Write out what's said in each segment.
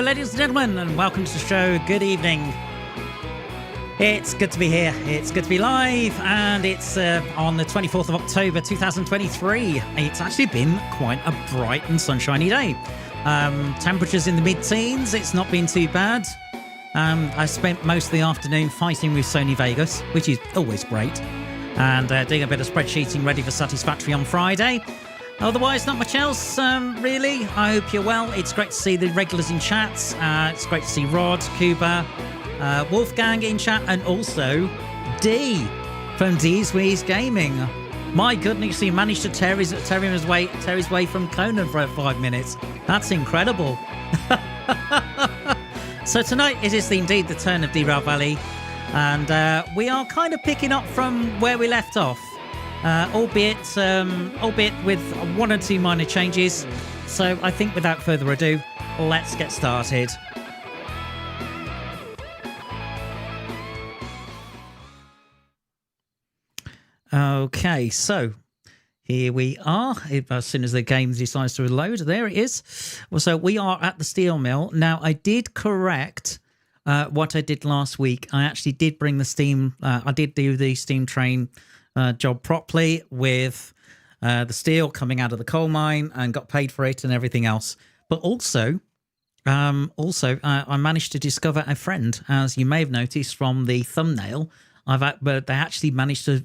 ladies and gentlemen, and welcome to the show. Good evening. It's good to be here. It's good to be live, and it's on the 24th of October 2023. It's actually been quite a bright and sunshiny day. Temperatures in the mid-teens. It's not been too bad. I spent most of the afternoon fighting with Sony Vegas, which is always great, and doing a bit of spreadsheeting ready for Satisfactory on Friday. Otherwise, not much else, really. I hope you're well. It's great to see the regulars in chat. It's great to see Rod, Kuba, Wolfgang in chat, and also D from D's Weez Gaming. My goodness, he managed to tear his way from Conan for 5 minutes. That's incredible. So tonight it is indeed the turn of Derail Valley, and we are kind of picking up from where we left off. Albeit with one or two minor changes. So I think without further ado, let's get started. Okay, so here we are. As soon as the game decides to load, there it is. Well, so we are at the steel mill. Now, I did correct what I did last week. I actually did bring the steam. I did do the steam train job properly with the steel coming out of the coal mine, and got paid for it and everything else. But also, I managed to discover a friend, as you may have noticed from the thumbnail. But they actually managed to.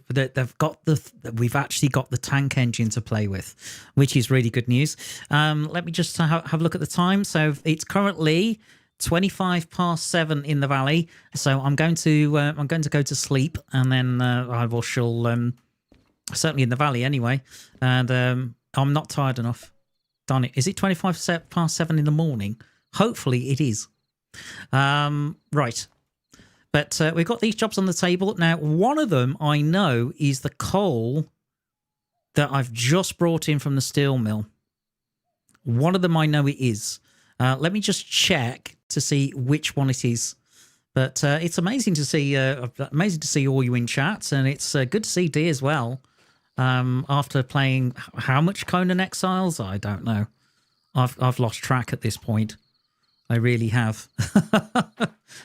We've actually got the tank engine to play with, which is really good news. Let me just have a look at the time. So it's currently 7:25 in the valley, so I'm going to go to sleep, and then shall certainly in the valley anyway. And I'm not tired enough. Darn it! Is it 7:25 in the morning? Hopefully it is. Right, but we've got these jobs on the table now. One of them I know is the coal that I've just brought in from the steel mill. One of them I know it is. Let me just check to see which one it is. But it's amazing to see all you in chat, and it's good to see D as well. After playing how much Conan Exiles, I don't know. I've lost track at this point. I really have.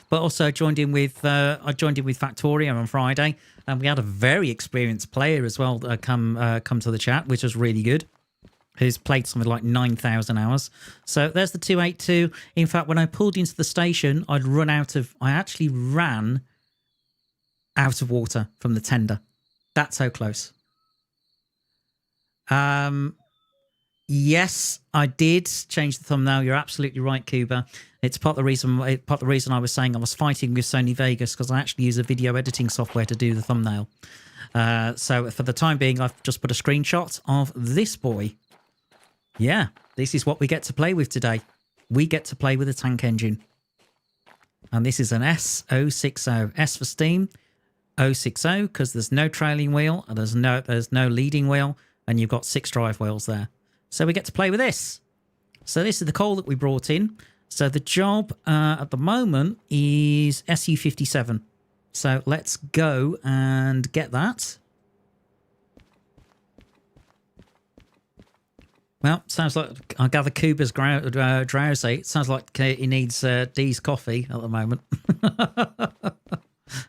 But also I joined in with Factorio on Friday, and we had a very experienced player as well come to the chat, which was really good. Who's played something like 9,000 hours. So there's the 282. In fact, when I pulled into the station, I actually ran out of water from the tender. That's how close. Yes, I did change the thumbnail. You're absolutely right, Kuba. It's part of the reason I was saying I was fighting with Sony Vegas, because I actually use a video editing software to do the thumbnail. So for the time being, I've just put a screenshot of this boy. Yeah, this is what we get to play with today. We get to play with a tank engine. And this is an S060. S for steam, 060, because there's no trailing wheel, and there's no leading wheel, and you've got 6 drive wheels there. So we get to play with this. So this is the coal that we brought in. So the job at the moment is SU57. So let's go and get that. Well, sounds like I gather Kuba's drowsy. It sounds like he needs D's coffee at the moment.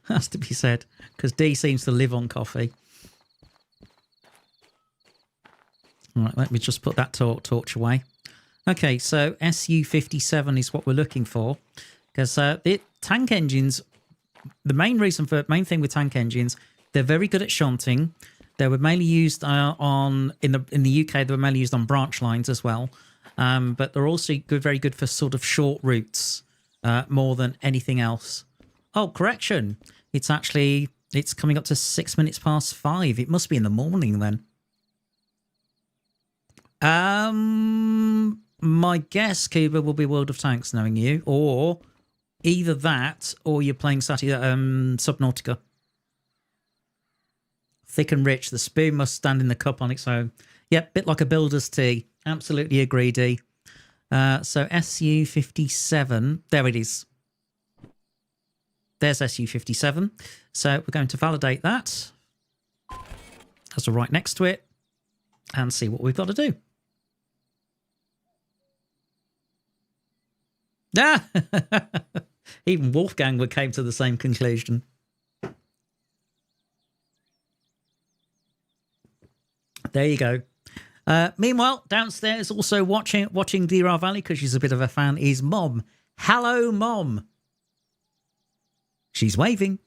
Has to be said, because D seems to live on coffee. All right, let me just put that torch away. Okay, so SU57 is what we're looking for, because the tank engines. The main thing with tank engines, they're very good at shunting. They were mainly used in the UK. They were mainly used on branch lines as well, but they're also very good for sort of short routes more than anything else. Oh, correction! It's coming up to 5:06. It must be in the morning then. My guess, Cuba, will be World of Tanks, knowing you, or either that, or you're playing Subnautica. Thick and rich. The spoon must stand in the cup on its own. Yep, bit like a builder's tea. Absolutely agree, D. So SU57. There it is. There's SU57. So we're going to validate that. As we're right next to it. And see what we've got to do. Ah! Even Wolfgang would came to the same conclusion. There you go. Meanwhile, downstairs, also watching Derail Valley because she's a bit of a fan, is Mom. Hello, Mom. She's waving.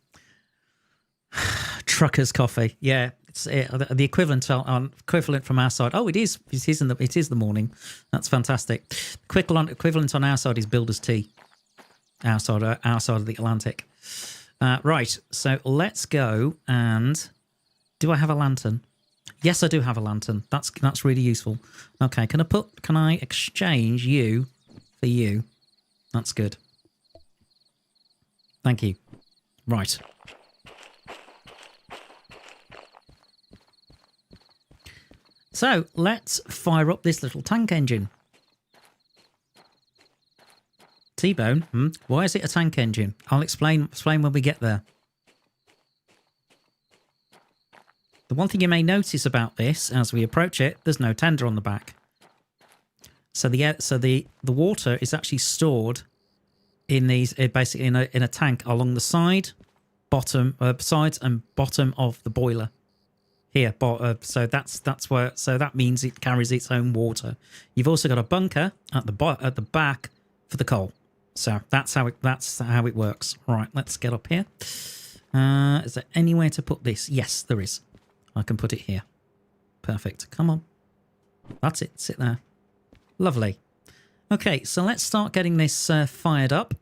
Trucker's coffee. Yeah, it's the equivalent from our side. Oh, it is. It is the morning. That's fantastic. Equivalent on our side is Builder's tea. Our side of the Atlantic. Right. So let's go and do I have a lantern? Yes, I do have a lantern. That's really useful. Okay, can I exchange you for you? That's good. Thank you. Right. So let's fire up this little tank engine. T-Bone, why is it a tank engine? I'll explain when we get there. The one thing you may notice about this as we approach it, there's no tender on the back. So the water is actually stored in these basically in a tank along the sides and bottom of the boiler. Here, so that means it carries its own water. You've also got a bunker at the back for the coal. So that's how it works. Right, let's get up here. Is there anywhere to put this? Yes, there is. I can put it here. Perfect. Come on. That's it. Sit there. Lovely. Okay, so let's start getting this fired up.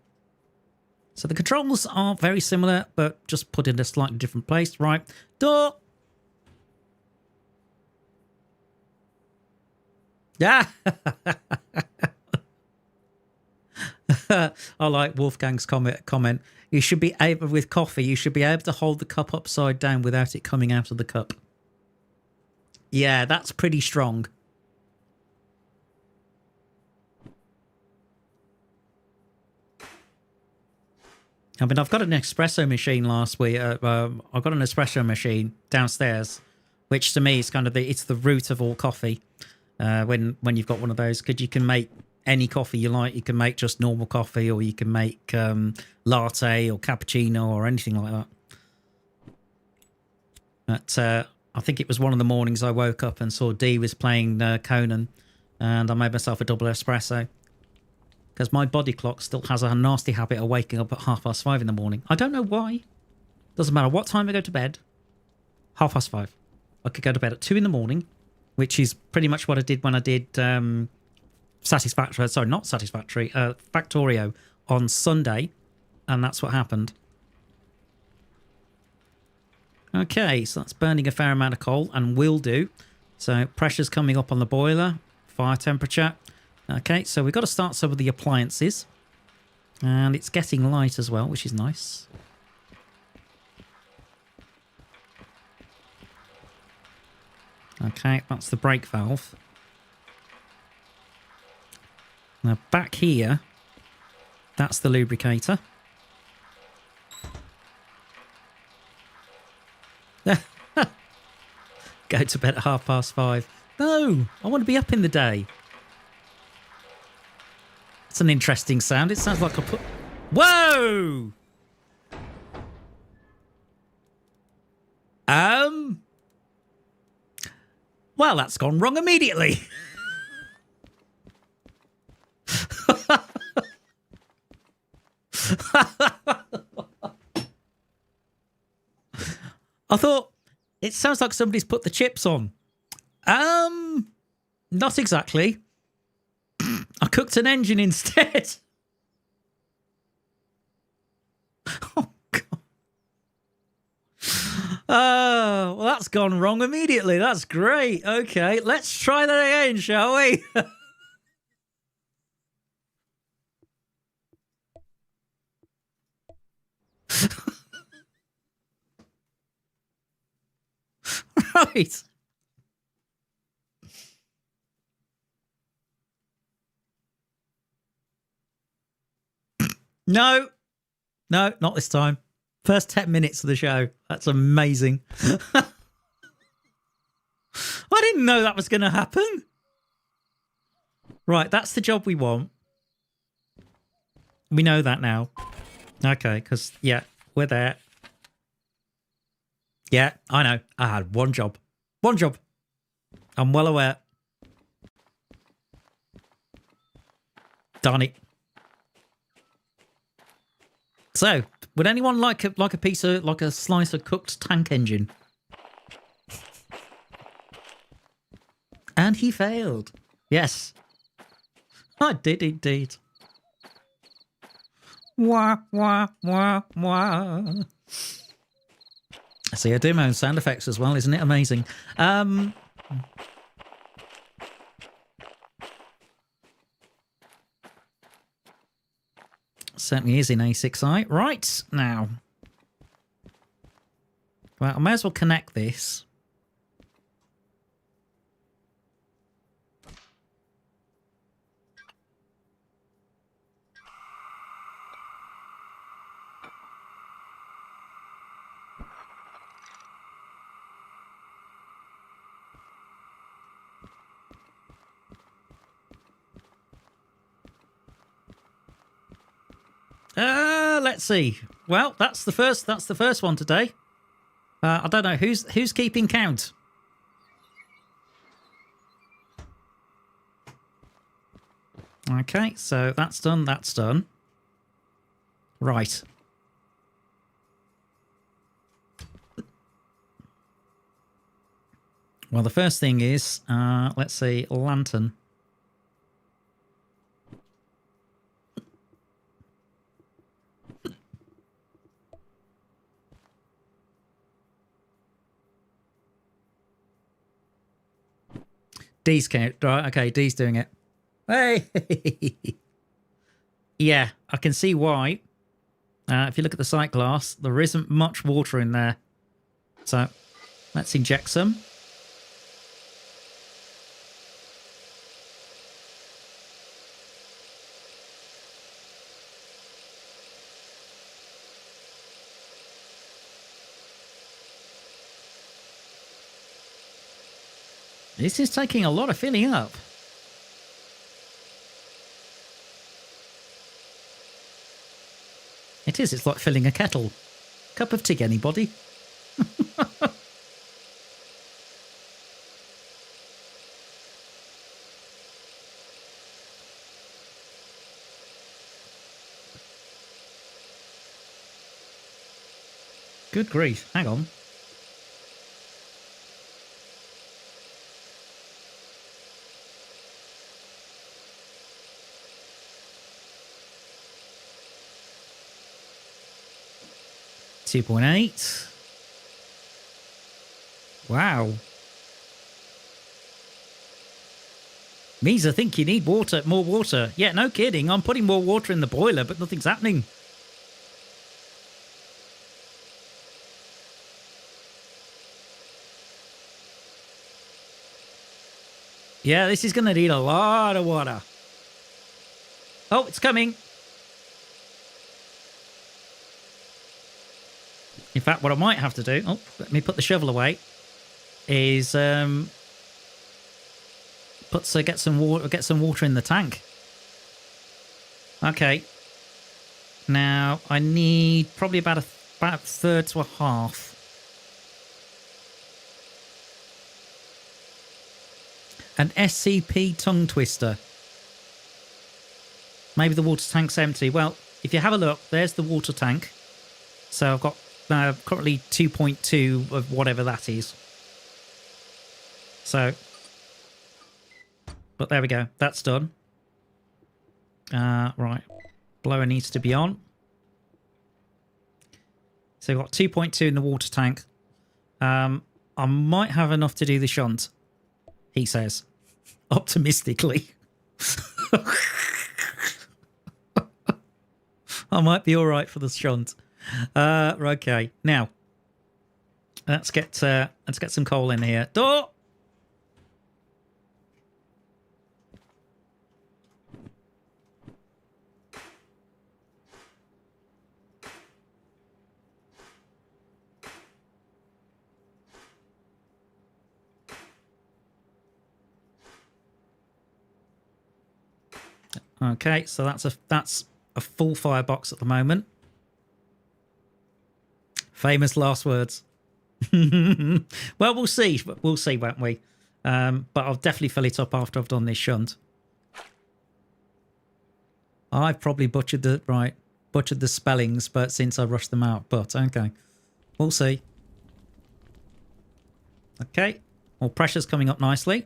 So the controls are very similar, but just put in a slightly different place. Right. Door. Yeah. I like Wolfgang's comment. You should be able, with coffee, you should be able to hold the cup upside down without it coming out of the cup. Yeah, that's pretty strong. I mean, I've got an espresso machine last week. I've got an espresso machine downstairs, which to me is kind of it's the root of all coffee. When you've got one of those, because you can make any coffee you like. You can make just normal coffee, or you can make latte or cappuccino or anything like that. But I think it was one of the mornings I woke up and saw Dee was playing Conan, and I made myself a double espresso. Because my body clock still has a nasty habit of waking up at 5:30 in the morning. I don't know why. Doesn't matter what time I go to bed. 5:30. I could go to bed at 2 in the morning, which is pretty much what I did when I did Factorio on Sunday, and that's what happened. Okay, so that's burning a fair amount of coal, and will do. So pressure's coming up on the boiler, fire temperature. Okay, so we've got to start some of the appliances, and it's getting light as well, which is nice. Okay, that's the brake valve. Now back here, that's the lubricator. Go to bed at 5:30. No, I want to be up in the day. It's an interesting sound. It sounds like I put... Whoa! Well, that's gone wrong immediately. I thought, it sounds like somebody's put the chips on. Not exactly. I cooked an engine instead. Oh, God. Oh, well, that's gone wrong immediately. That's great. Okay, let's try that again, shall we? Right. No, not this time. First 10 minutes of the show. That's amazing. I didn't know that was going to happen. Right, that's the job we want. We know that now. Okay, because, yeah, we're there. Yeah, I know. I had one job. One job. I'm well aware. Darn it. So, would anyone like a piece of, like a slice of cooked tank engine? And he failed. Yes. I did indeed. Wah, wah, wah, wah. See, I do my own sound effects as well. Isn't it amazing? Certainly is in A6i. Right, now. Well, I may as well connect this. Let's see. Well, that's the first one today. I don't know who's keeping count. Okay, so that's done, that's done. Right. Well, the first thing is, let's see, lantern. D's count. Right, okay, D's doing it. Hey! Yeah, I can see why. If you look at the sight glass, there isn't much water in there. So, let's inject some. This is taking a lot of filling up. It is. It's like filling a kettle. Cup of tea, anybody? Good grief. Hang on. $2.8. Wow. Means I think you need water, more water. Yeah, no kidding. I'm putting more water in the boiler, but nothing's happening. Yeah, this is going to need a lot of water. Oh, it's coming. In fact, what I might have to do, oh, let me put the shovel away, is get some water in the tank. Okay. Now I need probably about a third to a half. An SCP tongue twister. Maybe the water tank's empty. Well, if you have a look, there's the water tank. So I've got currently 2.2 of whatever that is. So, but there we go. That's done. Right. Blower needs to be on. So we've got 2.2 in the water tank. I might have enough to do the shunt, he says, optimistically. I might be all right for the shunt. Okay, now let's get some coal in here. Door. Okay, so that's a full firebox at the moment. Famous last words. Well, we'll see. We'll see, won't we? But I'll definitely fill it up after I've done this shunt. I've probably butchered the spellings, but since I rushed them out. But okay, we'll see. Okay, well, pressure's coming up nicely.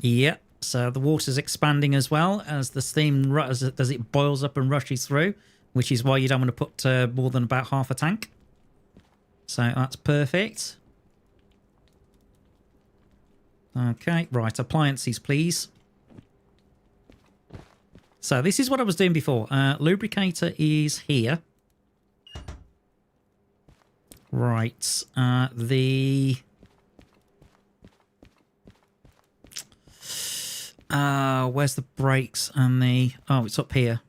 Yep. So the water's expanding as well as the steam as it boils up and rushes through, which is why you don't want to put more than about half a tank. So that's perfect. Okay, right, appliances, please. So this is what I was doing before. Lubricator is here. Right, where's the brakes and the... Oh, it's up here.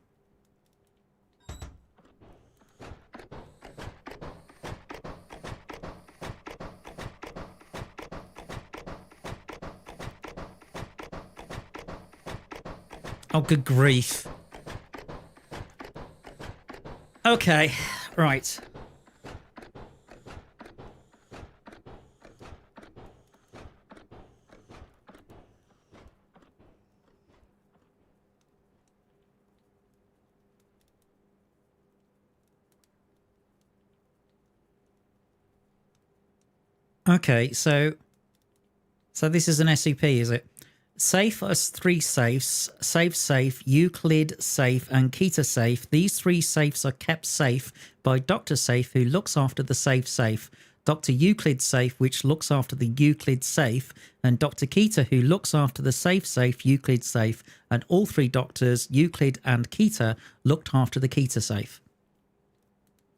Oh, good grief. Okay, right. Okay, so this is an SCP, is it? Safe has 3 safes: safe, Euclid safe, and Keter safe. These 3 safes are kept safe by Dr. Safe, who looks after the safe, Dr. Euclid safe, which looks after the Euclid safe, and Dr. Keter, who looks after the safe, Euclid safe, and all 3 doctors, Euclid and Keter, looked after the Keter safe.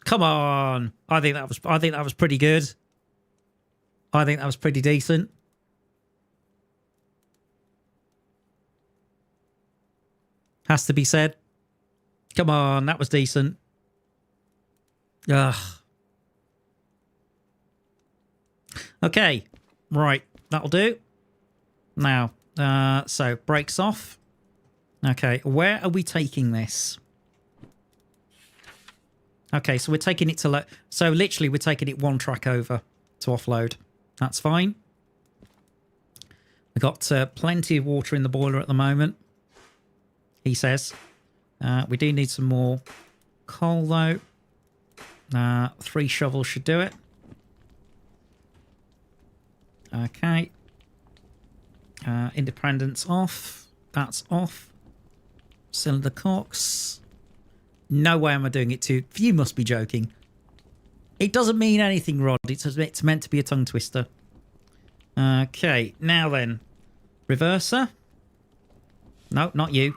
Come on, I think that was pretty good. I think that was pretty decent. Has to be said. Come on, that was decent. Ugh. Okay, right, that'll do. Now, so brakes off. Okay, where are we taking this? Okay, so we're taking it to... So literally we're taking it 1 track over to offload. That's fine. We've got plenty of water in the boiler at the moment, he says. We do need some more coal, though. 3 shovels should do it. Okay. Independence off. That's off. Cylinder cocks. No way am I doing it too. You must be joking. It doesn't mean anything, Rod. It's meant to be a tongue twister. Okay, now then. Reverser. No, not you.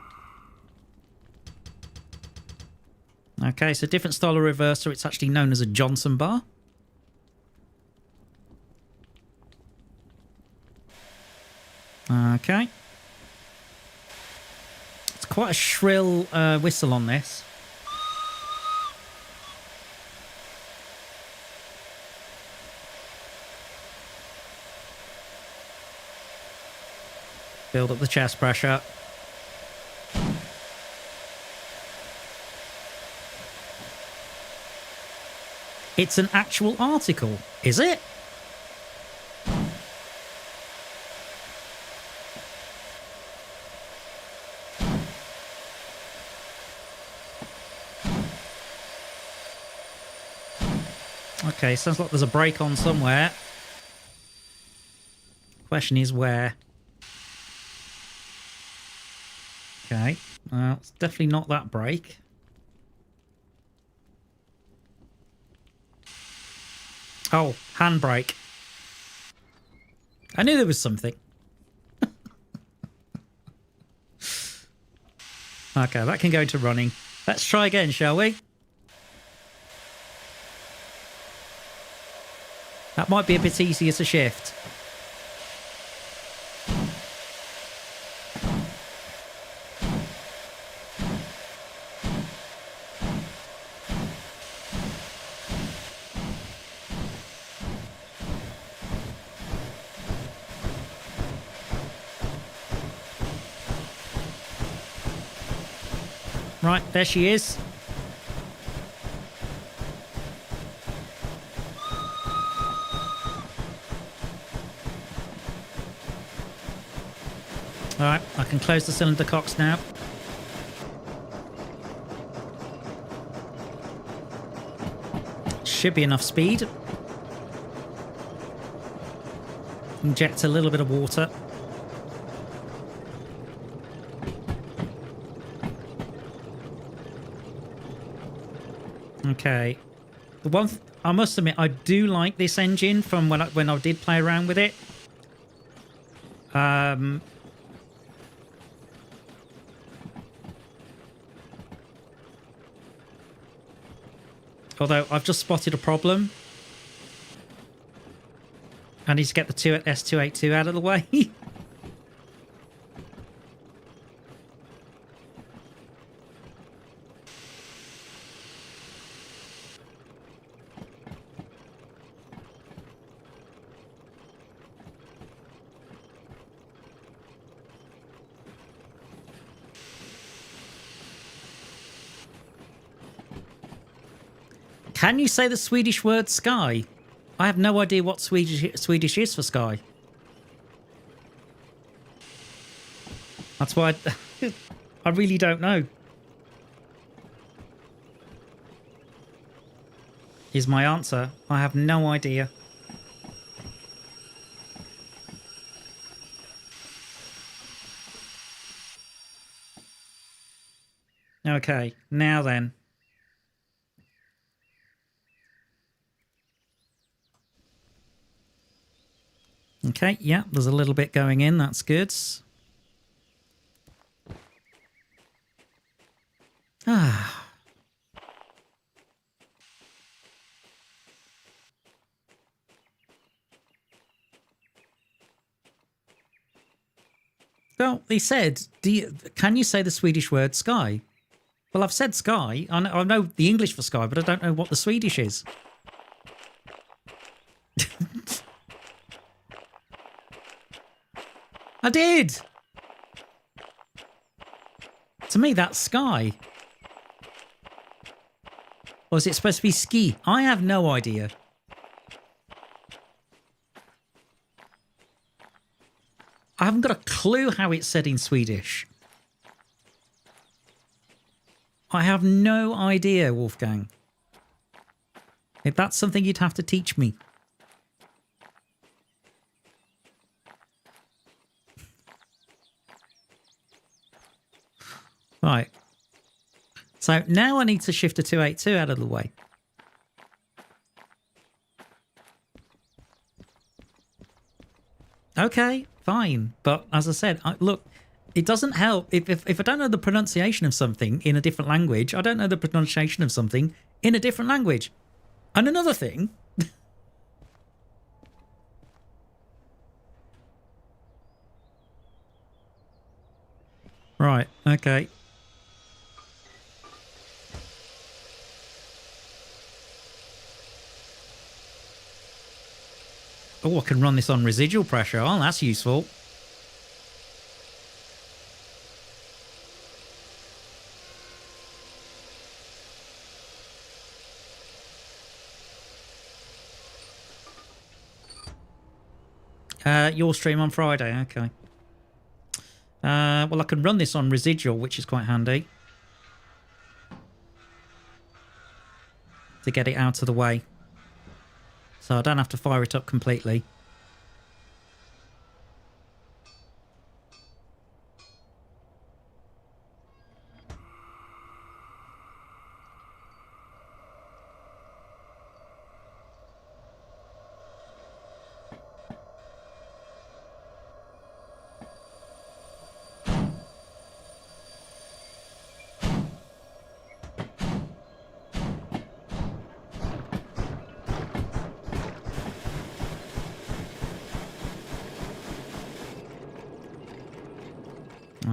Okay, it's a different style of reverser. It's actually known as a Johnson bar. Okay. It's quite a shrill whistle on this. Build up the chest pressure. It's an actual article, is it? Okay, sounds like there's a break on somewhere. Question is where? Okay, well, it's definitely not that break. Oh, handbrake. I knew there was something. Okay, that can go to running. Let's try again, shall we? That might be a bit easier to shift. Right, there she is. Alright, I can close the cylinder cocks now. Should be enough speed. Inject a little bit of water. Okay. The one I must admit, I do like this engine from when I did play around with it. Although I've just spotted a problem. I need to get the S282 out of the way. Can you say the Swedish word sky? I have no idea what Swedish is for sky. That's why I really don't know. Is my answer. I have no idea. Okay, now then. Okay, yeah, there's a little bit going in. That's good. Ah. Well, he said, can you say the Swedish word sky? Well, I've said sky. I know the English for sky, but I don't know what the Swedish is. I did! To me, that's sky. Or is it supposed to be ski? I have no idea. I haven't got a clue how it's said in Swedish. I have no idea, Wolfgang. If that's something you'd have to teach me. Right. So now I need to shift a 282 out of the way. Okay, fine. But as I said, look, it doesn't help. If I don't know the pronunciation of something in a different language, I don't know the pronunciation of something in a different language. And another thing... Right, okay. Oh, I can run this on residual pressure. Oh, that's useful. Your stream on Friday, okay. Well, I can run this on residual, which is quite handy. To get it out of the way. So I don't have to fire it up completely.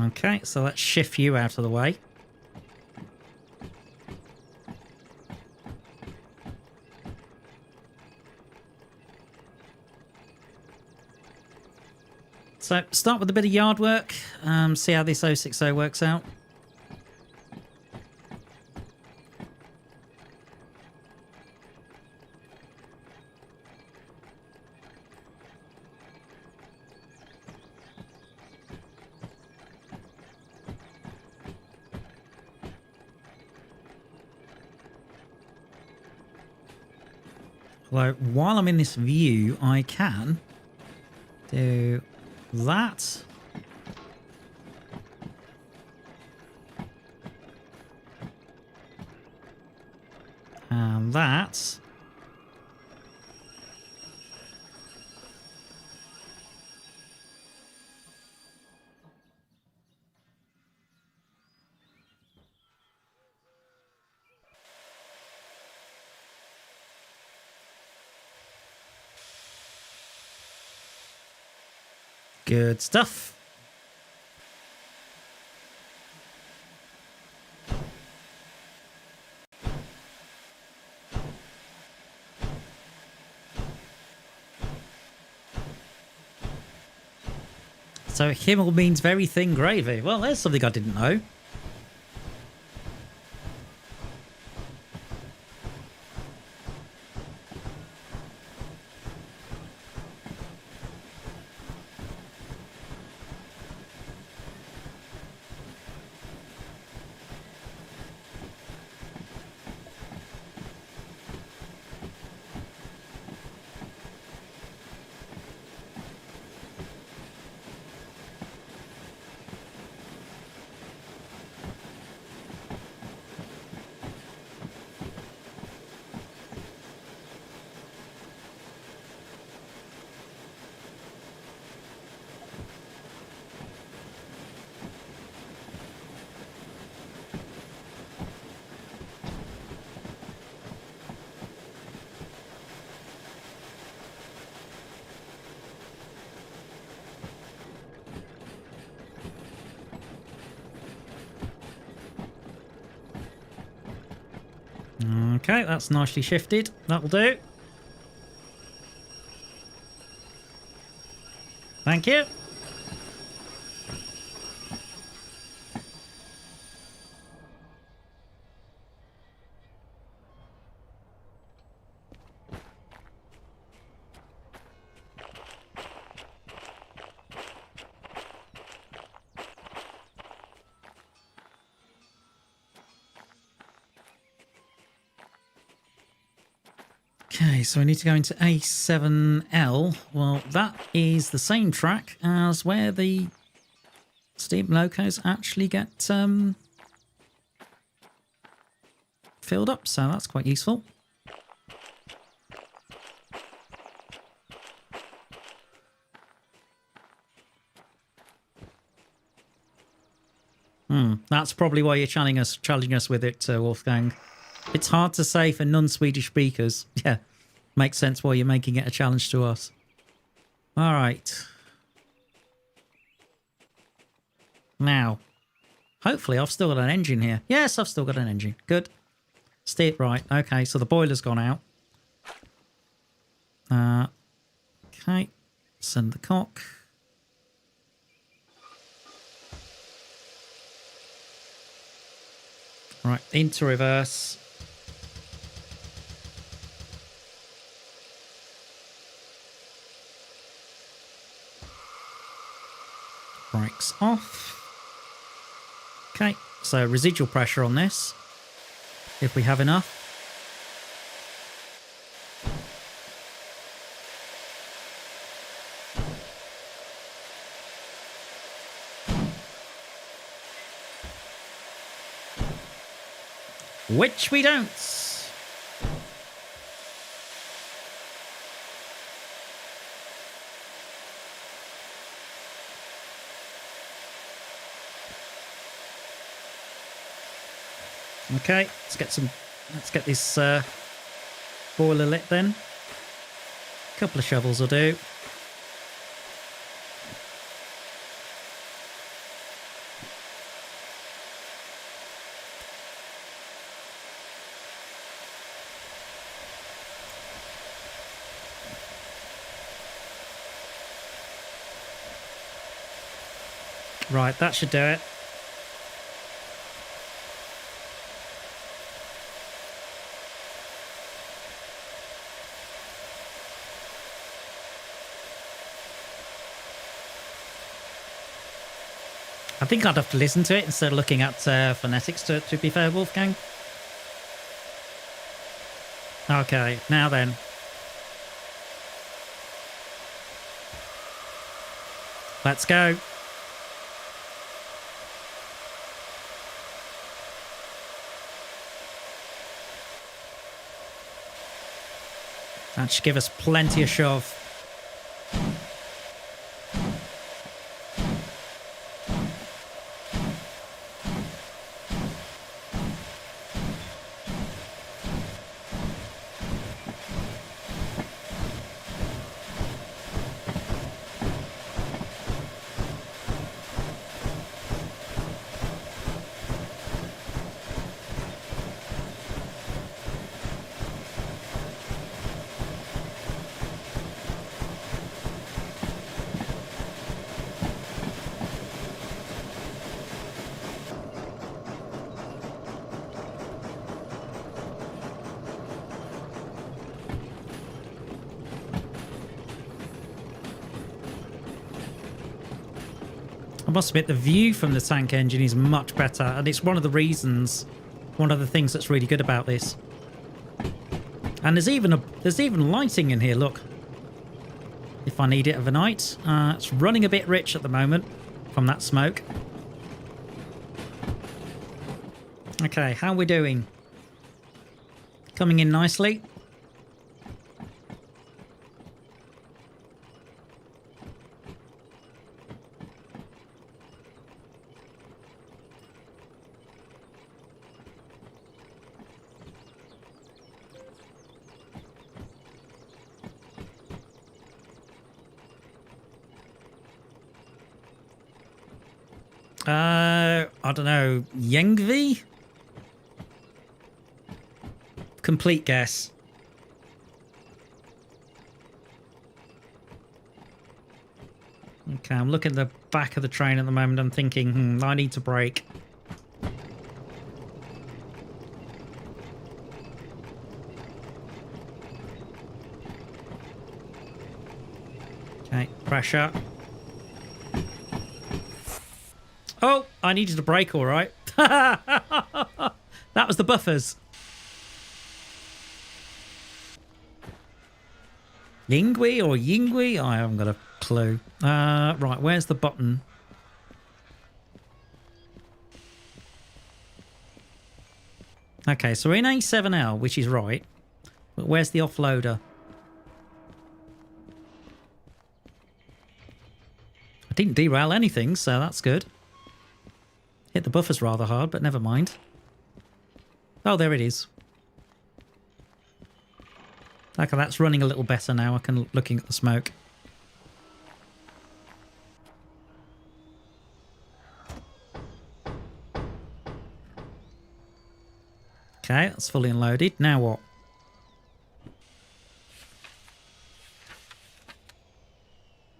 Okay, so let's shift you out of the way. So start with a bit of yard work, see how this 060 works out. Well, while I'm in this view, I can do that. And that. Good stuff. So Himmel means very thin gravy. Well, there's something I didn't know. Okay, that's nicely shifted. That'll do. Thank you. Okay, so we need to go into A7L. Well, that is the same track as where the steam locos actually get filled up, so that's quite useful. That's probably why you're challenging us with it, Wolfgang. It's hard to say for non-Swedish speakers. Yeah, makes sense why you're making it a challenge to us. All right. Now, hopefully I've still got an engine here. Yes, I've still got an engine. Good. Steer it right. Okay, so the boiler's gone out. Okay, send the cock. Right, into reverse. Brakes off. Okay, so residual pressure on this, if we have enough. Which we don't. Okay, let's get this boiler lit then. A couple of shovels will do. Right, that should do it. I think I'd have to listen to it instead of looking at phonetics, to be fair, Wolfgang. Okay, now then. Let's go. That should give us plenty of shove. I must admit, the view from the tank engine is much better, and it's one of the reasons, one of the things that's really good about this. And there's even lighting in here, look. If I need it overnight. It's running a bit rich at the moment from that smoke. Okay, how are we doing? Coming in nicely. I don't know, Yengvi? Complete guess. Okay, I'm looking at the back of the train at the moment. I'm thinking, I need to brake. Okay, pressure. Oh, I needed a brake, all right. That was the buffers. Yingui or Yingui? I haven't got a clue. Right, where's the button? Okay, so we're in A7L, which is right. But where's the offloader? I didn't derail anything, so that's good. Hit the buffers rather hard, but never mind. Oh, there it is. Okay, that's running a little better now. I can looking at the smoke. Okay, that's fully unloaded. Now what?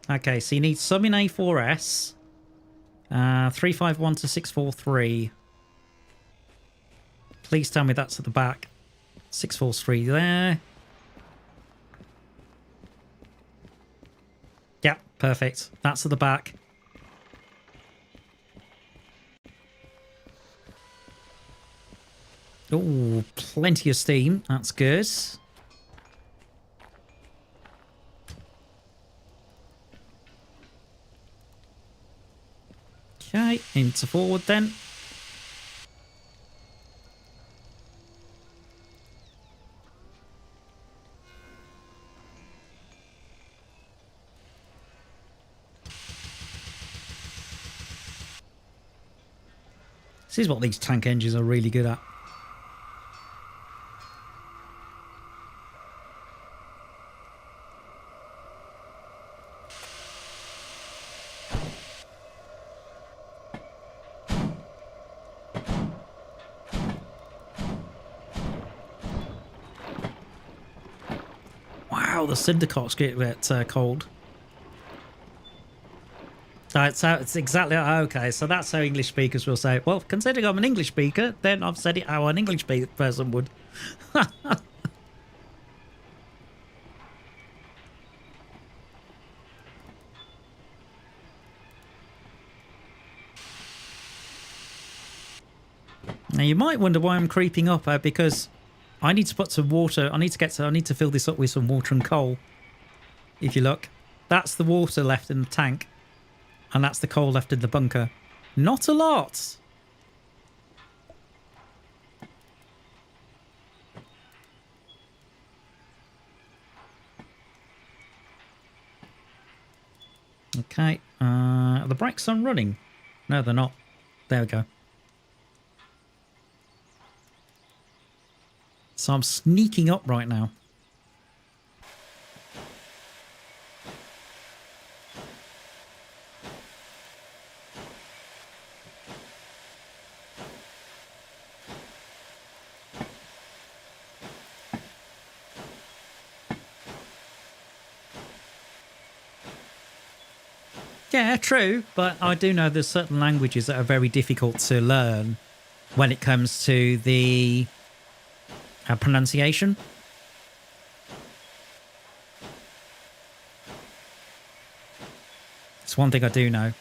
Okay, so you need some in A4S. 351 to 643. Please tell me that's at the back. 643 there. Yep, perfect. That's at the back. Oh, plenty of steam. That's good. Okay, into forward then. This is what these tank engines are really good at. Wow, the cinder cocks get a bit cold. It's exactly okay. So that's how English speakers will say it. Well, considering I'm an English speaker, then I've said it how an English person would. Now you might wonder why I'm creeping up, because I need to put some water. I need to fill this up with some water and coal. If you look, that's the water left in the tank. And that's the coal left in the bunker. Not a lot. Okay. The brakes are running. No, they're not. There we go. So I'm sneaking up right now. Yeah, true, but I do know there's certain languages that are very difficult to learn when it comes to the pronunciation. It's one thing I do know.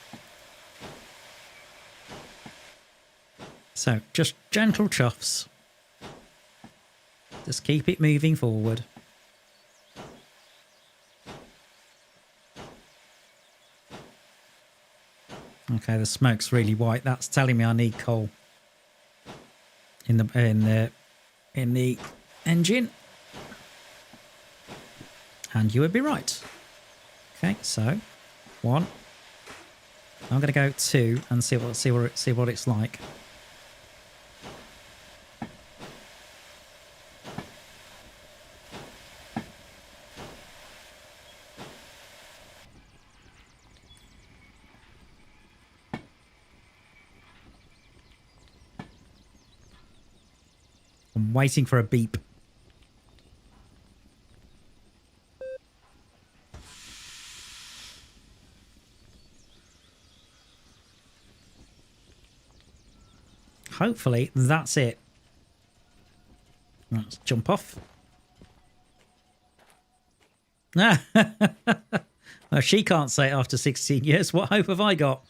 So, just gentle chuffs. Just keep it moving forward. Okay, the smoke's really white. That's telling me I need coal in the engine. And you would be right. Okay, so 1. I'm going to go 2 and see what it's like. I'm waiting for a beep. Hopefully that's it. Let's jump off. Well, she can't say it after 16 years. What hope have I got?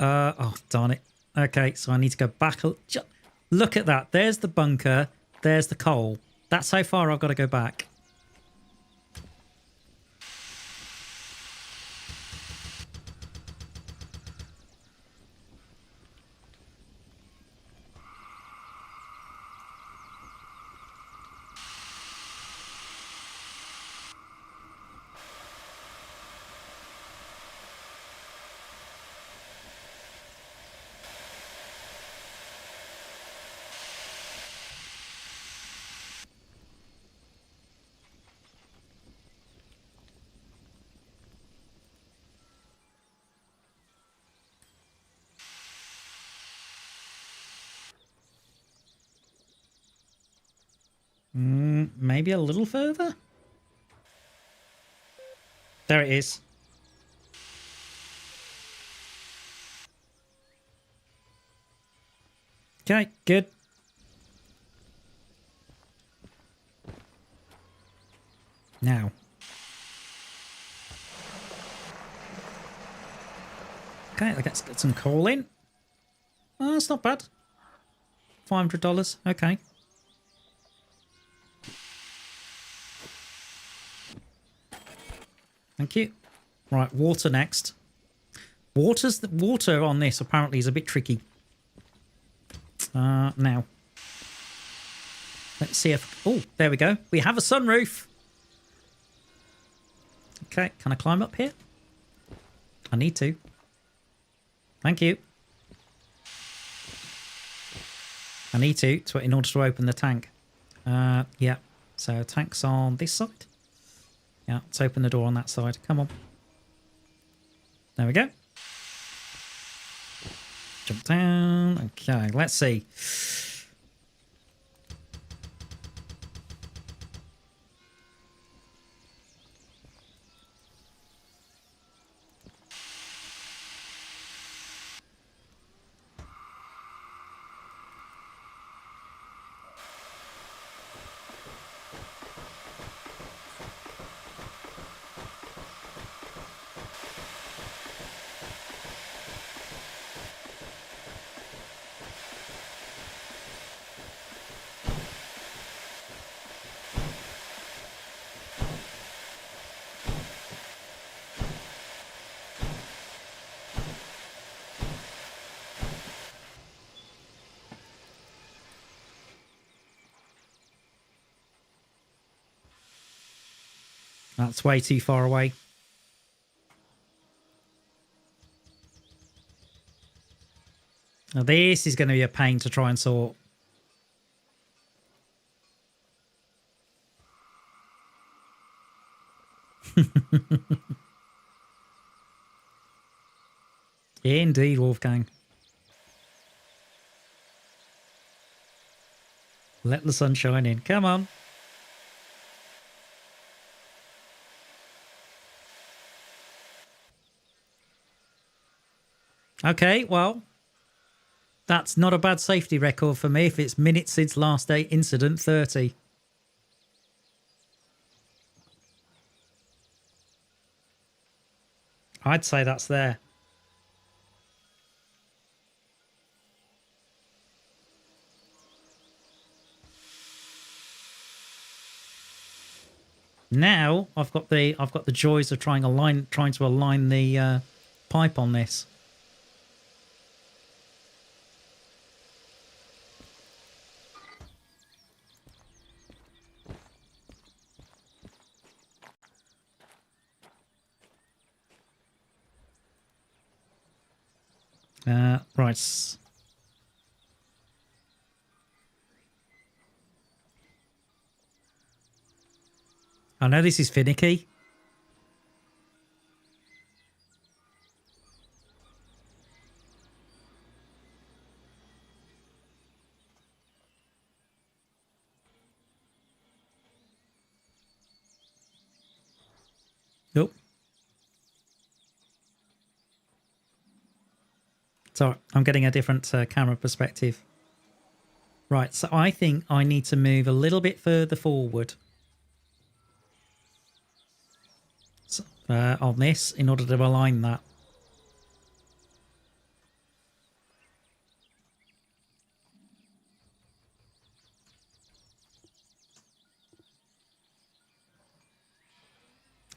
Oh, darn it. Okay, so I need to go back. Look at that. There's the bunker. There's the coal. That's how far I've got to go back. Maybe a little further? There it is. Okay, good. Now. Okay, let's get some coal in. Oh, that's not bad. $500. Okay. Thank you. Right, water next. Water on this apparently is a bit tricky. Now. Let's see if... Oh, there we go. We have a sunroof. Okay, can I climb up here? I need to. Thank you. I need to in order to open the tank. Yeah. So tank's on this side. Yeah, let's open the door on that side. Come on. There we go. Jump down. Okay, let's see. That's way too far away. Now this is going to be a pain to try and sort. Indeed, Wolfgang. Let the sun shine in. Come on. Okay, well, that's not a bad safety record for me if it's minutes since last day incident 30. I'd say that's there. Now I've got the joys of trying to align the pipe on this. Right. I know this is finicky. Nope. So I'm getting a different camera perspective. Right, so I think I need to move a little bit further forward on this in order to align that.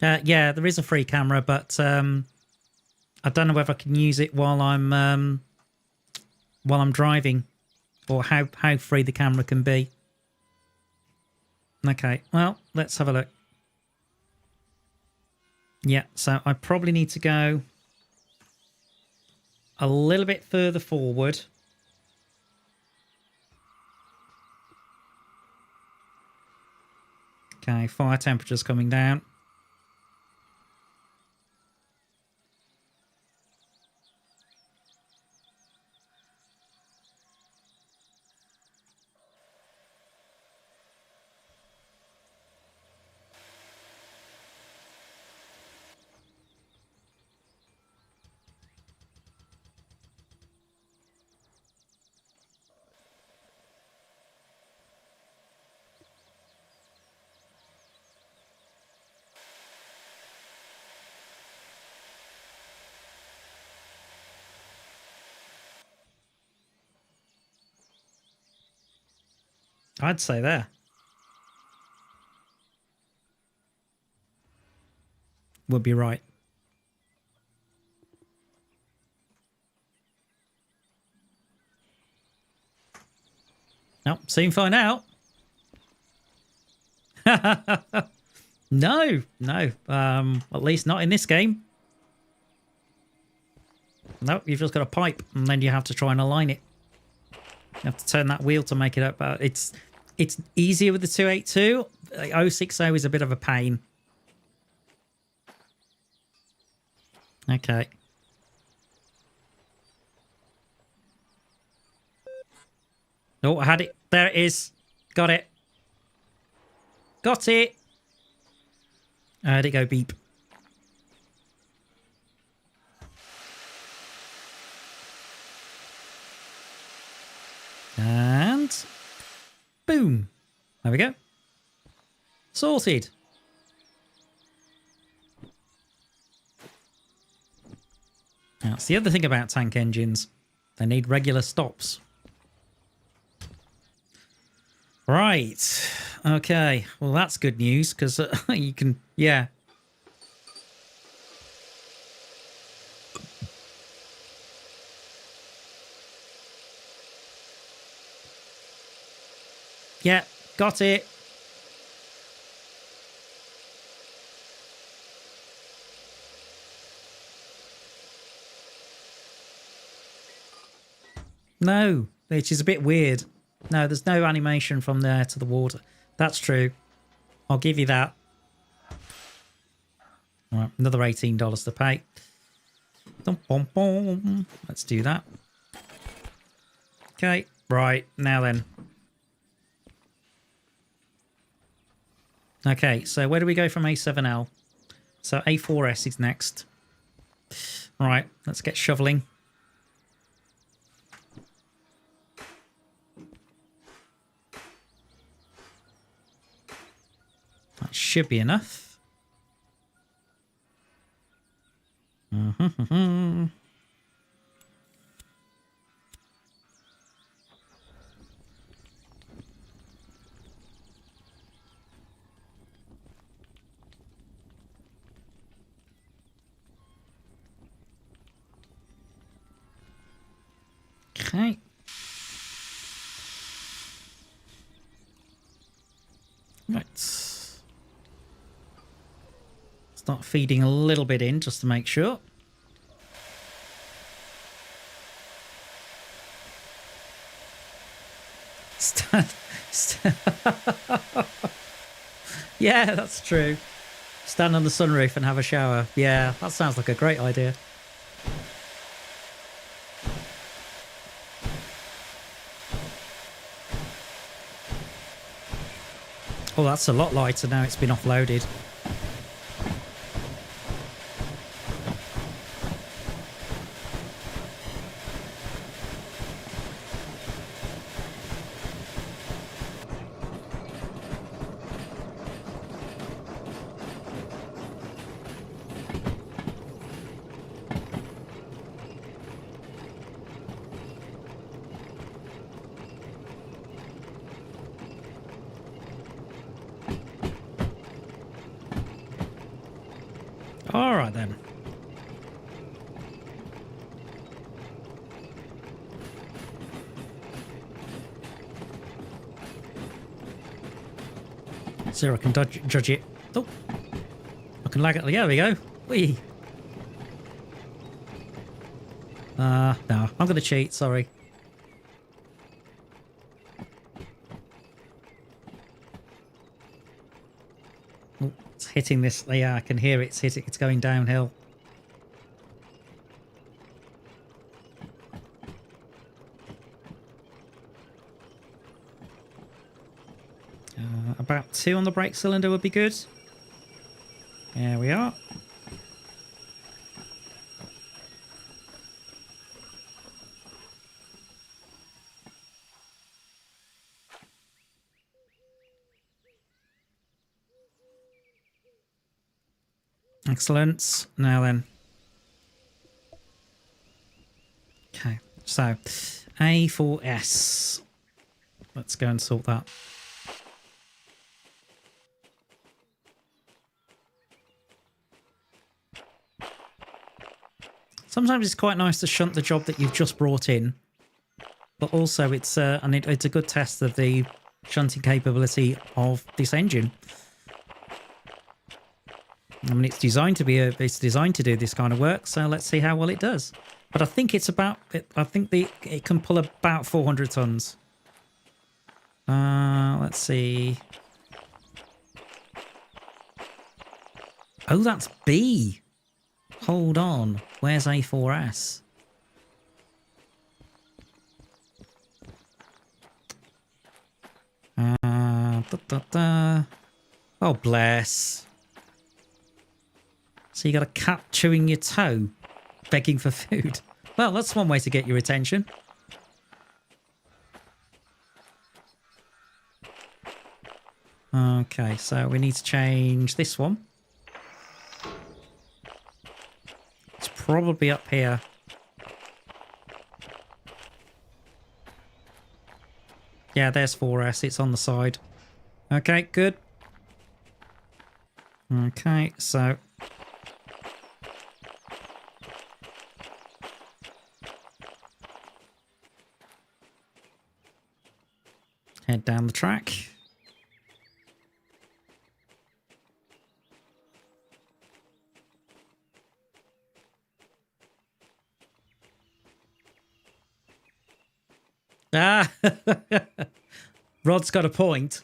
Yeah, there is a free camera, but I don't know whether I can use it while I'm driving, or how free the camera can be. Okay, well, let's have a look. Yeah, so I probably need to go a little bit further forward. Okay, fire temperature's coming down. I'd say there. Would be right. No, soon find out. No. At least not in this game. Nope, you've just got a pipe, and then you have to try and align it. You have to turn that wheel to make it up. It's easier with the 282. 060 is a bit of a pain. Okay. Oh, I had it. There it is. Got it. Got it. Where'd it go? Beep. And boom. There we go. Sorted. That's the other thing about tank engines. They need regular stops. Right. Okay. Well, that's good news because you can, yeah. Yeah, got it. No, which is a bit weird. No, there's no animation from there to the water. That's true. I'll give you that. All right, another $18 to pay. Dum, bum, bum. Let's do that. Okay, right, now then. Okay, so where do we go from A7L? So A4S is next. All right, let's get shoveling. That should be enough. Okay. Right. Start feeding a little bit in just to make sure. Yeah, that's true. Stand on the sunroof and have a shower. Yeah, that sounds like a great idea. Oh, that's a lot lighter now it's been offloaded. All right, then. So I can judge it. Oh, I can lag it. There we go. Whee. No, I'm going to cheat. Sorry. Oh, it's hitting this. Yeah, I can hear it. It's hitting. It's going downhill. About 2 on the brake cylinder would be good. There we are. Excellent. Now then. Okay, so A4S. Let's go and sort that. Sometimes it's quite nice to shunt the job that you've just brought in, but also it's it's a good test of the shunting capability of this engine. I mean, it's designed to do this kind of work, so let's see how well it does. But I think it's about it can pull about 400 tons. Let's see. Oh, that's B. Hold on. Where's A4S? Oh, bless. So you got a cat chewing your toe, begging for food. Well, that's one way to get your attention. Okay, so we need to change this one. It's probably up here. Yeah, there's 4S. It's on the side. Okay, good. Okay, so... head down the track. Rod's got a point.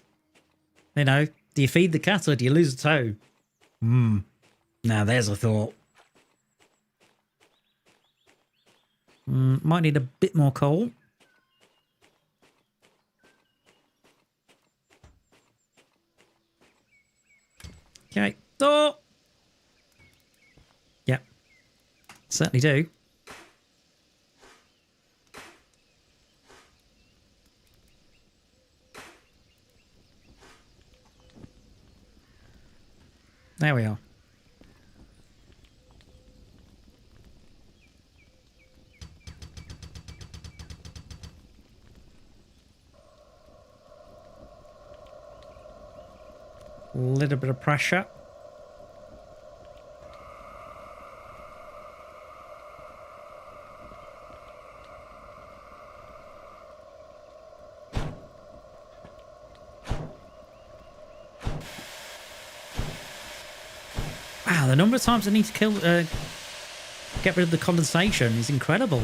You know, do you feed the cat or do you lose a toe? Now there's a thought. Might need a bit more coal. Okay. Oh! Yep. Certainly do. There we are. A little bit of pressure. Wow, the number of times I need to get rid of the condensation is incredible.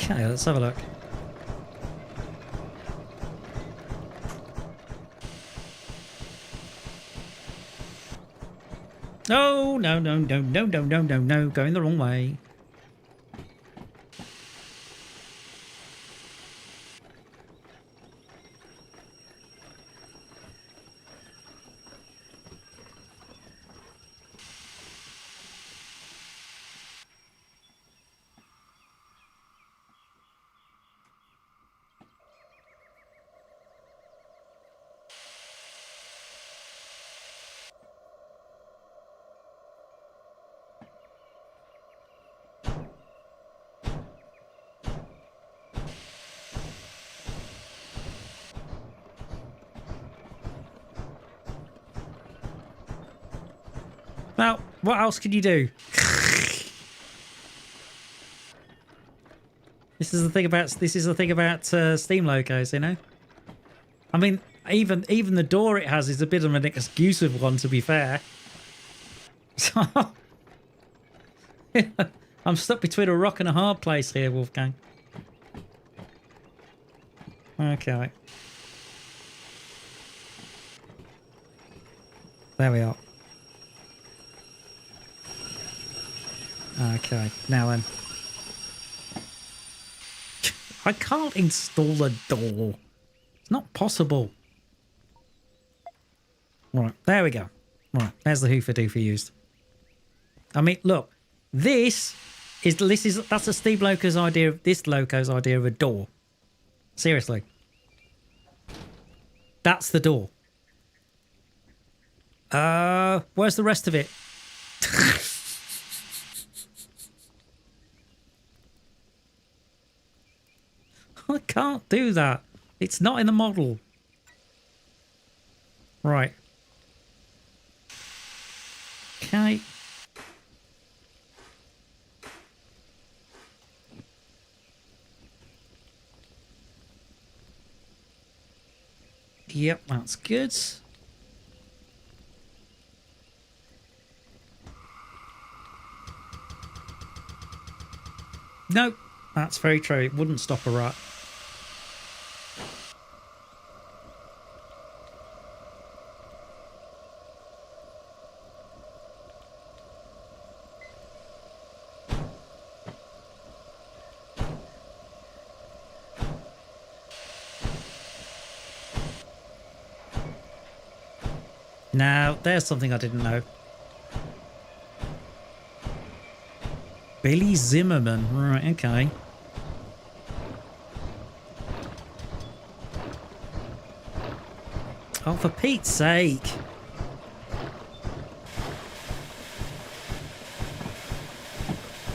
Okay, let's have a look. No, no, no, no, no, no, no, no, no, going the wrong way. Now, what else could you do? This is the thing about Steam logos, you know. I mean, even the door it has is a bit of an exclusive one, to be fair. So I'm stuck between a rock and a hard place here, Wolfgang. Okay. There we are. Okay, now then. I can't install a door. It's not possible. Right, there we go. Right, there's the hoofer doofer used. I mean, look, that's a Steve Loco's idea of this Loco's idea of a door. Seriously. That's the door. Where's the rest of it? I can't do that. It's not in the model. Right. Okay. Yep, that's good. Nope, that's very true. It wouldn't stop a rat. Now, there's something I didn't know. Billy Zimmerman. Right, okay. Oh, for Pete's sake.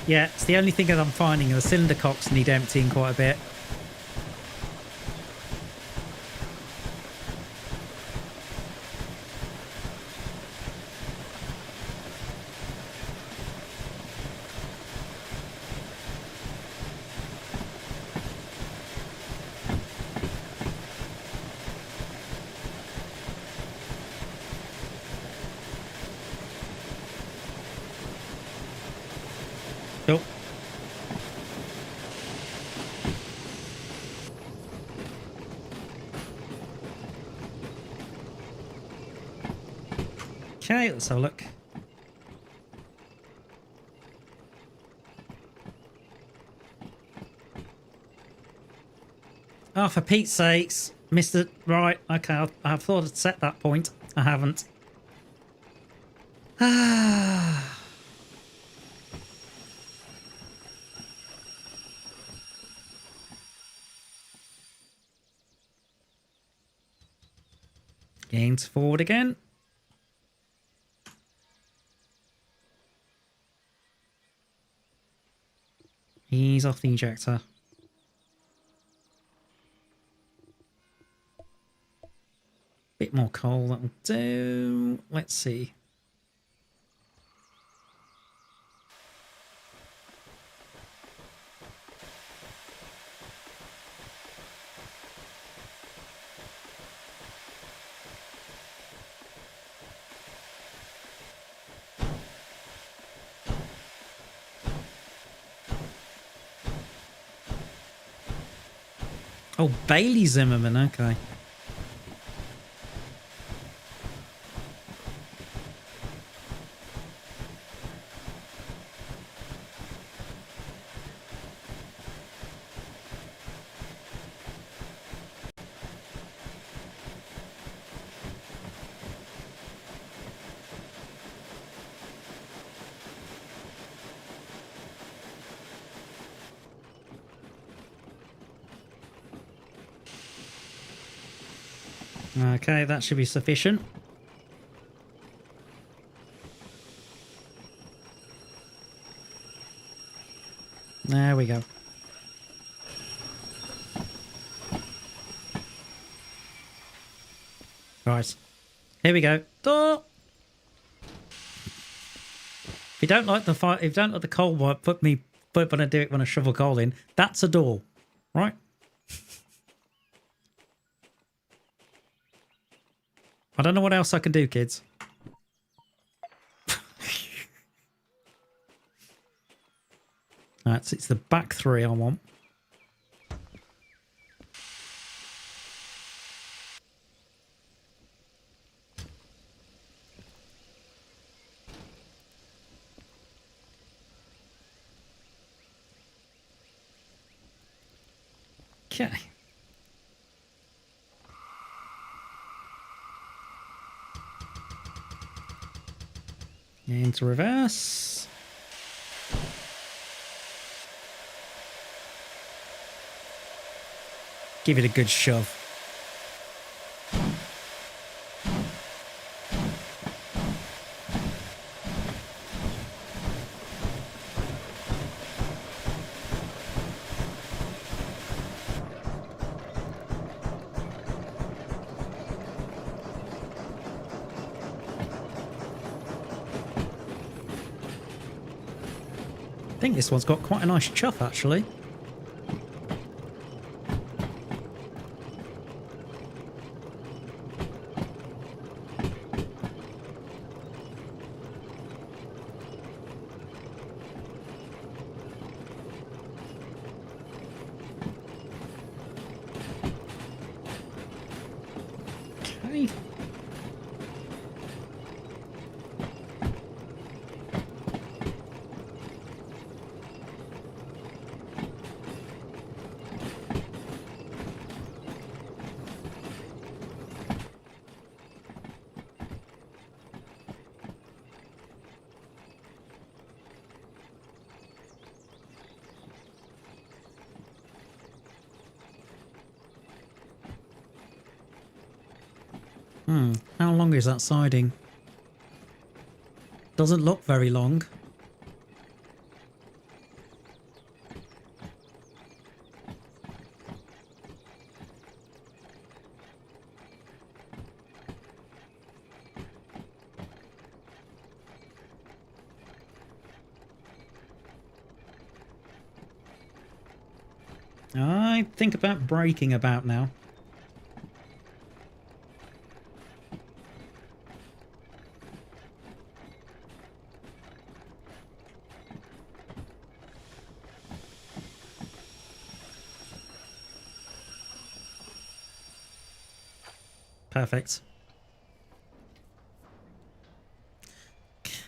Yeah, it's the only thing that I'm finding. The cylinder cocks need emptying quite a bit. Okay, let's have a look. Oh, for Pete's sakes. Missed it. Right, okay, I thought I'd set that point. I haven't. Ah. Gains forward again. Ease off the ejector. Bit more coal, that'll do. Let's see. Oh, Bailey Zimmerman, okay. Okay, that should be sufficient. There we go. Right. Here we go. Door. If you don't like the fire, if you don't like the coal work, put when I do it when I shovel coal in. That's a door, right? I don't know what else I can do, kids. Right, so it's the back three I want. Okay. Into reverse. Give it a good shove. I think this one's got quite a nice chuff, actually. Okay. How long is that siding? Doesn't look very long. I think about braking about now. Perfect.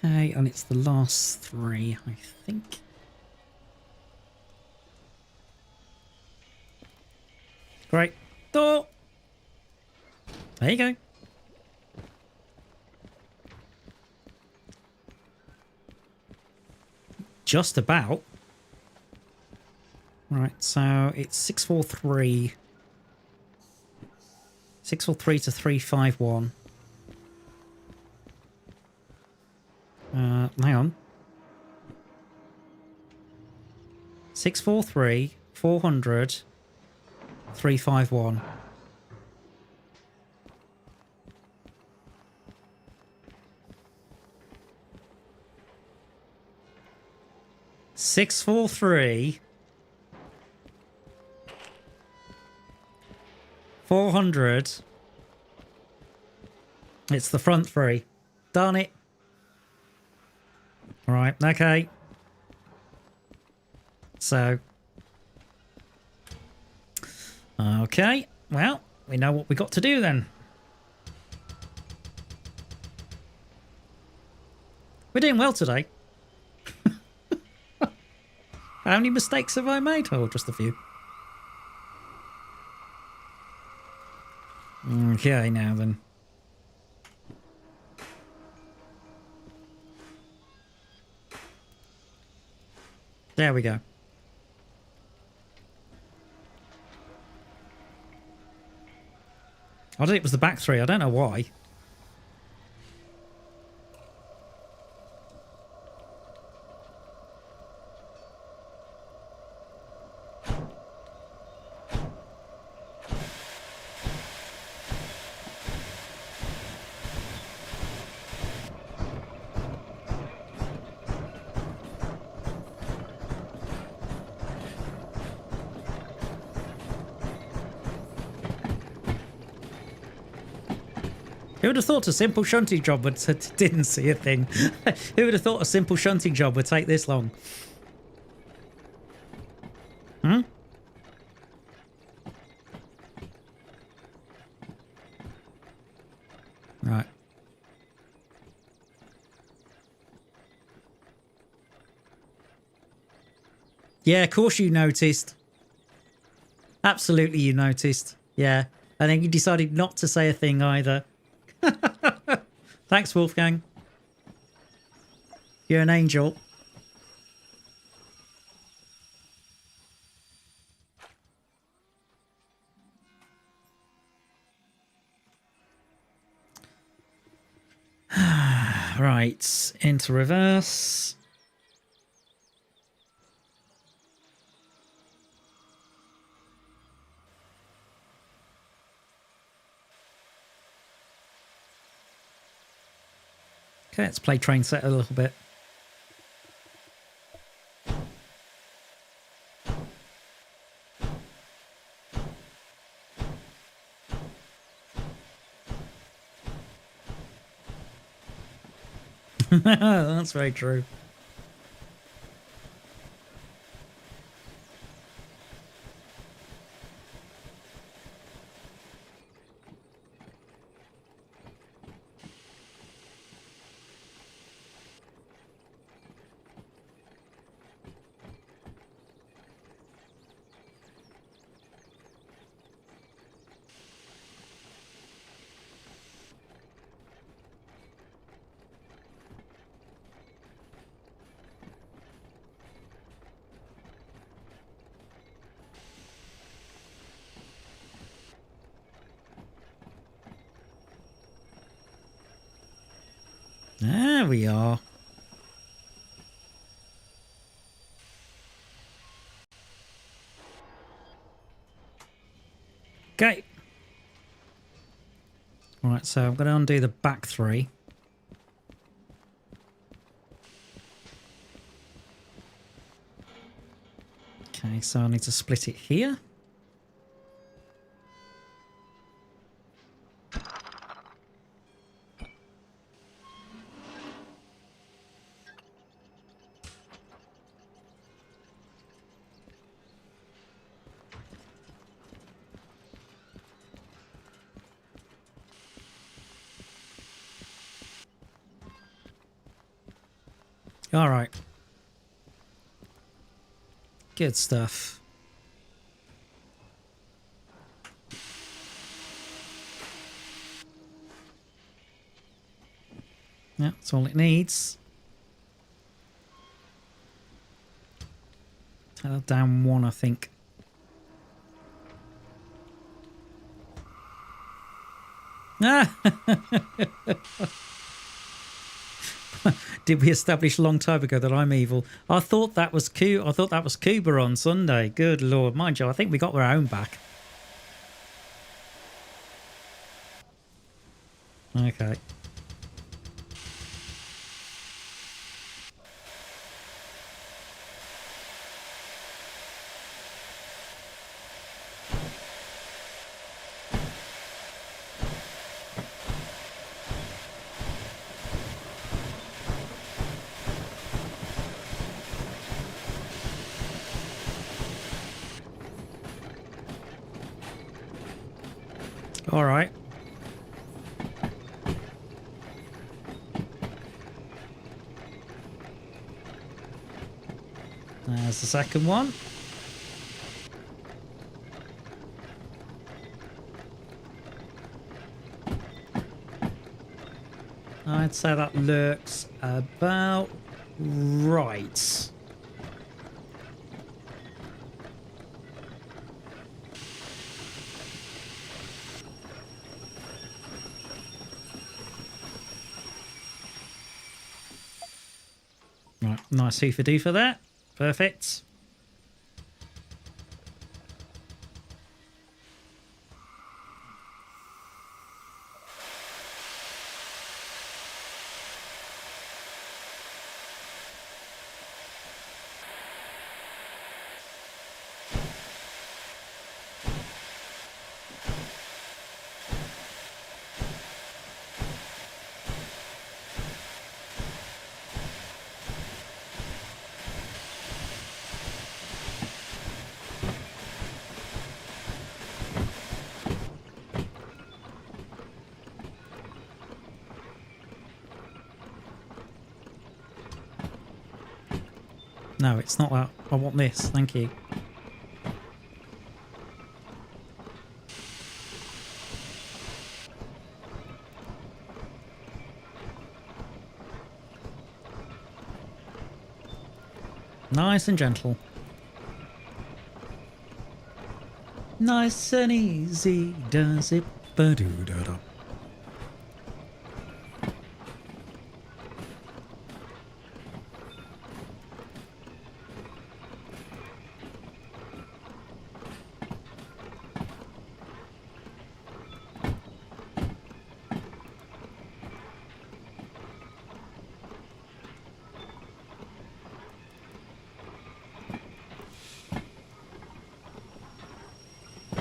Okay, and it's the last three, I think. Great. Door! There you go. Just about. Right, so it's 643. 643 to 351. Hang on. 643, 400, 351. Six, 4, 3, 400. It's the front three. Darn it. All right. Okay. So. Okay. Well, we know what we got to do then. We're doing well today. How many mistakes have I made? Oh, just a few. Okay, now then. There we go. I thought it was the back three. I don't know why. Who would have thought a simple shunting job would... Didn't see a thing. Who would have thought a simple shunting job would take this long? Hmm? Right. Yeah, of course you noticed. Absolutely you noticed. Yeah. And then you decided not to say a thing either. Thanks, Wolfgang. You're an angel. Right, into reverse. Okay, let's play train set a little bit. That's very true. There we are. Okay. Right, so I'm going to undo the back three. Okay, so I need to split it here. All right. Good stuff. Yeah, that's all it needs. Take that down one, I think. Ah! Did we establish a long time ago that I'm evil? I thought that was I thought that was Cuba on Sunday. Good lord, mind you, I think we got our own back. Okay. All right. There's the second one. I'd say that looks about right. Right, nice hoofer do for that. Perfect. No, it's not that. I want this. Thank you. Nice and gentle. Nice and easy does it. Ba-doo-da-da.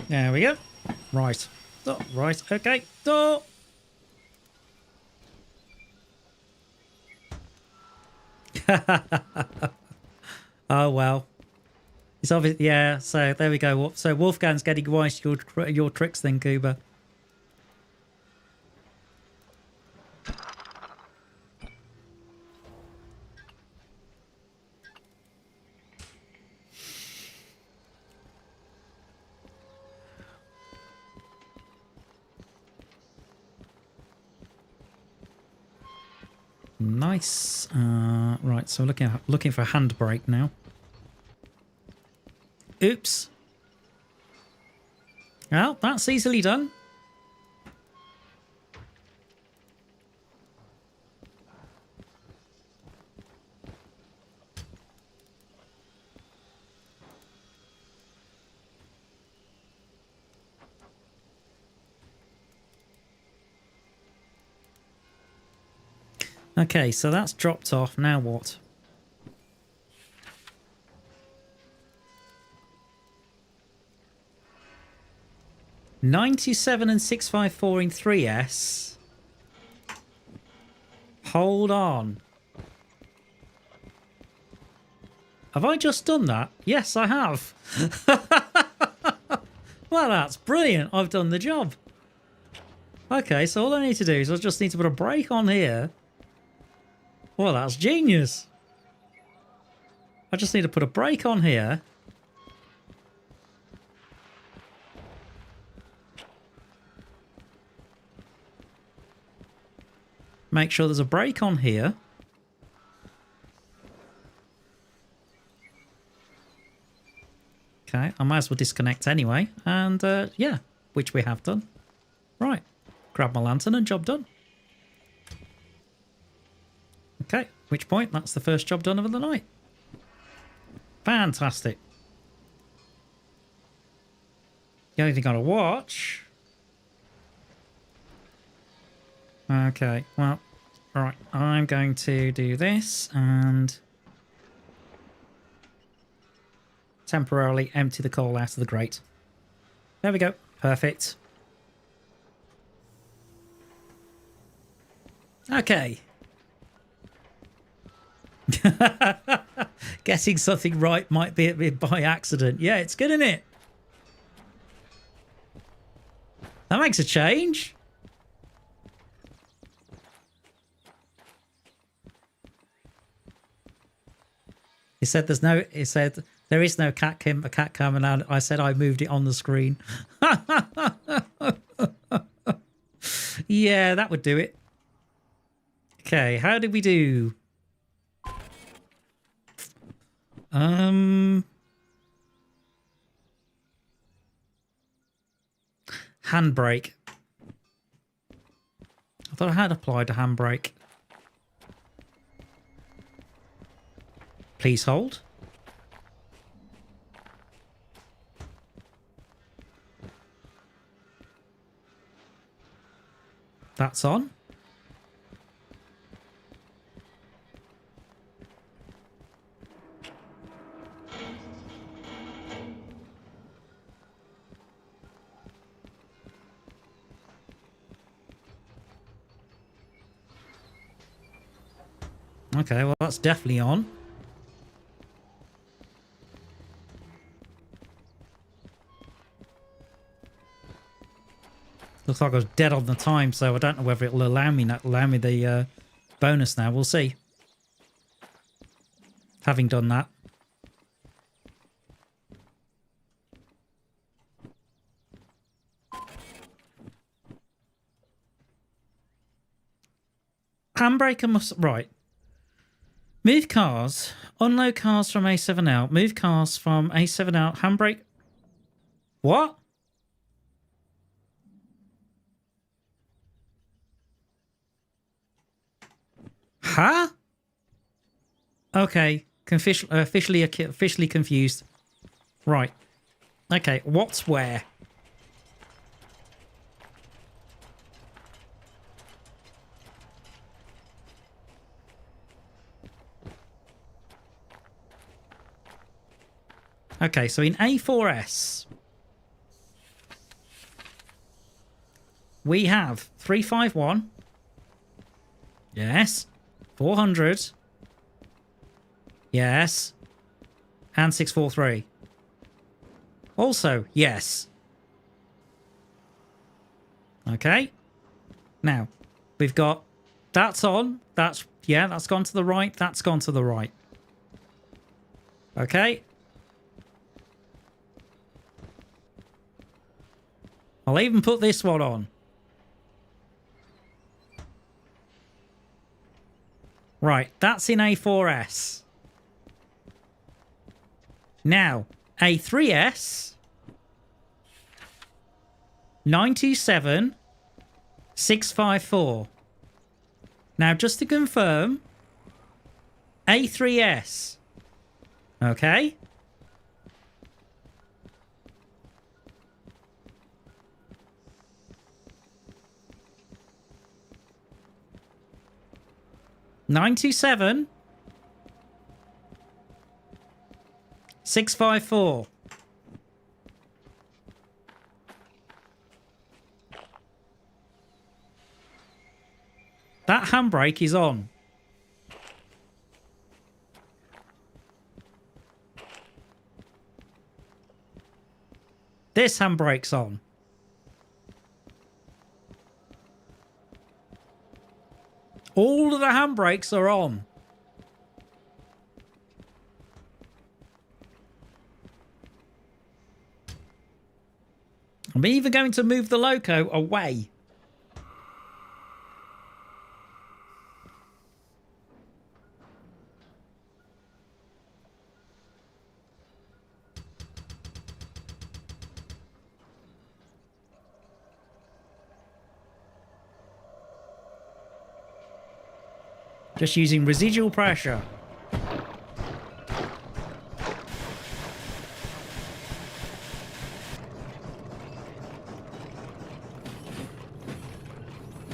There we go. Right. Oh, right. Okay. Oh. Oh well. It's obvious. Yeah. So there we go. So Wolfgang's getting wise to your tricks then, Kuba. Nice. Right, so looking for a handbrake now. Oops. Well, that's easily done. Okay, so that's dropped off. Now what? $97 and $654 in 3S. Hold on. Have I just done that? Yes, I have. Well, that's brilliant. I've done the job. Okay, so all I need to do is I just need to put a brake on here. Well, that's genius. I just need to put a brake on here. Make sure there's a brake on here. Okay, I might as well disconnect anyway. And yeah, which we have done. Right, grab my lantern and job done. Okay, which point that's the first job done of the night. Fantastic. The only thing I gotta watch. Okay, well, right, I'm going to do this and temporarily empty the coal out of the grate. There we go. Perfect. Okay. Getting something right might be a bit by accident. Yeah, it's good, isn't it? That makes a change. He said there's no, he said there is no cat coming out. I said I moved it on the screen. Yeah, that would do it. Okay, how did we do? Handbrake. I thought I had applied a handbrake. Please hold. That's on. Okay, well that's definitely on. Looks like I was dead on the time, so I don't know whether it'll allow me the bonus now. We'll see. Having done that. Handbrake must... Right. Move cars. Unload cars from A7 out. Move cars from A7 out. Handbrake. What? Huh? Okay. Officially confused. Right. Okay. What's where? Okay, so in A4S, we have 351. Yes. 400. Yes. And 643. Also, yes. Okay. Now, we've got... That's on. That's... Yeah, that's gone to the right. That's gone to the right. Okay. I'll even put this one on. Right, that's in A4S. Now, A3S. 927 654. Now, just to confirm, A3S. Okay. $97 654. That handbrake is on. This handbrake's on. All of the handbrakes are on. I'm even going to move the loco away. Just using residual pressure.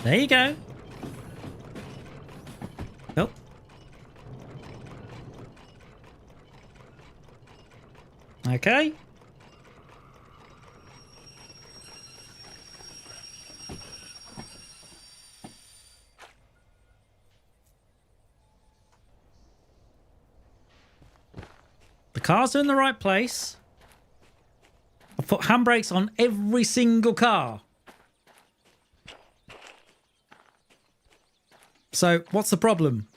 There you go. Oh. Okay. The cars are in the right place. I've put handbrakes on every single car. So, what's the problem?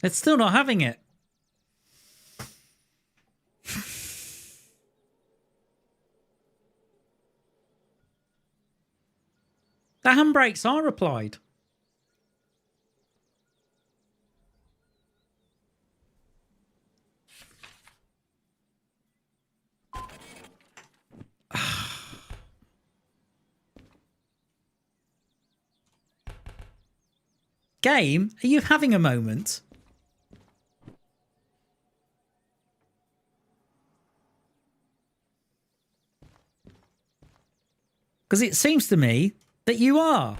It's still not having it. The handbrakes are applied. Game, are you having a moment? Because it seems to me that you are.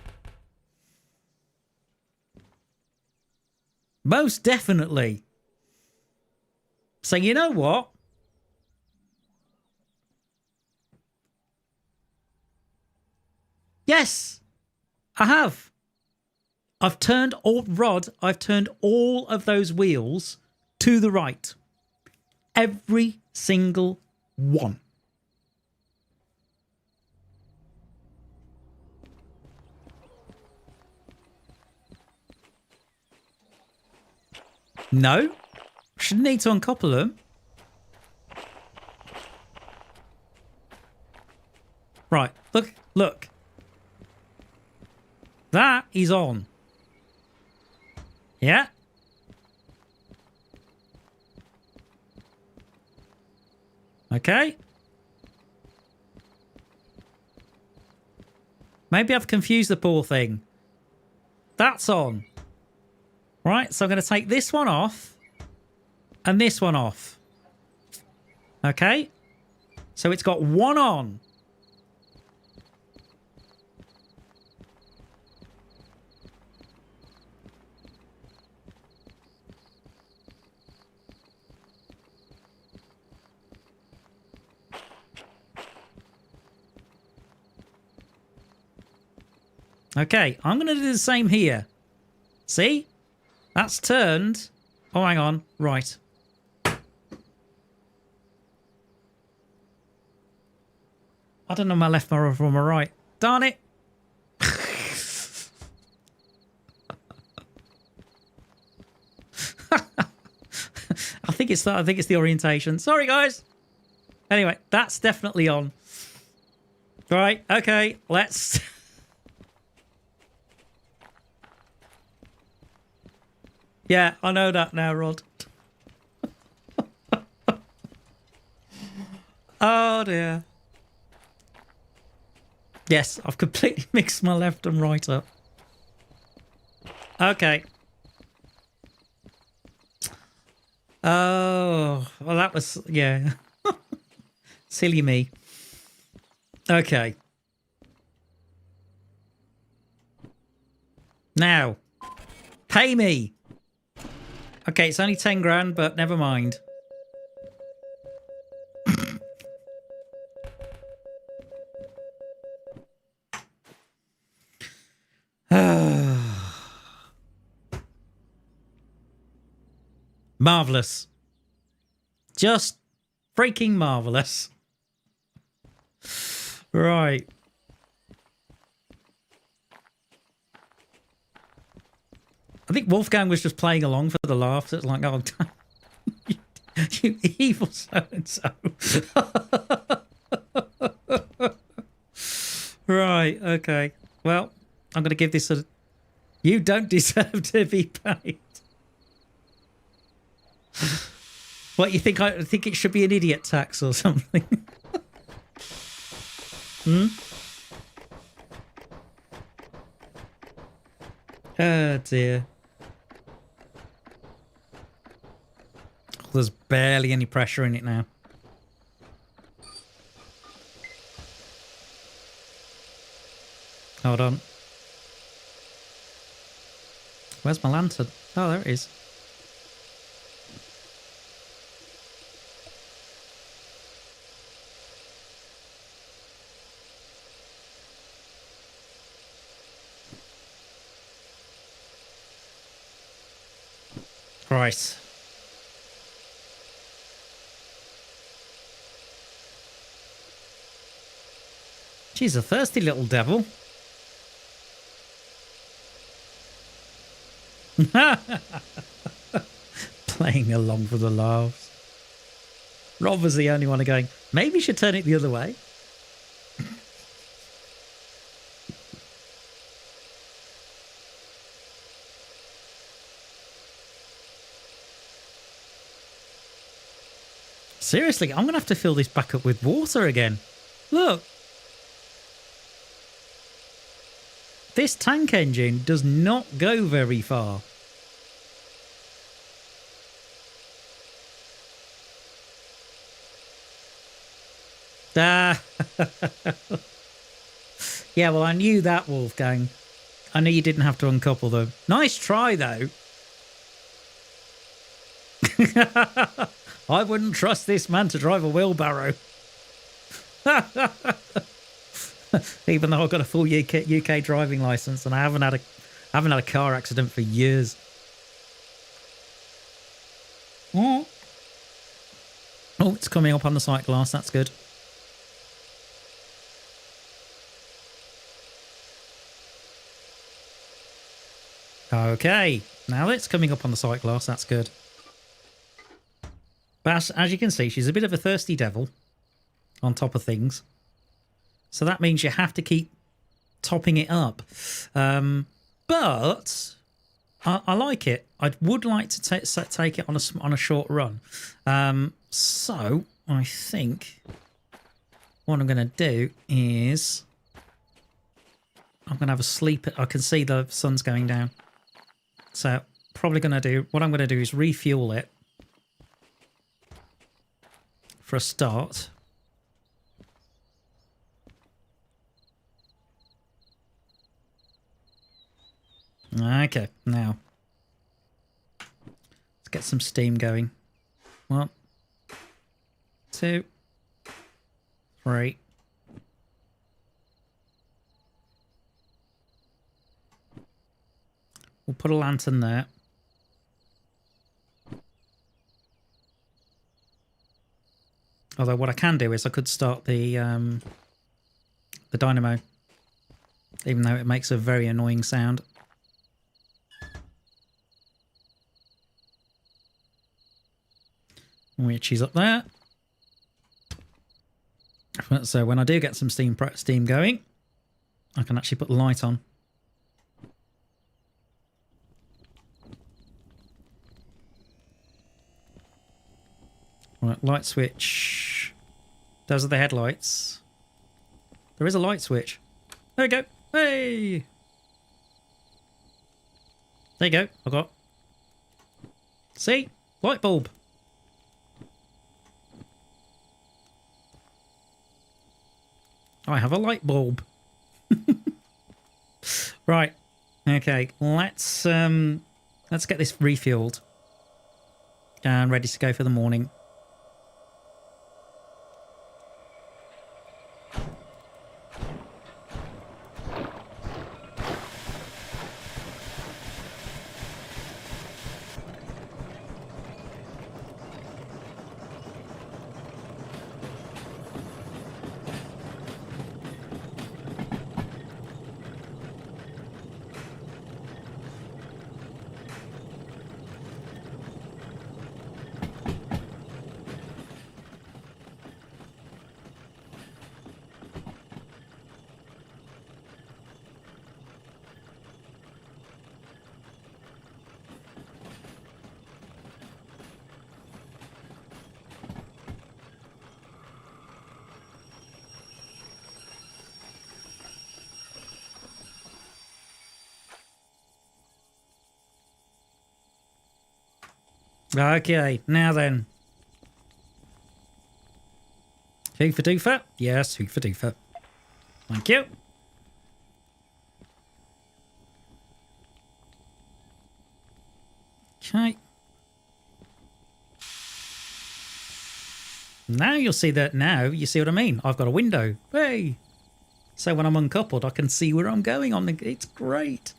Most definitely. So you know what? Yes, I have. I've turned all of those wheels to the right. Every single one. No, shouldn't need to uncouple them. Right, look. That is on. Yeah. Okay. Maybe I've confused the poor thing. That's on. Right, so I'm going to take this one off and this one off. Okay. So it's got one on. Okay, I'm going to do the same here. See? That's turned. Oh, hang on. Right. I don't know my left mirror from my right. Darn it. I think it's the orientation. Sorry, guys. Anyway, that's definitely on. Right. Okay. Let's. Yeah, I know that now, Rod. Oh, dear. Yes, I've completely mixed my left and right up. Okay. Oh, well, that was, yeah. Silly me. Okay. Now, pay me. Okay, it's only 10 grand, but never mind. Marvellous. Just freaking marvellous. Right. I think Wolfgang was just playing along for the laughs. It's like, oh, you evil so-and-so. Right, okay. Well, I'm going to give this a... You don't deserve to be paid. What, you think I think it should be an idiot tax or something? Hmm? Oh, dear. There's barely any pressure in it now. Hold on. Where's my lantern? Oh, there it is. Right. She's a thirsty little devil. Playing along for the laughs. Rob was the only one going, maybe you should turn it the other way. Seriously, I'm going to have to fill this back up with water again. Look. This tank engine does not go very far. Ah. Yeah, well, I knew that, Wolfgang. I knew you didn't have to uncouple them. Nice try, though. I wouldn't trust this man to drive a wheelbarrow. Even though I've got a full UK driving license and I haven't had a car accident for years. Oh, it's coming up on the sight glass. That's good. Okay, now it's coming up on the sight glass. That's good. But as you can see, she's a bit of a thirsty devil on top of things. So that means you have to keep topping it up. But I like it. I would like to take it on a short run. So I think what I'm going to do is I'm going to have a sleep. I can see the sun's going down. So probably going to do, what I'm going to do is refuel it for a start. Okay, now let's get some steam going. 1, 2, 3. We'll put a lantern there. Although what I can do is I could start the dynamo, even though it makes a very annoying sound. Which is up there. So when I do get some steam going, I can actually put the light on. Right, light switch. Those are the headlights. There is a light switch. There we go. Hey! There you go. I got. See? Light bulb. I have a light bulb. Right. Okay. Let's get this refueled and ready to go for the morning. Okay, now then. Hoofer doofer? Yes, hoofer doofer. Thank you. Okay. Now you'll see that. Now you see what I mean. I've got a window. Hey! So when I'm uncoupled, I can see where I'm going on the... It's great.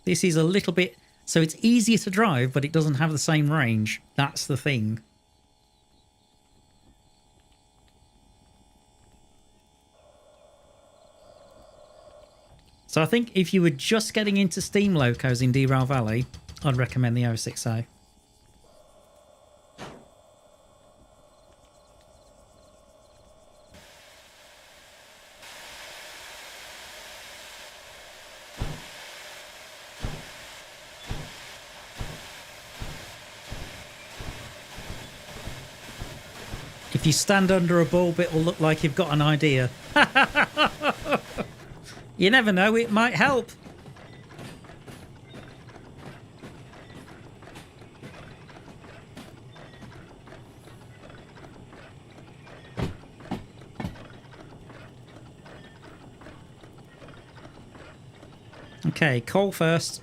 This is a little bit... So it's easier to drive, but it doesn't have the same range. That's the thing. So I think if you were just getting into steam locos in Derail Valley, I'd recommend the S060. If you stand under a bulb, it will look like you've got an idea. You never know, it might help. Okay, coal first.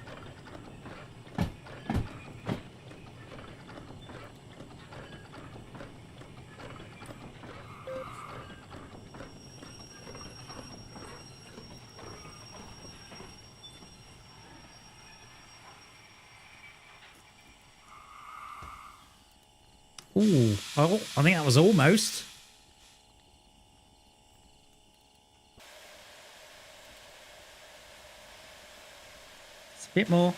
Ooh, oh, I think that was almost. It's a bit more.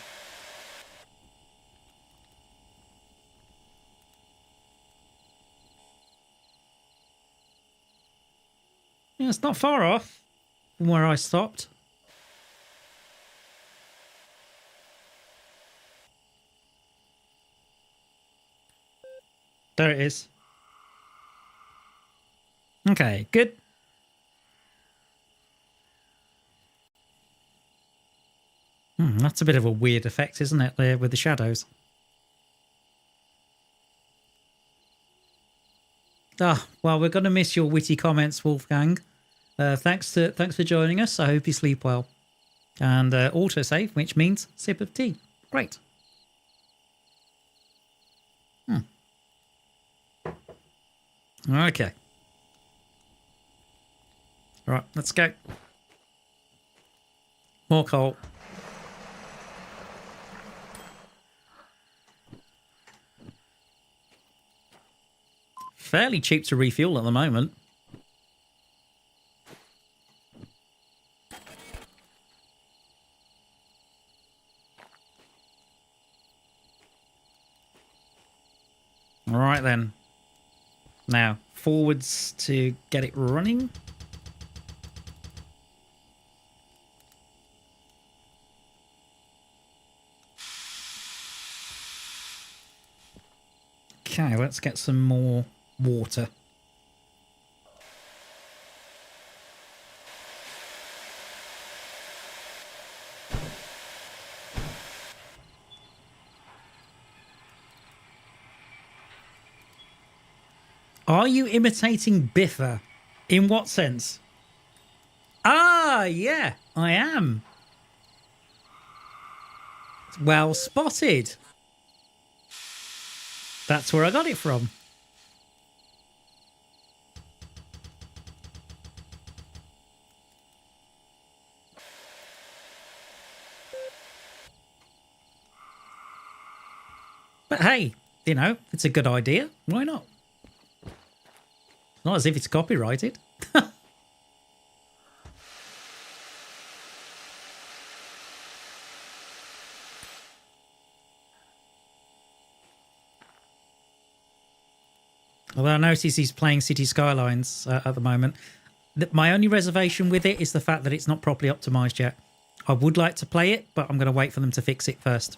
Yeah, it's not far off from where I stopped. There it is. Okay, good. That's a bit of a weird effect, isn't it, there with the shadows? Ah, well, we're going to miss your witty comments, Wolfgang. Thanks for joining us. I hope you sleep well. And autosave, which means sip of tea. Great. Okay. All right, let's go. More coal. Fairly cheap to refuel at the moment. All right then. Now, forwards to get it running. Okay, let's get some more water. Are you imitating Biffa? In what sense? Ah, yeah, I am. Well spotted. That's where I got it from. But hey, you know, it's a good idea. Why not? Not as if it's copyrighted. Although I notice he's playing City Skylines at the moment. My only reservation with it is the fact that it's not properly optimized yet. I would like to play it, but I'm going to wait for them to fix it first.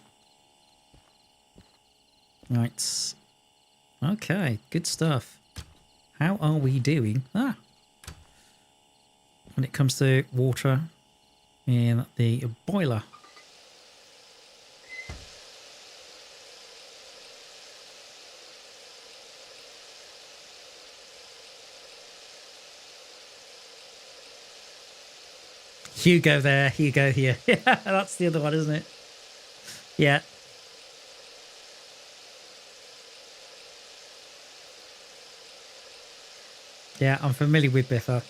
Right. Okay, good stuff. How are we doing? When it comes to water in the boiler. Hugo there, Hugo here. Yeah, that's the other one, isn't it? Yeah. Yeah, I'm familiar with Biffa.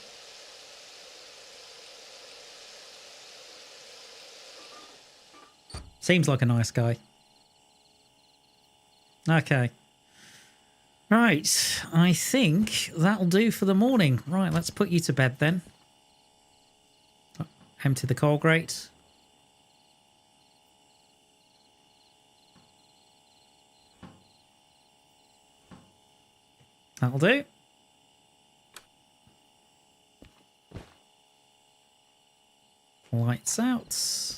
Seems like a nice guy. Okay. Right, I think that'll do for the morning. Right, let's put you to bed then. Empty the coal grate. That'll do. Lights out.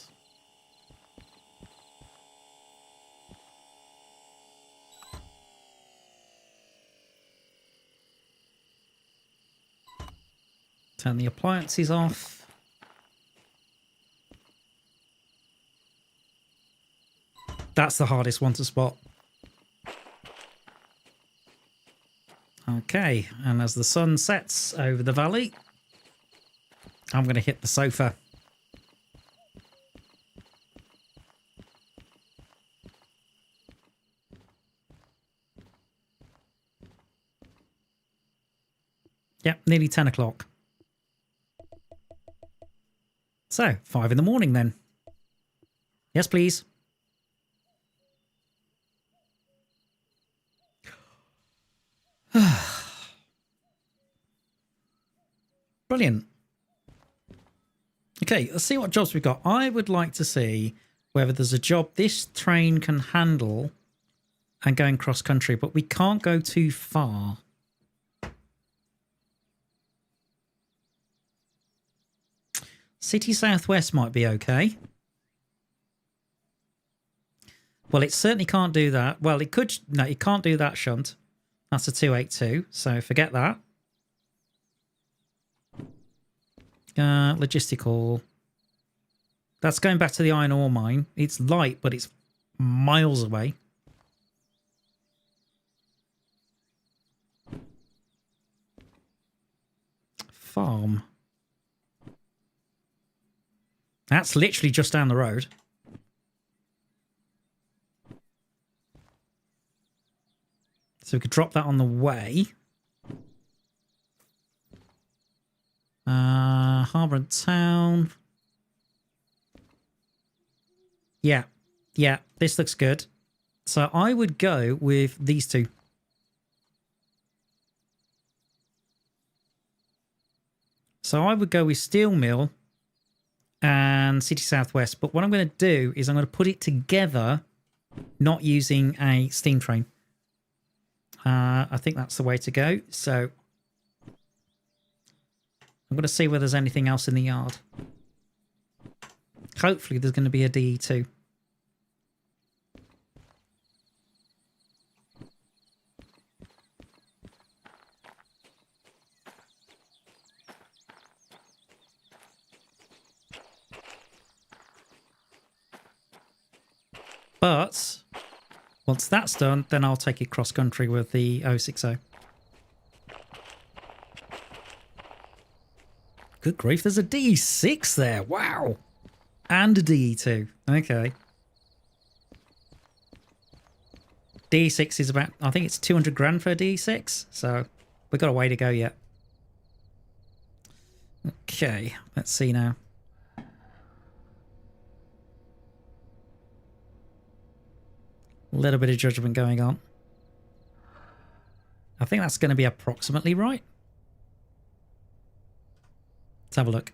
Turn the appliances off. That's the hardest one to spot. Okay, and as the sun sets over the valley, I'm going to hit the sofa. Yep, nearly 10 o'clock. So, 5 in the morning then. Yes, please. Brilliant. Okay, let's see what jobs we've got. I would like to see whether there's a job this train can handle and going cross country, but we can't go too far. City Southwest might be okay. Well, it certainly can't do that. Well, it could. No, it can't do that shunt. That's a 282, so forget that. Logistical. That's going back to the iron ore mine. It's light, but it's miles away. Farm. That's literally just down the road. So we could drop that on the way. Harbour and Town. Yeah. Yeah, this looks good. So I would go with these two. So I would go with Steel Mill and City Southwest. But what I'm going to do is I'm going to put it together, not using a steam train. I think that's the way to go. So I'm going to see whether there's anything else in the yard. Hopefully there's going to be a DE2. But once that's done, then I'll take it cross-country with the S060. Good grief, there's a D6 there. Wow. And a DE2. Okay. D6 is about, I think it's 200 grand for a D6. So we've got a way to go yet. Okay, let's see now. A little bit of judgment going on. I think that's going to be approximately right. Let's have a look.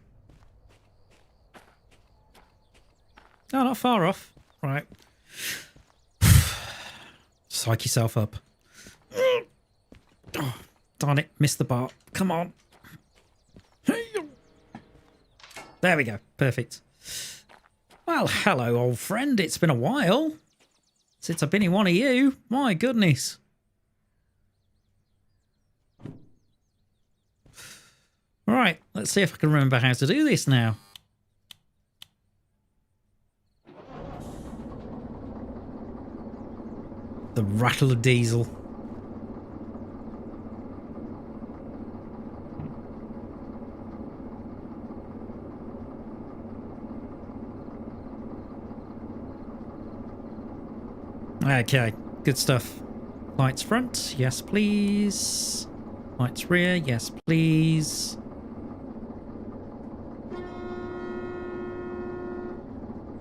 Oh, not far off. Right. Psych yourself up. Oh, darn it. Missed the bar. Come on. There we go. Perfect. Well, hello, old friend. It's been a while since I've been in one of you. My goodness. Right, let's see if I can remember how to do this now. The rattle of diesel. Okay, good stuff. Lights front, yes please. Lights rear, yes please.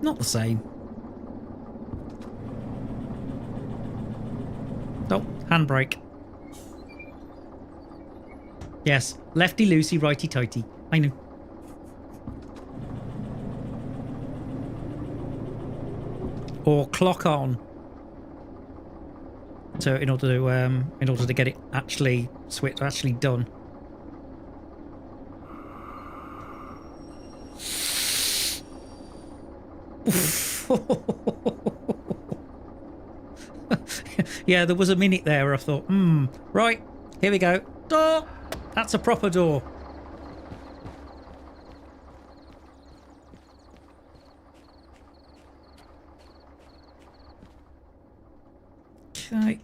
Not the same. Oh, handbrake. Yes, lefty loosey, righty tighty. I know. Or clock on. So in order to get it actually done. Yeah, there was a minute there where I thought, right, here we go. Door! That's a proper door. Okay.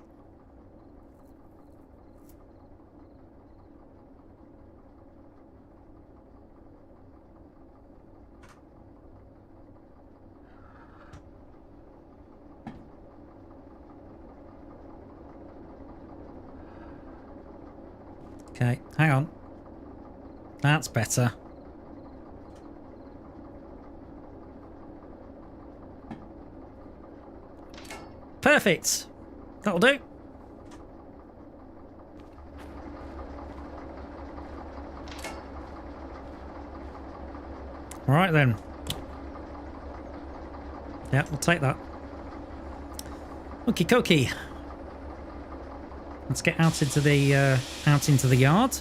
Okay, hang on. That's better. Perfect. That'll do. All right then. Yeah, we'll take that. Okie dokie. Let's get out into the yard.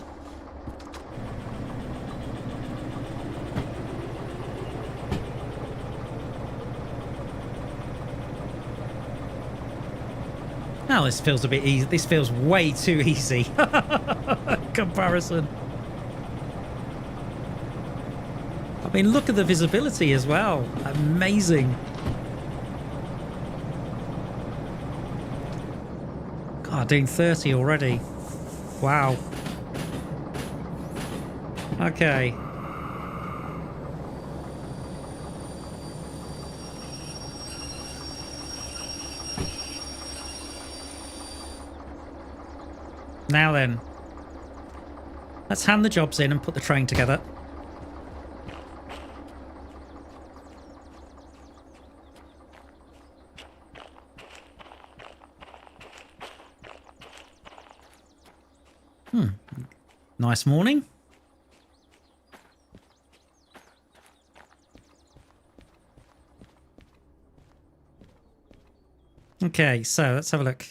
Now this feels a bit easy. This feels way too easy. Comparison. I mean, look at the visibility as well. Amazing. God, doing 30 already. Wow. Okay. Now then, let's hand the jobs in and put the train together. Nice morning. Okay, so let's have a look.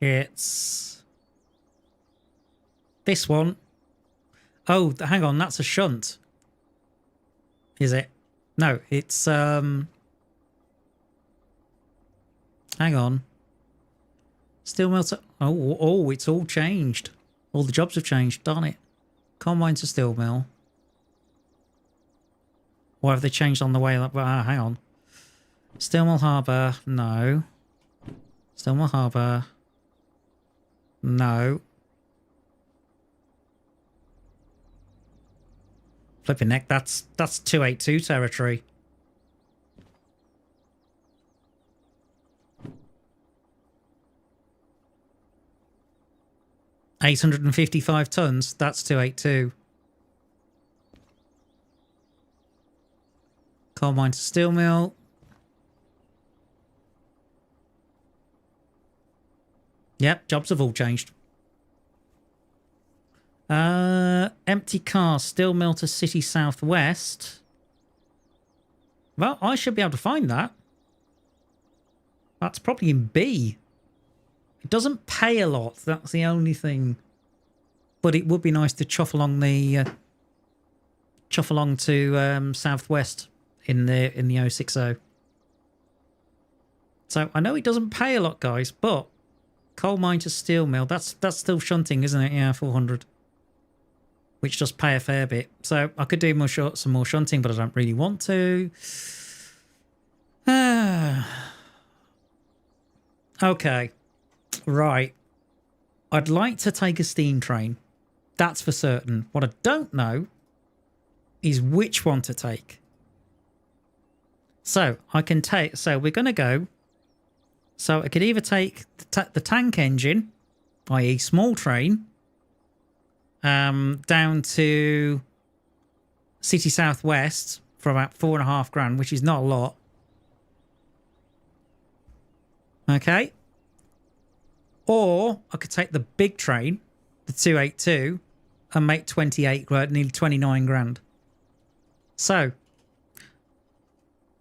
It's this one. Oh, hang on, that's a shunt. Is it? No, it's hang on. Steel melter. Oh, it's all changed. All the jobs have changed, darn it. Coal mine to steel mill. Or have they changed on the way? Hang on. Steel mill harbour, no. Steel mill harbour, no. Flipping neck, that's 282 territory. $855 tons, that's 282. Coal mine to steel mill. Yep, jobs have all changed. Empty car, steel mill to city southwest. Well, I should be able to find that. That's probably in B. It doesn't pay a lot. That's the only thing. But it would be nice to chuff along to southwest in the 060. So I know it doesn't pay a lot, guys, but coal mine to steel mill, that's still shunting, isn't it? Yeah, 400. Which does pay a fair bit. So I could do some more shunting, but I don't really want to. Okay. Right. I'd like to take a steam train. That's for certain. What I don't know is which one to take. So I can take... So we're going to go So I could either take the tank engine, i.e. small train, down to City Southwest for about $4.5 grand, which is not a lot. Okay. Or I could take the big train, the 282, and make 28 grand, nearly 29 grand. So,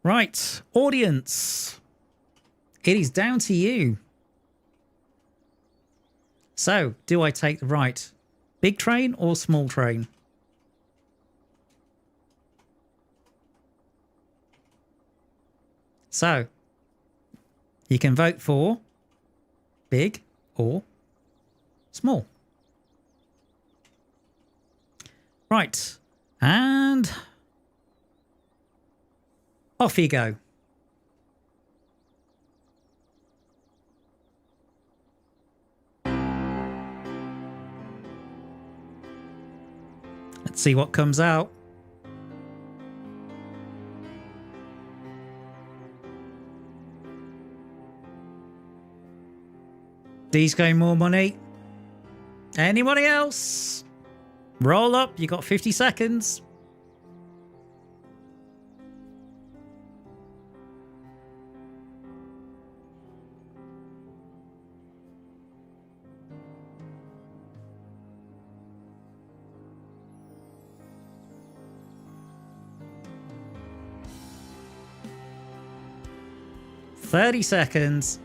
right, audience, it is down to you. So, do I take the right big train or small train? So, you can vote for big or small. Right, and off you go. Let's see what comes out. D's going more money. Anybody else? Roll up. You got 50 seconds. "30 seconds.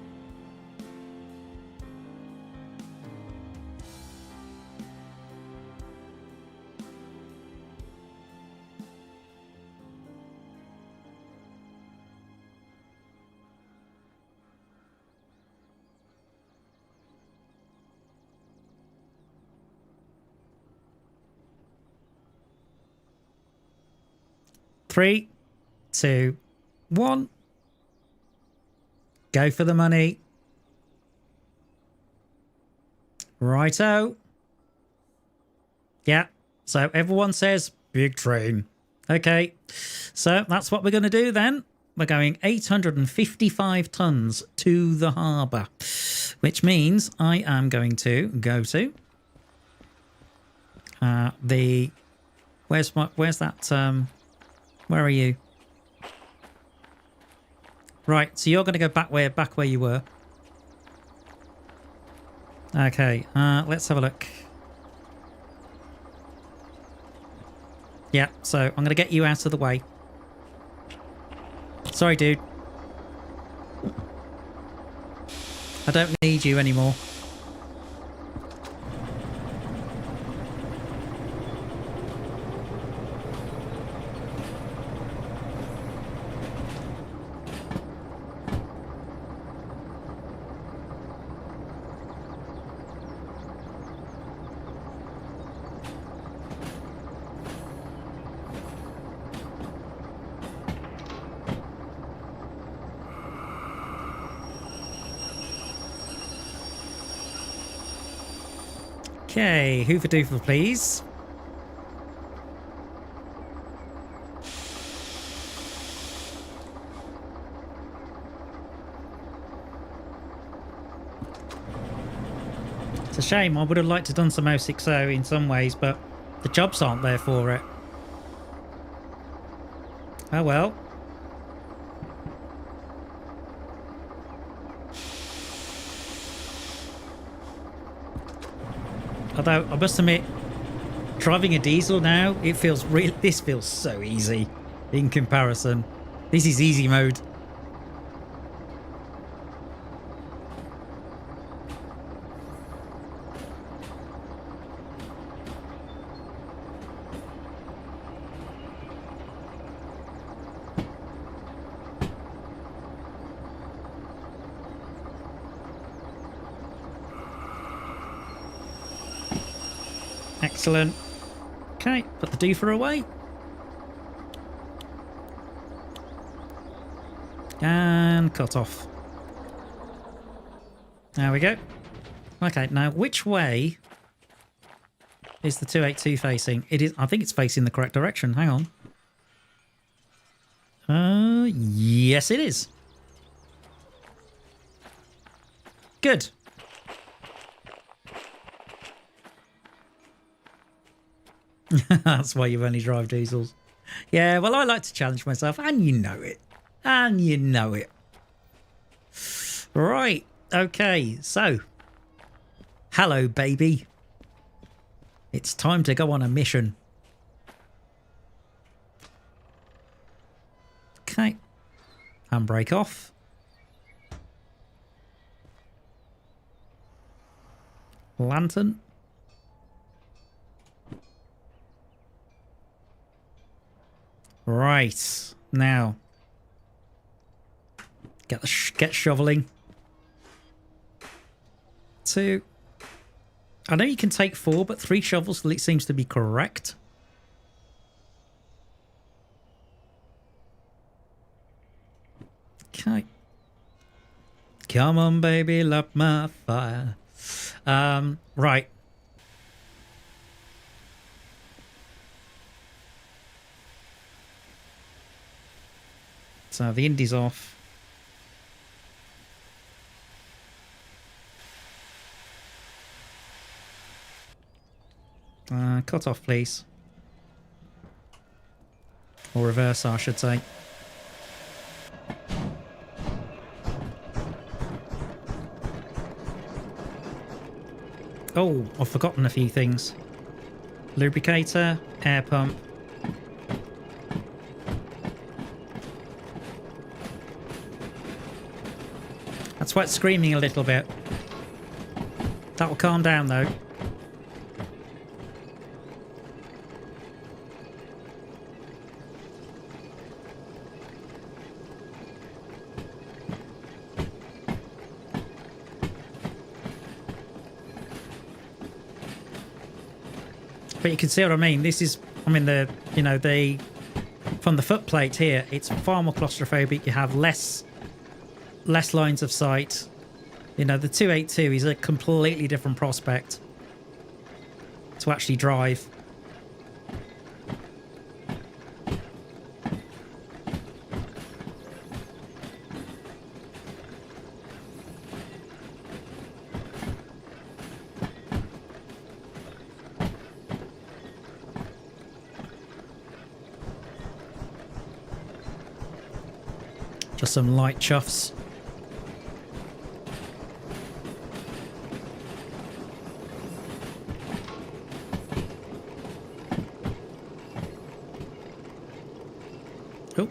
Three, two, one. Go for the money. Righto. Yeah. So everyone says big train. Okay. So that's what we're going to do then. We're going 855 tons to the harbour, which means I am going to go to where's that where are you? Right, so you're going to go back where you were. Okay, let's have a look. Yeah, so I'm going to get you out of the way. Sorry, dude. I don't need you anymore. Okay, Hoover Doover, please. It's a shame. I would have liked to have done some 060 in some ways, but the jobs aren't there for it. Oh well. Although I must admit, driving a diesel now, this feels so easy in comparison. This is easy mode. Excellent. Okay, put the doofer away. And cut off. There we go. Okay, now which way is the 282 facing? It is. I think it's facing the correct direction. Hang on. Yes, it is. Good. That's why you only drive diesels. Yeah, well, I like to challenge myself, and you know it. And you know it. Right. Okay, so. Hello, baby. It's time to go on a mission. Okay. Handbrake off. Lantern. Right. Now. Get shoveling. 2. I know you can take 4, but 3 shovels seems to be correct. Okay. Come on, baby, light my fire. Right. So the Indy's off. Cut off, please. Or reverse, I should say. Oh, I've forgotten a few things. Lubricator, air pump. That's why it's screaming a little bit. That'll calm down though. But you can see what I mean. This is, I mean, from the foot plate here, it's far more claustrophobic. You have less lines of sight. You know, the 282 is a completely different prospect to actually drive. Just some light chuffs. Oh.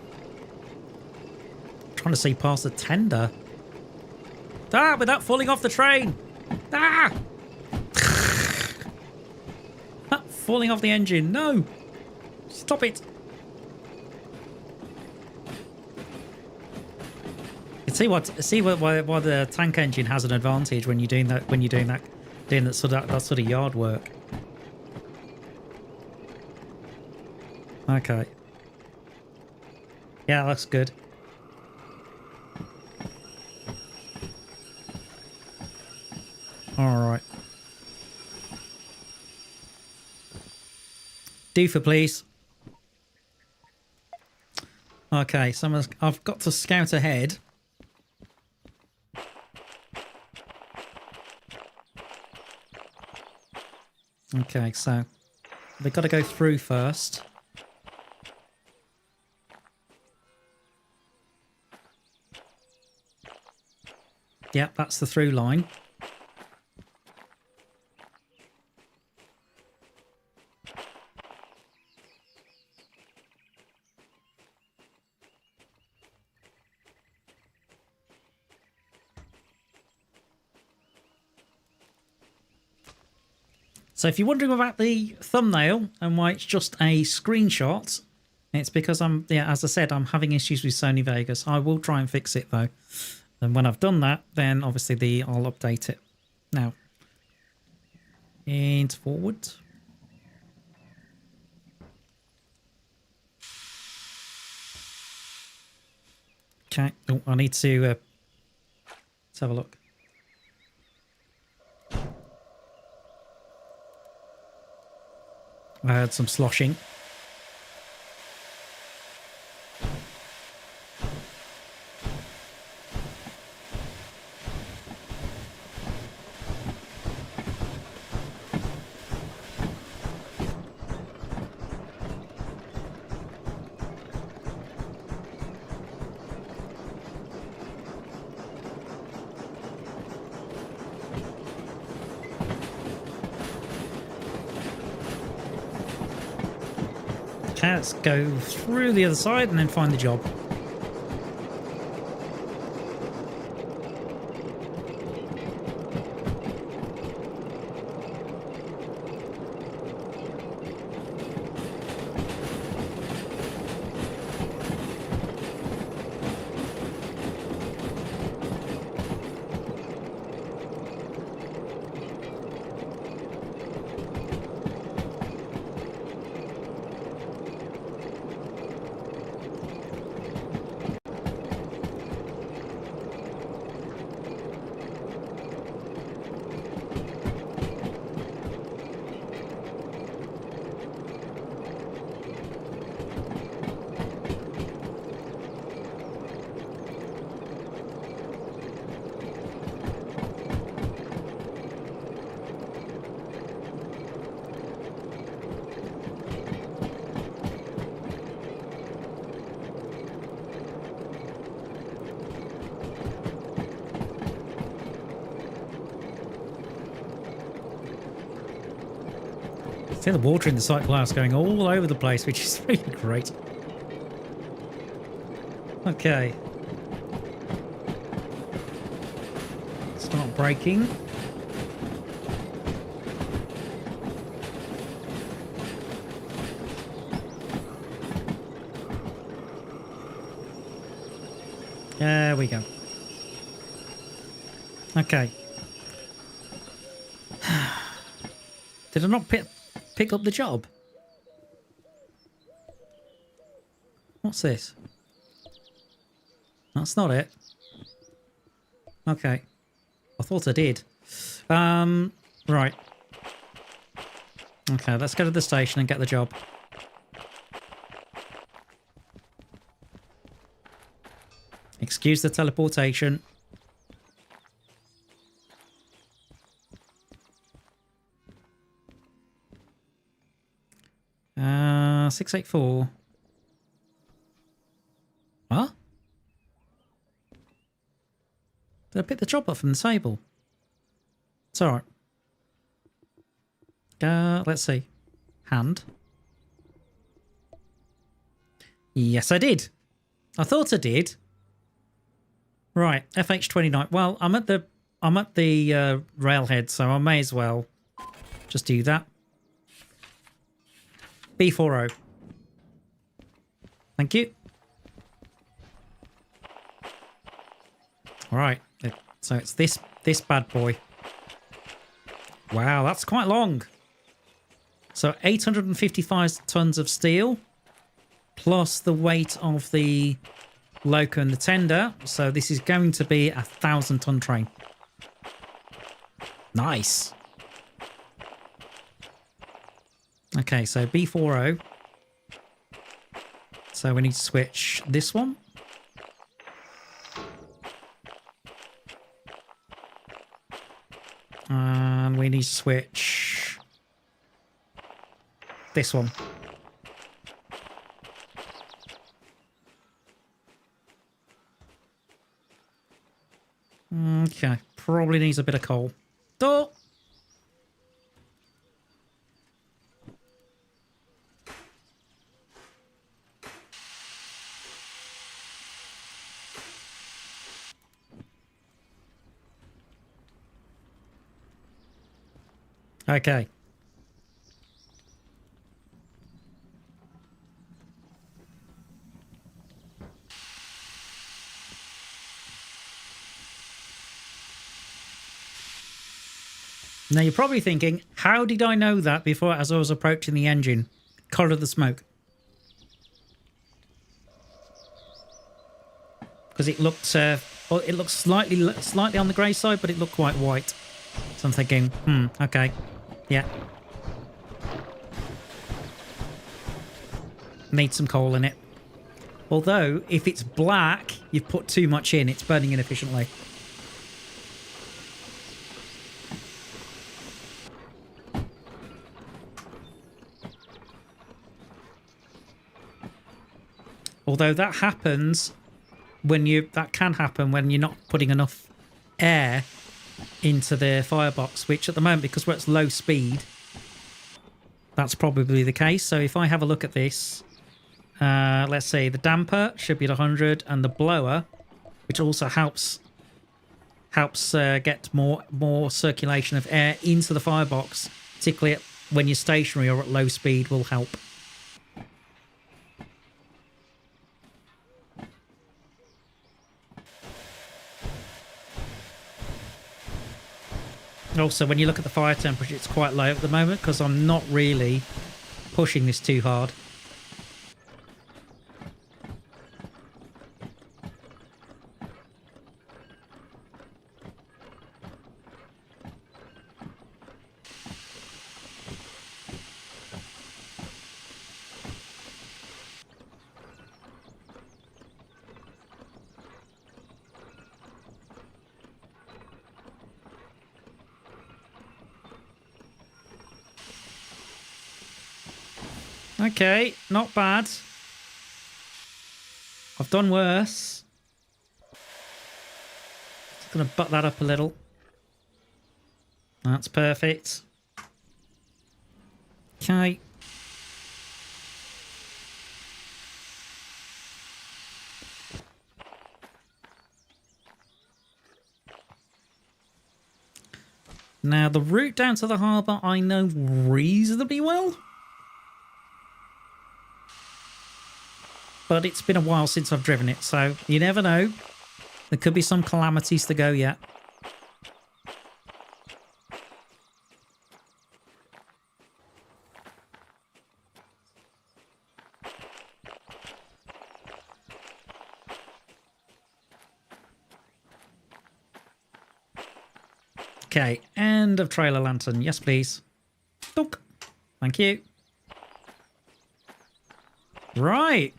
Trying to see past the tender. Ah, without falling off the train. Ah! Falling off the engine. No. Stop it. See why the tank engine has an advantage when you're doing that sort of yard work. Okay. Yeah, that's good. All right. Doofer, please. Okay, so I've got to scout ahead. Okay, so they've got to go through first. Yep, that's the through line. So if you're wondering about the thumbnail and why it's just a screenshot, it's because as I said, I'm having issues with Sony Vegas. I will try and fix it though. And when I've done that, then obviously I'll update it. Now, and forward. Okay. Oh, I need to let's have a look. I heard some sloshing. Okay, let's go through the other side and then find the job. See the water in the sight glass going all over the place, which is really great. Okay. Start braking. There we go. Okay. Did I not pick up the job? What's this? That's not it. Okay. I thought I did. Right. Okay, let's go to the station and get the job. Excuse the teleportation. Uh, 684. What? Did I pick the job up from the table? It's alright. Let's see. Hand. Yes, I did. I thought I did. Right, FH29. Well, I'm at the railhead, so I may as well just do that. B40. Thank you. All right, so it's this bad boy. Wow, that's quite long. So 855 tons of steel, plus the weight of the loco and the tender. So this is going to be a 1,000-ton train. Nice. Okay, so B40. So we need to switch this one. And we need to switch this one. Okay, probably needs a bit of coal. Door. Okay. Now you're probably thinking, how did I know that before as I was approaching the engine? Colour of the smoke. Because it looked, well, it looked slightly on the grey side, but it looked quite white. So I'm thinking, okay, yeah. Need some coal in it. Although, if it's black, you've put too much in, it's burning inefficiently. Although that happens when that can happen when you're not putting enough air into the firebox, which at the moment, because we're at low speed, that's probably the case. So if I have a look at this, Let's see, the damper should be at 100, and the blower, which also helps get more circulation of air into the firebox, particularly when you're stationary or at low speed, will help. Also, when you look at the fire temperature, it's quite low at the moment because I'm not really pushing this too hard. Okay, not bad. I've done worse. Just gonna butt that up a little. That's perfect. Okay. Now, the route down to the harbour I know reasonably well. But it's been a while since I've driven it, so you never know. There could be some calamities to go yet. Okay, end of trailer lantern. Yes, please. Dunk. Thank you. Right.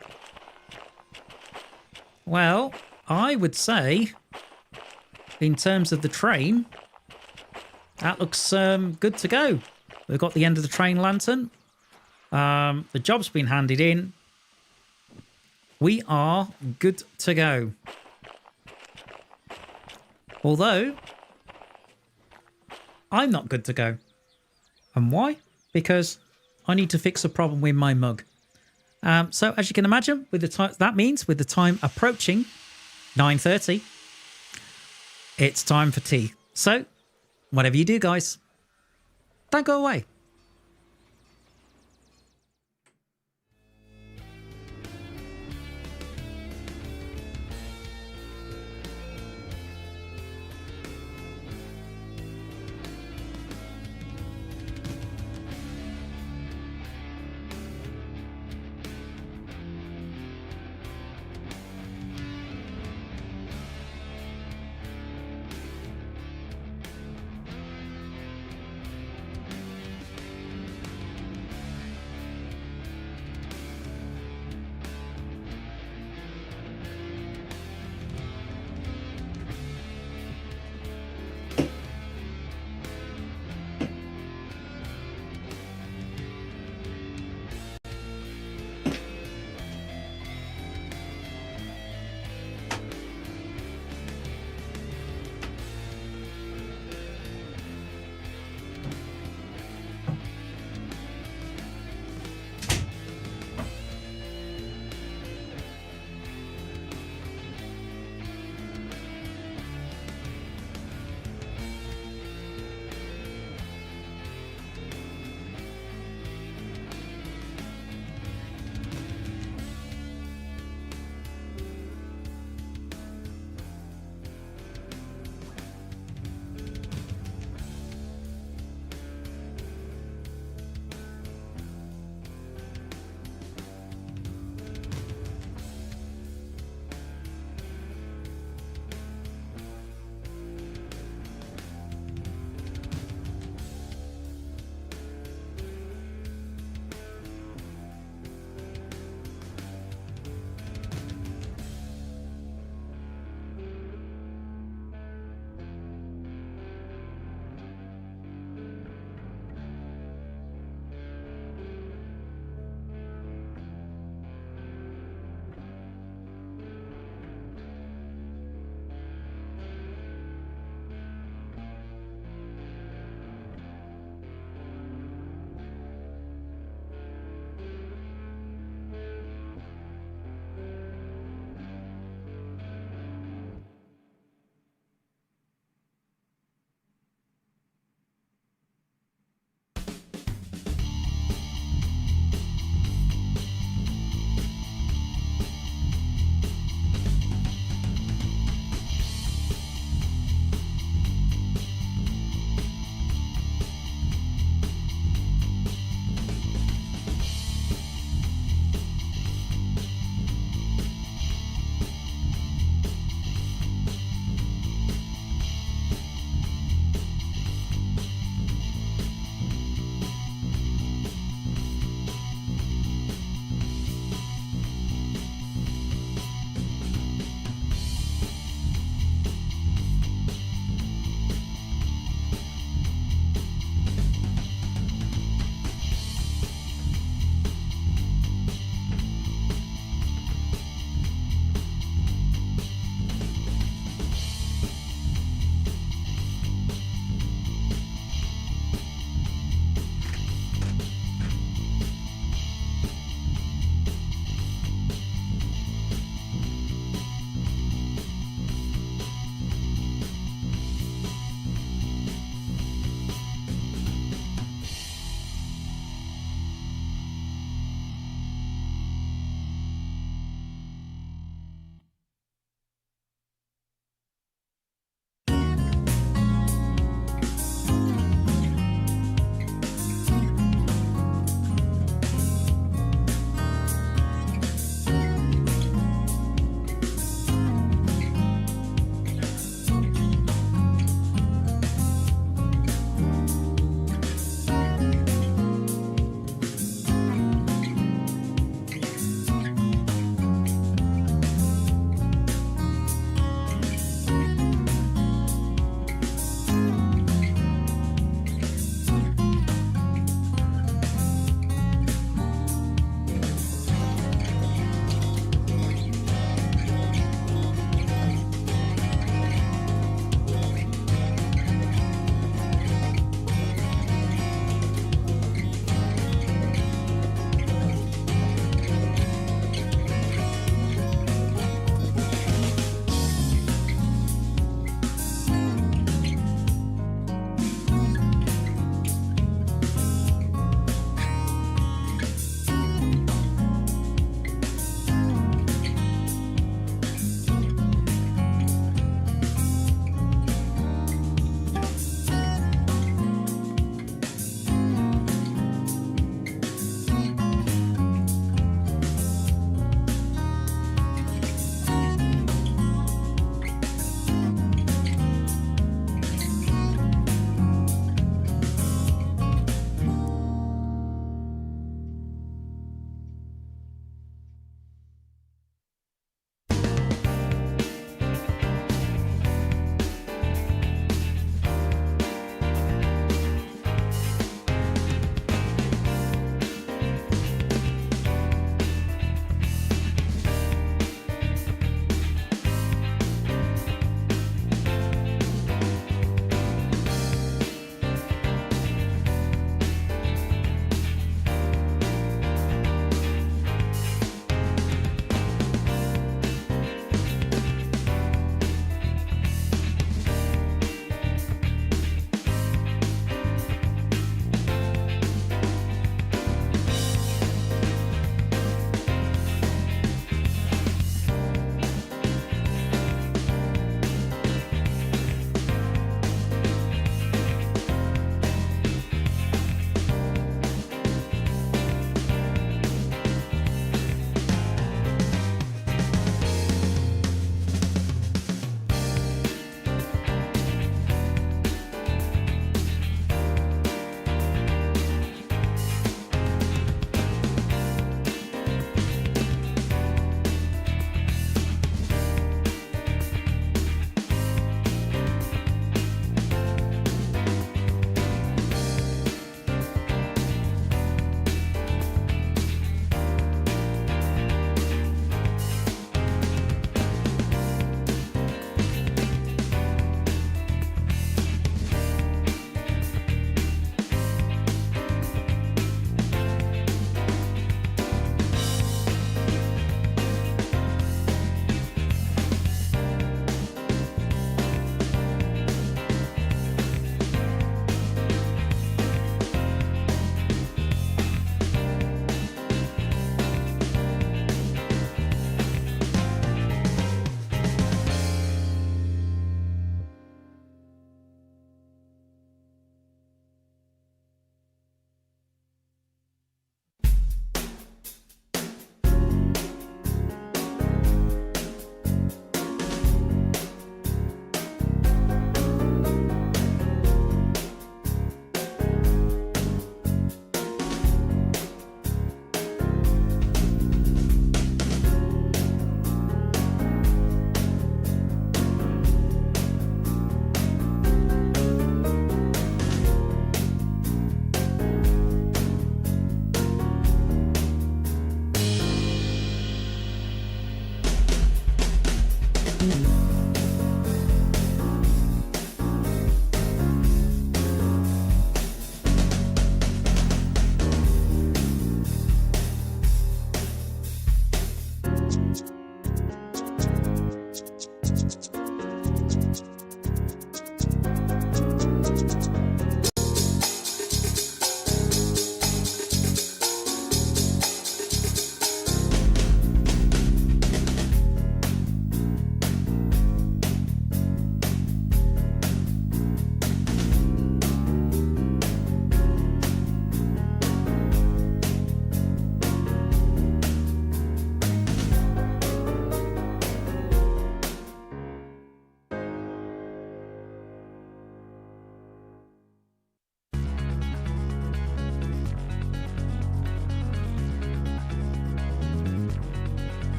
Well, I would say, in terms of the train, that looks good to go. We've got the end of the train lantern. The job's been handed in. We are good to go. Although, I'm not good to go. And why? Because I need to fix a problem with my mug. So as you can imagine, with the time, that means with the time approaching 9:30, it's time for tea. So whatever you do, guys, don't go away.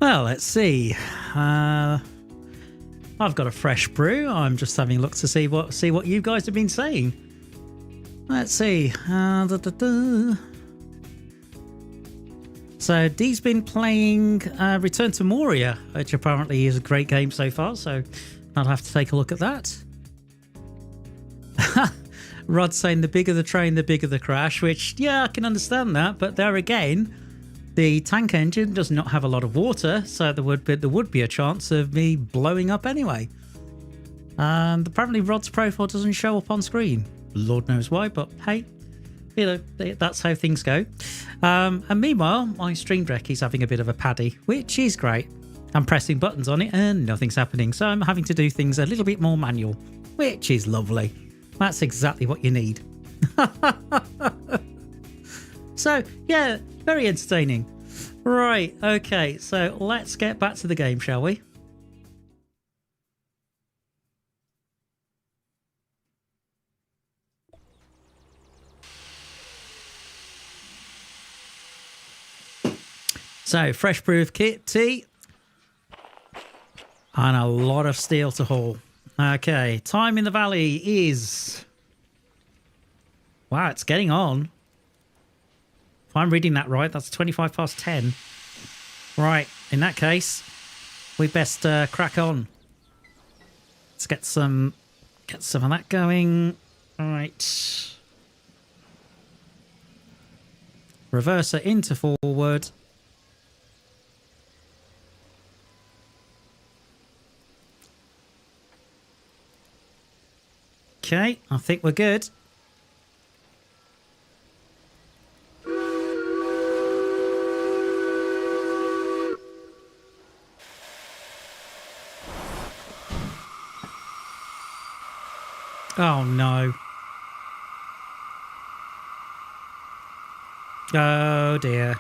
Well, let's see. I've got a fresh brew. I'm just having a look to see what you guys have been saying. Let's see. So Dee's been playing Return to Moria, which apparently is a great game so far, so I'll have to take a look at that. Rod's saying the bigger the train, the bigger the crash, which, yeah, I can understand that, but there again, the tank engine does not have a lot of water, so there would be a chance of me blowing up anyway. And apparently Rod's profile doesn't show up on screen. Lord knows why, but hey, you know, that's how things go. And meanwhile, my stream deck is having a bit of a paddy, which is great. I'm pressing buttons on it and nothing's happening, so I'm having to do things a little bit more manual, which is lovely. That's exactly what you need. So, yeah, very entertaining. Right, okay, so let's get back to the game, shall we? So, fresh brew of tea and a lot of steel to haul. Okay, time in the valley is... Wow, it's getting on. If I'm reading that right, that's 25 past 10. Right, in that case, we best crack on. Let's get some of that going. All right. Reverser into forward. Okay, I think we're good. Oh no. Oh dear.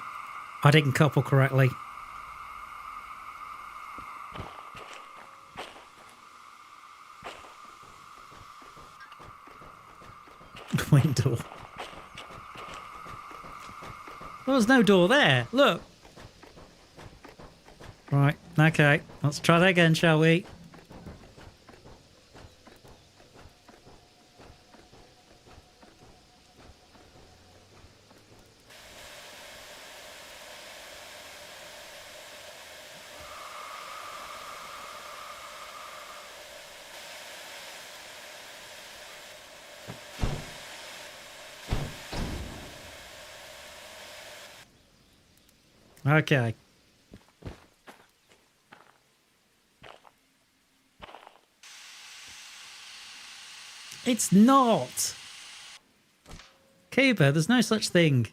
I didn't couple correctly. Window. There was no door there. Look. Right. Okay. Let's try that again, shall we? Okay. It's not. Cuba, there's no such thing.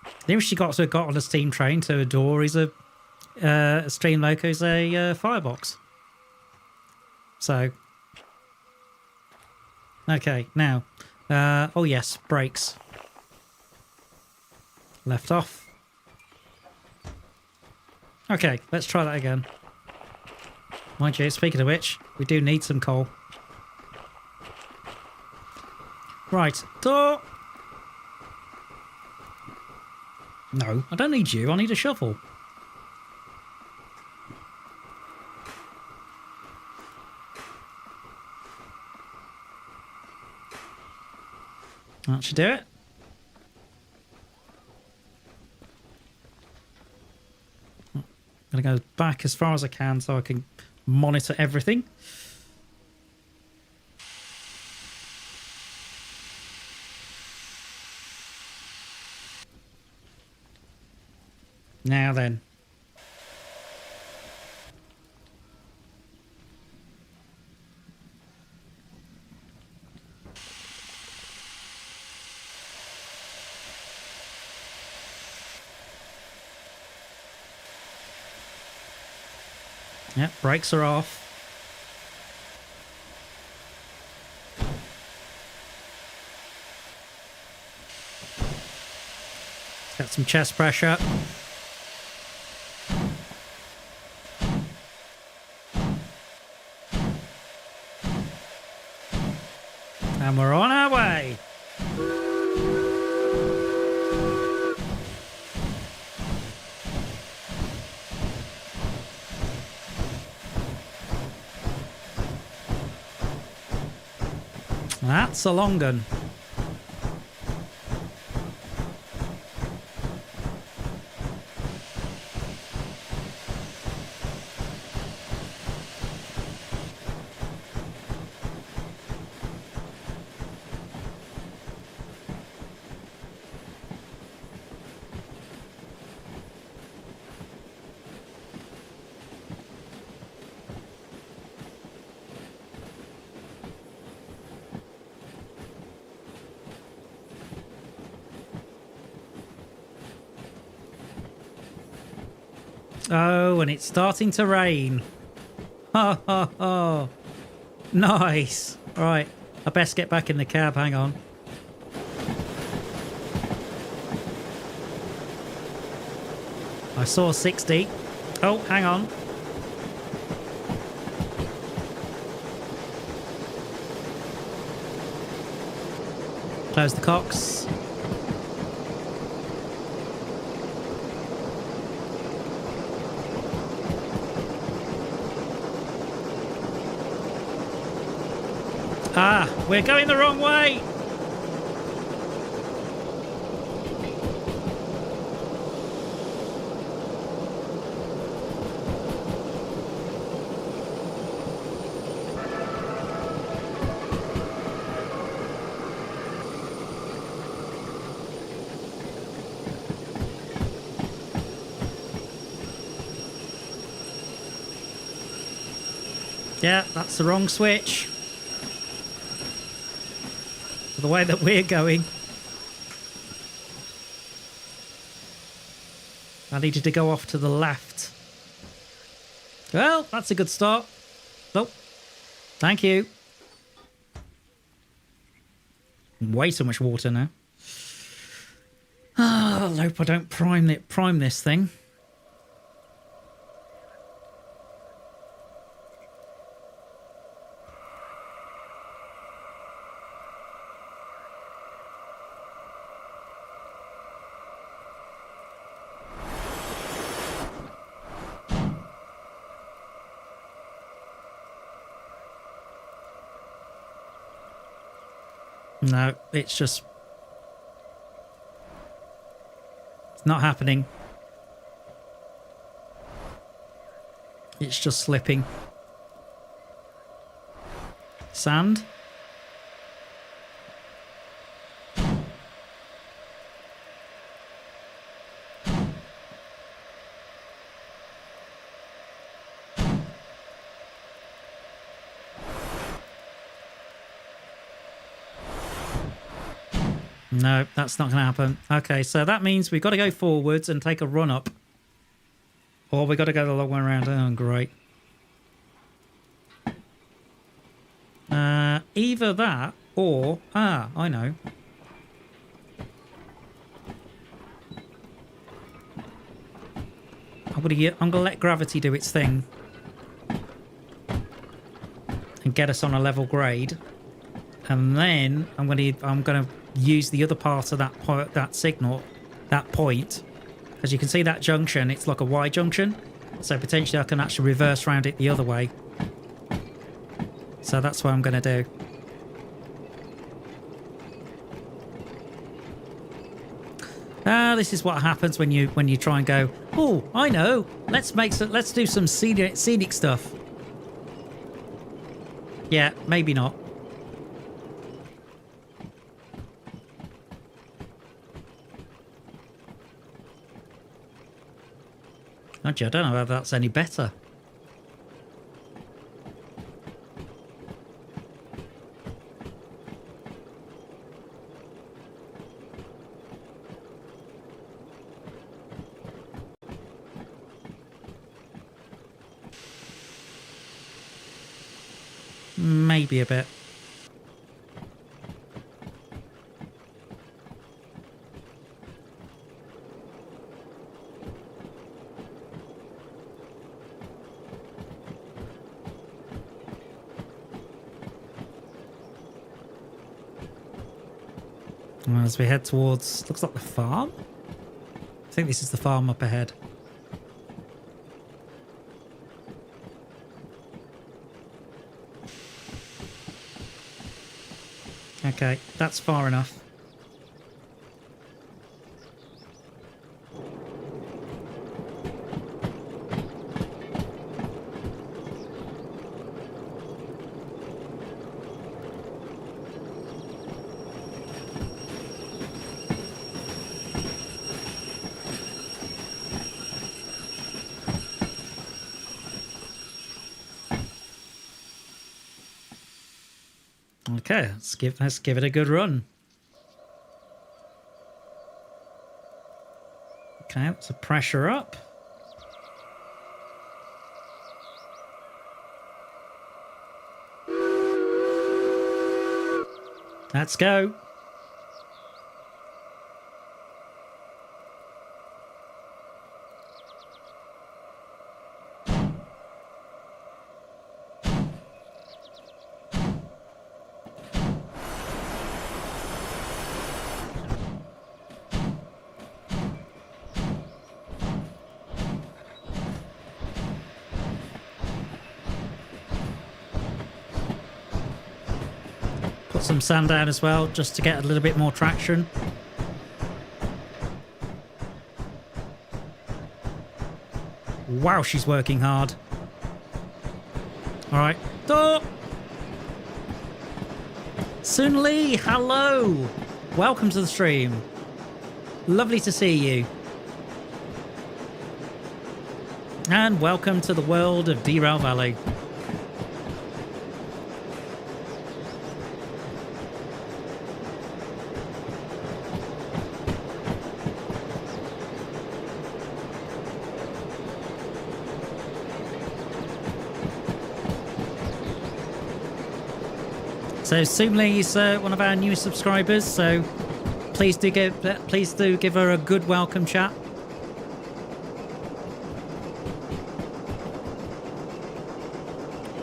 The nearest she got on a steam train to a door is a stream loco's a firebox. So, okay, now, oh yes, brakes. Left off. Okay, let's try that again. Mind you, speaking of which, we do need some coal. Right, door. No, I don't need you, I need a shovel. That should do it. I'm going to go back as far as I can so I can monitor everything. Now then. Yep, brakes are off. Got some chest pressure. That's a long gun. Oh, and it's starting to rain. Ha ha ha. Nice. Right, I best get back in the cab. Hang on. I saw 60. Oh, hang on. Close the cocks. Ah, we're going the wrong way. Yeah, that's the wrong switch. The way that we're going. I needed to go off to the left. Well, that's a good start. Oh, thank you. Way too much water now. Ah, I hope I don't prime this thing. No, it's not happening. It's just slipping. Sand. No, that's not going to happen. Okay, so that means we've got to go forwards and take a run up. Or we've got to go the long way around. Oh, great. Either that or... Ah, I know. I'm going to let gravity do its thing. And get us on a level grade. And then I'm going to use the other part of that signal, that point. As you can see, that junction, it's like a Y junction. So potentially I can actually reverse round it the other way. So that's what I'm going to do. This is what happens when you try and go, oh, I know, let's do some scenic stuff. Yeah, maybe not. Actually, I don't know whether that's any better. Maybe a bit. As we head towards, looks like the farm. I think this is the farm up ahead. Okay, that's far enough. Okay, let's give it a good run. Okay, so pressure up. Let's go. Put some sand down as well, just to get a little bit more traction. Wow, she's working hard. All right. Oh! Sun Lee, hello. Welcome to the stream. Lovely to see you. And welcome to the world of Derail Valley. So Sumli is one of our new subscribers, so please do give her a good welcome chat.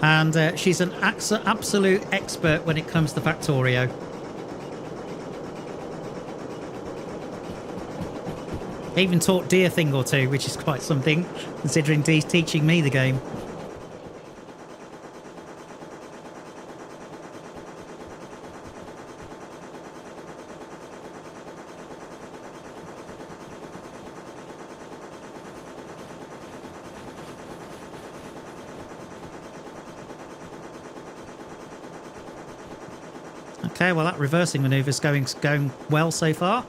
And she's an absolute expert when it comes to Factorio. Even taught Dee a thing or two, which is quite something, considering Dee's teaching me the game. Okay, well that reversing manoeuvre is going well so far.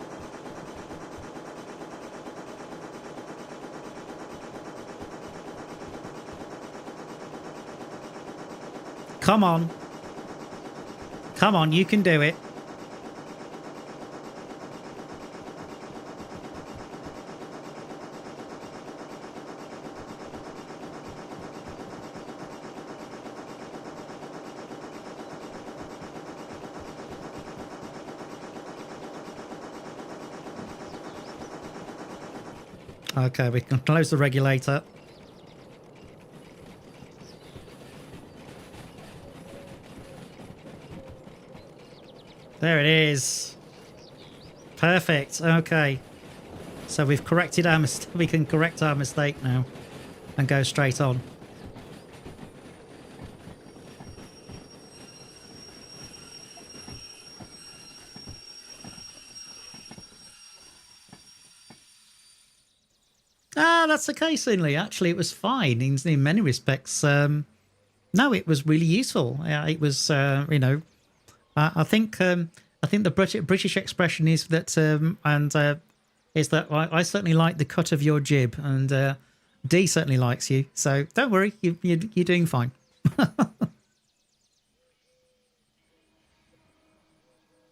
Come on. Come on, you can do it. Okay, we can close the regulator. There it is. Perfect. Okay. So we've corrected our mistake. We can correct our mistake now and go straight on. That's okay, Sinley. Actually, it was fine in many respects. No, it was really useful. It was, you know, I think the British expression is that, is that I certainly like the cut of your jib, and Dee certainly likes you. So don't worry, you're doing fine.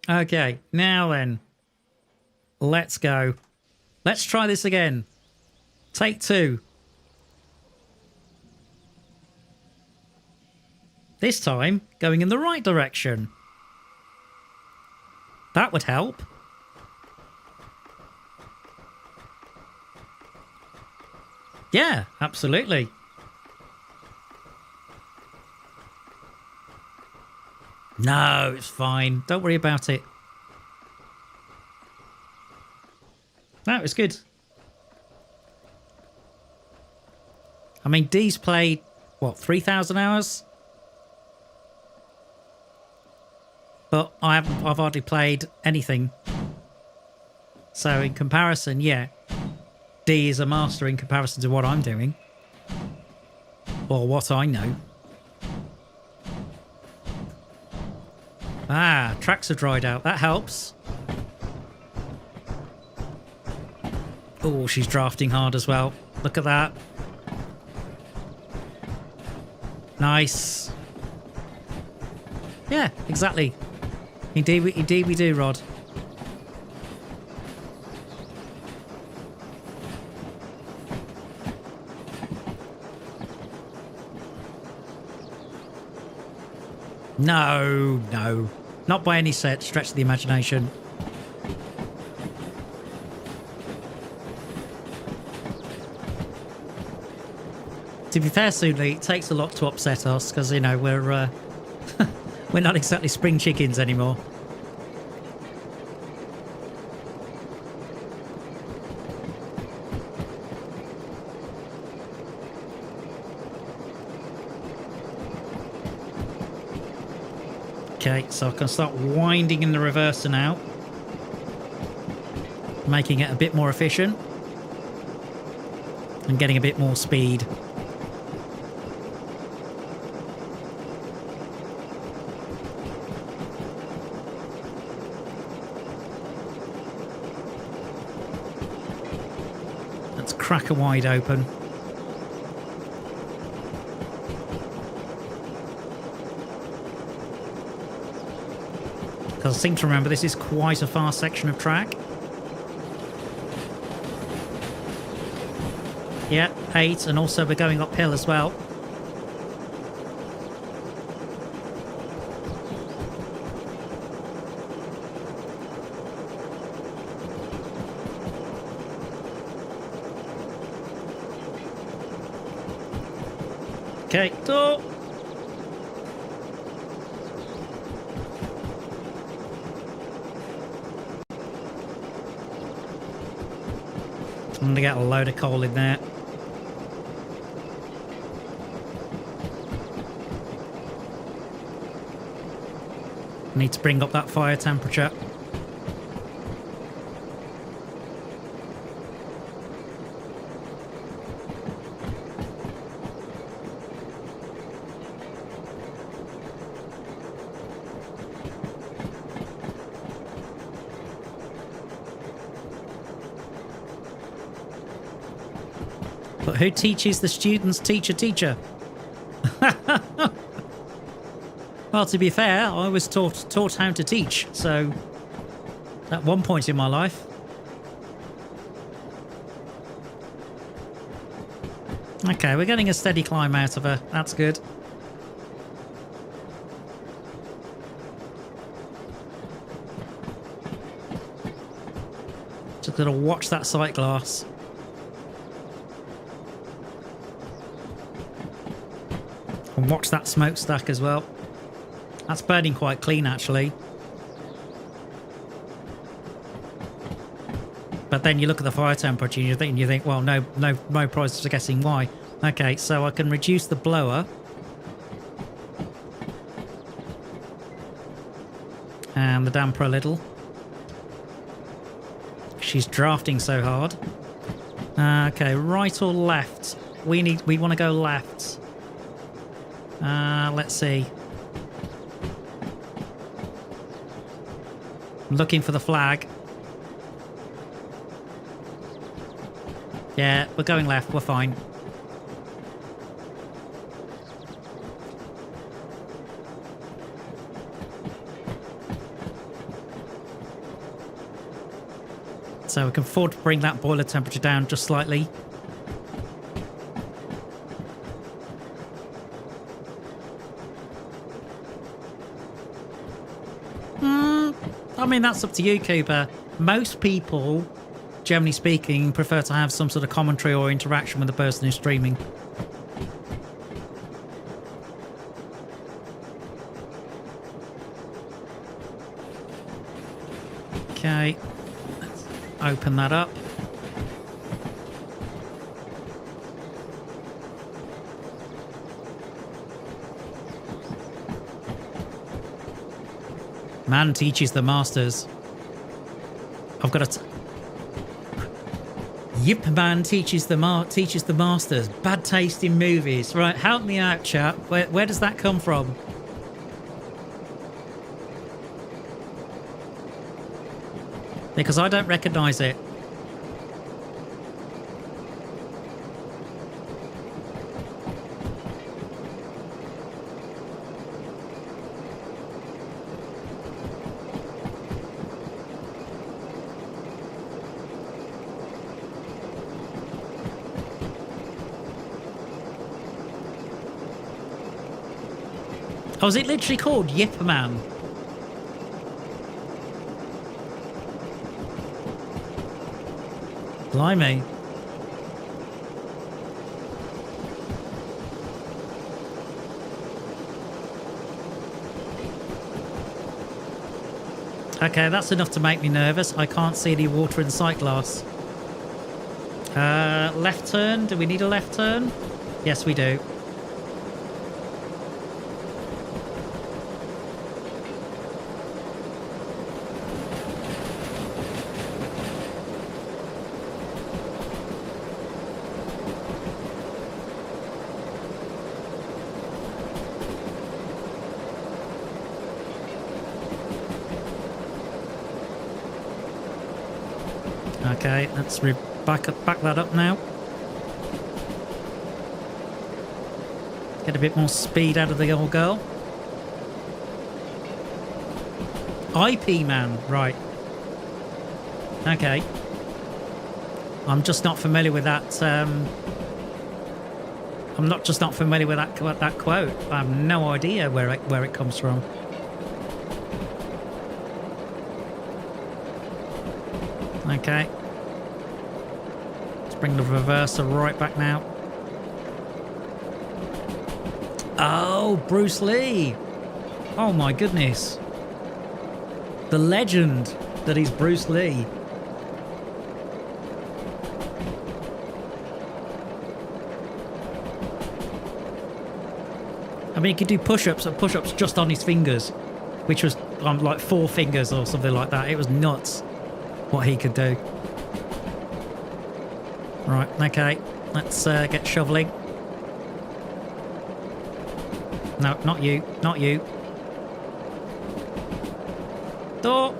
Okay, now then, let's go. Let's try this again. Take two. This time, going in the right direction. That would help. Yeah, absolutely. No, it's fine. Don't worry about it. No, it's good. I mean, Dee's played, what, 3,000 hours? but I've hardly played anything. So in comparison, yeah, D is a master in comparison to what I'm doing. Or what I know. Ah, tracks have dried out. That helps. Oh, she's drafting hard as well. Look at that. Nice. Yeah, exactly. Indeed we do, Rod. No, no. Not by any stretch of the imagination. To be fair, Soonly, it takes a lot to upset us because, you know, we're we're not exactly spring chickens anymore. Okay, so I can start winding in the reverser now. Making it a bit more efficient. And getting a bit more speed. Let's crack her wide open. Because I seem to remember this is quite a fast section of track. Yeah, 8, and also we're going uphill as well. Okay, door. I'm going to get a load of coal in there. Need to bring up that fire temperature. But who teaches the students teacher? Well, to be fair, I was taught how to teach, so at one point in my life. Okay, we're getting a steady climb out of her. That's good. Just gotta watch that sight glass. And watch that smokestack as well. That's burning quite clean, actually. But then you look at the fire temperature and you think, well, no prize for guessing why. Okay, so I can reduce the blower. And the damper a little. She's drafting so hard. Okay, right or left? We want to go left. Let's see. I'm looking for the flag. Yeah, we're going left. We're fine. So we can afford to bring that boiler temperature down just slightly. I mean, that's up to you, Cooper. Most people, generally speaking, prefer to have some sort of commentary or interaction with the person who's streaming. Okay, let's open that up. Man teaches the masters. I've got to... Yip man teaches the masters. Bad taste in movies. Right, help me out, chap. Where does that come from? Because I don't recognise it. Oh, is it literally called Yipperman? Blimey. Okay, that's enough to make me nervous. I can't see any water in the sight glass. Left turn? Do we need a left turn? Yes, we do. Okay, let's back that up now. Get a bit more speed out of the old girl. IP man, right. Okay. I'm just not familiar with that. I'm not familiar with that quote. I have no idea where it comes from. Okay. Let's bring the reverser right back now. Oh, Bruce Lee. Oh my goodness. The legend that is Bruce Lee. I mean, he could do push-ups just on his fingers, which was like 4 fingers or something like that. It was nuts what he could do. Right, okay. Let's get shoveling. No, not you. Not you. Door.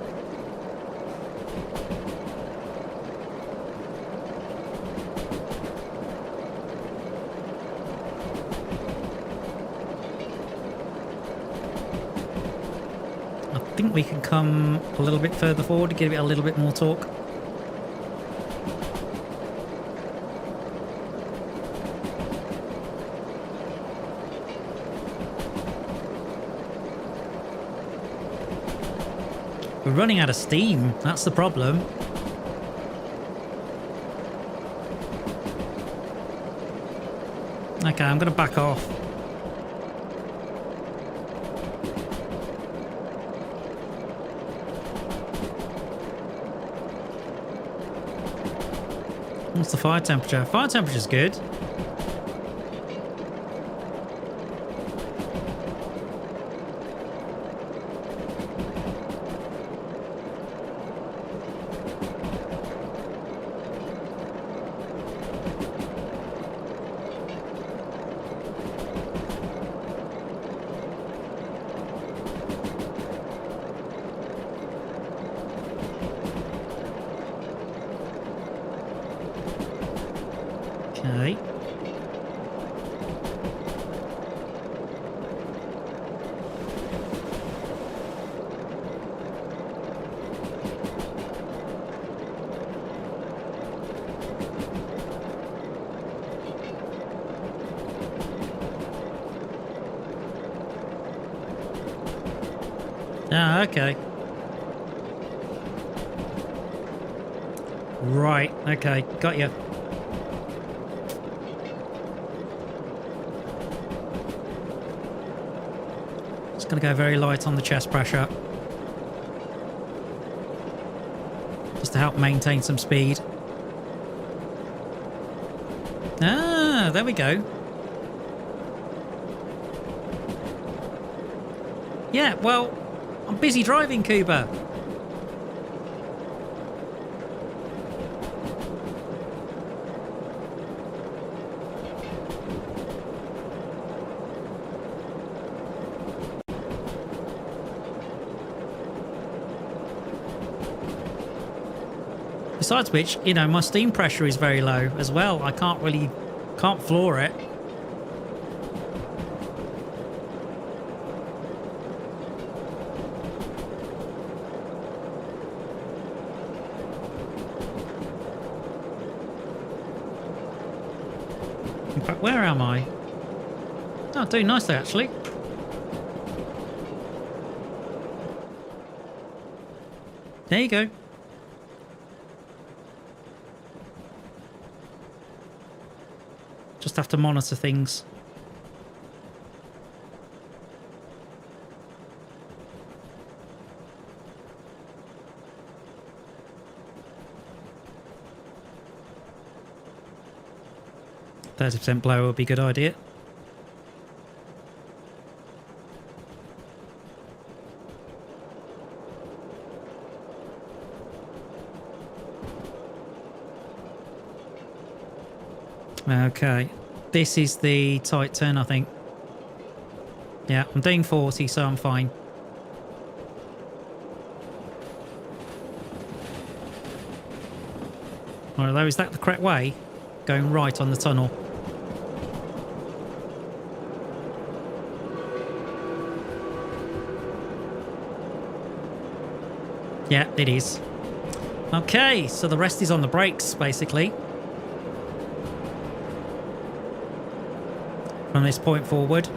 I think we can come a little bit further forward to give it a little bit more torque. We're running out of steam. That's the problem. Okay, I'm going to back off. What's the fire temperature? Fire temperature's good. Okay. Ah, okay. Right, okay, got you. Just gonna go very light on the chest pressure. Just to help maintain some speed. Ah, there we go. Yeah, well, I'm busy driving, Cuba. Besides which, you know, my steam pressure is very low as well. I can't floor it. In fact, where am I? Oh, doing nicely actually. There you go. Just have to monitor things. %30 blower would be a good idea. Okay, this is the tight turn, I think. Yeah, I'm doing 40, so I'm fine. Although, is that the correct way? Going right on the tunnel. Yeah, it is. Okay, so the rest is on the brakes, basically. From this point forward.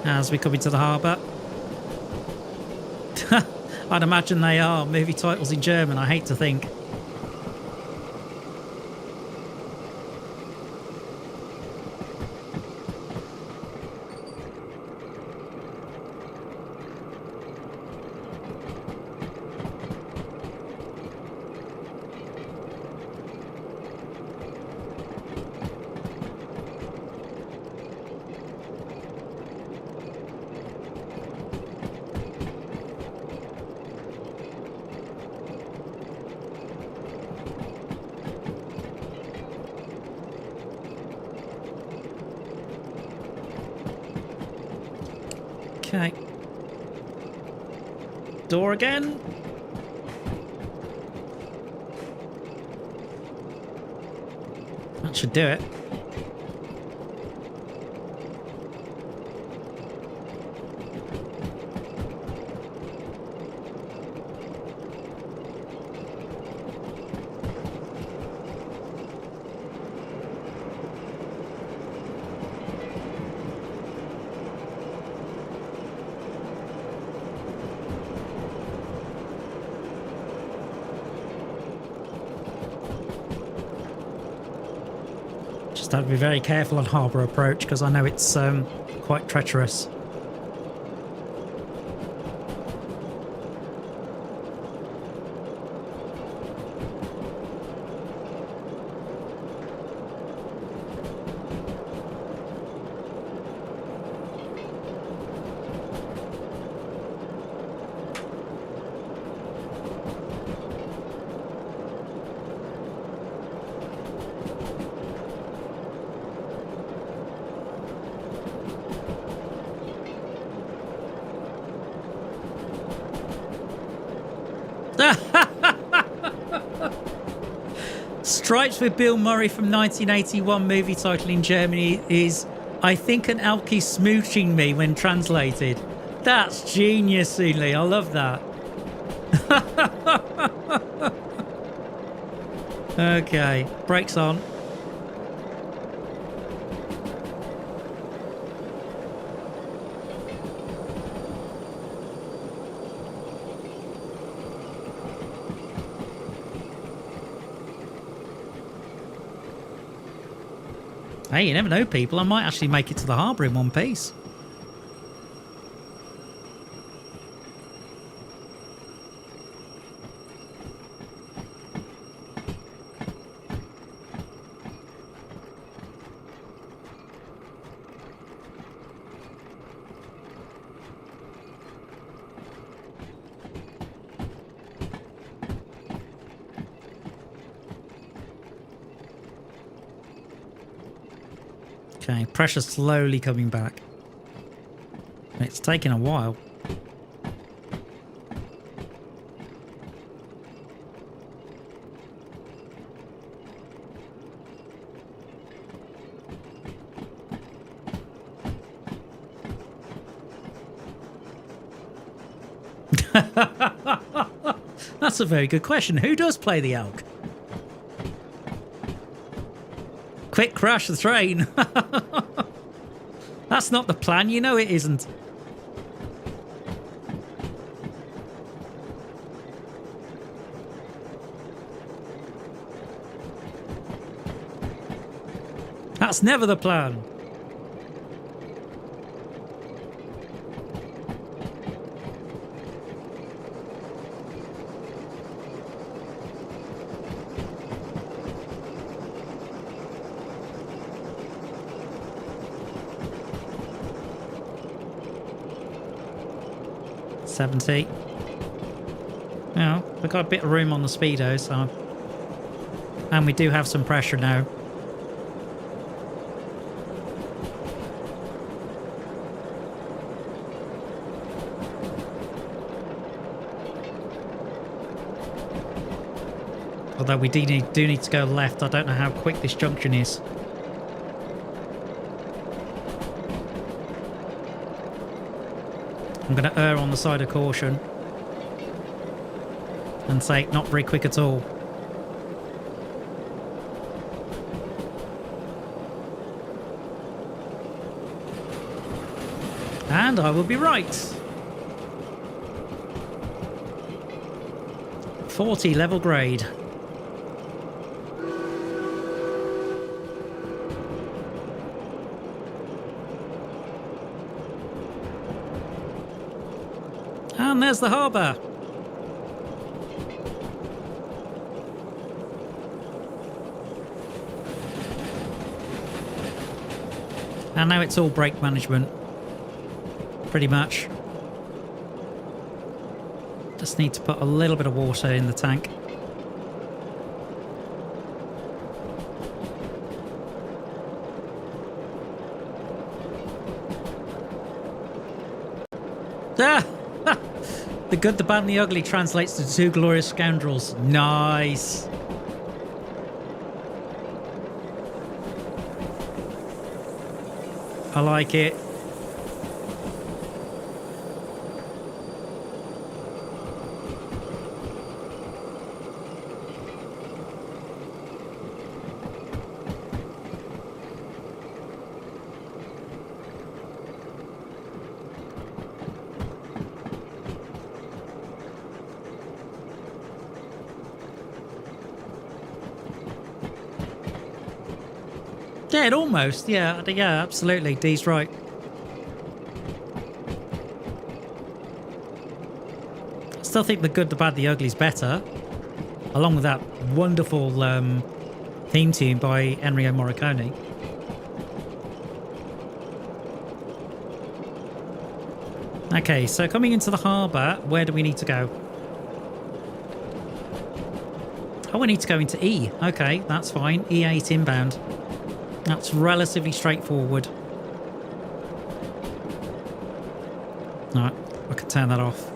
As we come into the harbour. I'd imagine they are. Movie titles in German, I hate to think. Okay. Door again. That should do it. Just have to be very careful on harbour approach because I know it's quite treacherous. Stripes with Bill Murray from 1981 movie title in Germany is, I think, an Alki smooching me when translated. That's genius, Uli. I love that. Okay, brakes on. Hey, you never know, people. I might actually make it to the harbour in one piece. Okay, pressure slowly coming back. It's taking a while. That's a very good question. Who does play the elk? Quick, crash the train. That's not the plan, you know it isn't. That's never the plan. $70. Now, we've got a bit of room on the speedo, so... And we do have some pressure now. Although we do need to go left. I don't know how quick this junction is. I'm going to err on the side of caution and say not very quick at all. And I will be right. 40 level grade. And there's the harbour. And now it's all brake management. Pretty much. Just need to put a little bit of water in the tank. Ah! The good, the bad, and the ugly translates to Two Glorious Scoundrels. Nice. I like it. Yeah, almost. Yeah, absolutely. Dee's right. I still think the good, the bad, the ugly is better. Along with that wonderful theme tune by Ennio Morricone. Okay, so coming into the harbour, where do we need to go? Oh, we need to go into E. Okay, that's fine. E8 inbound. That's relatively straightforward. Alright, I can turn that off.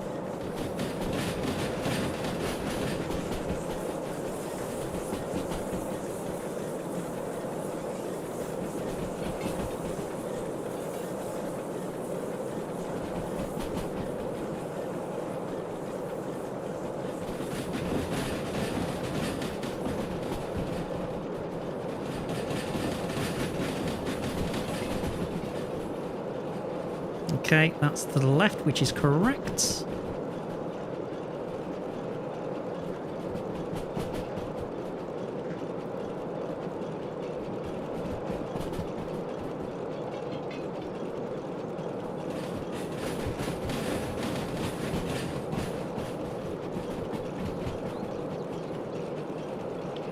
Okay, that's to the left, which is correct.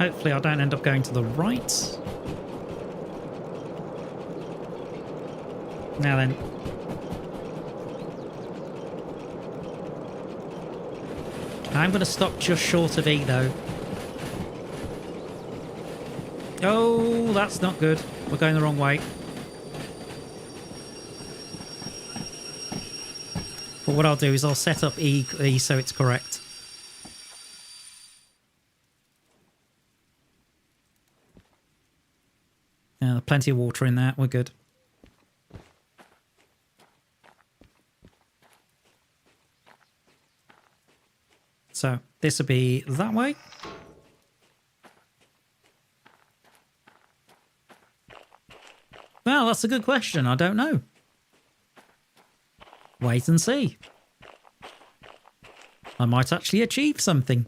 hopefully I don't end up going to the right. Now then. I'm going to stop just short of E, though. Oh, that's not good. We're going the wrong way. But what I'll do is I'll set up E so it's correct. Plenty of water in there. We're good. So this will be that way. Well, that's a good question. I don't know. Wait and see. I might actually achieve something.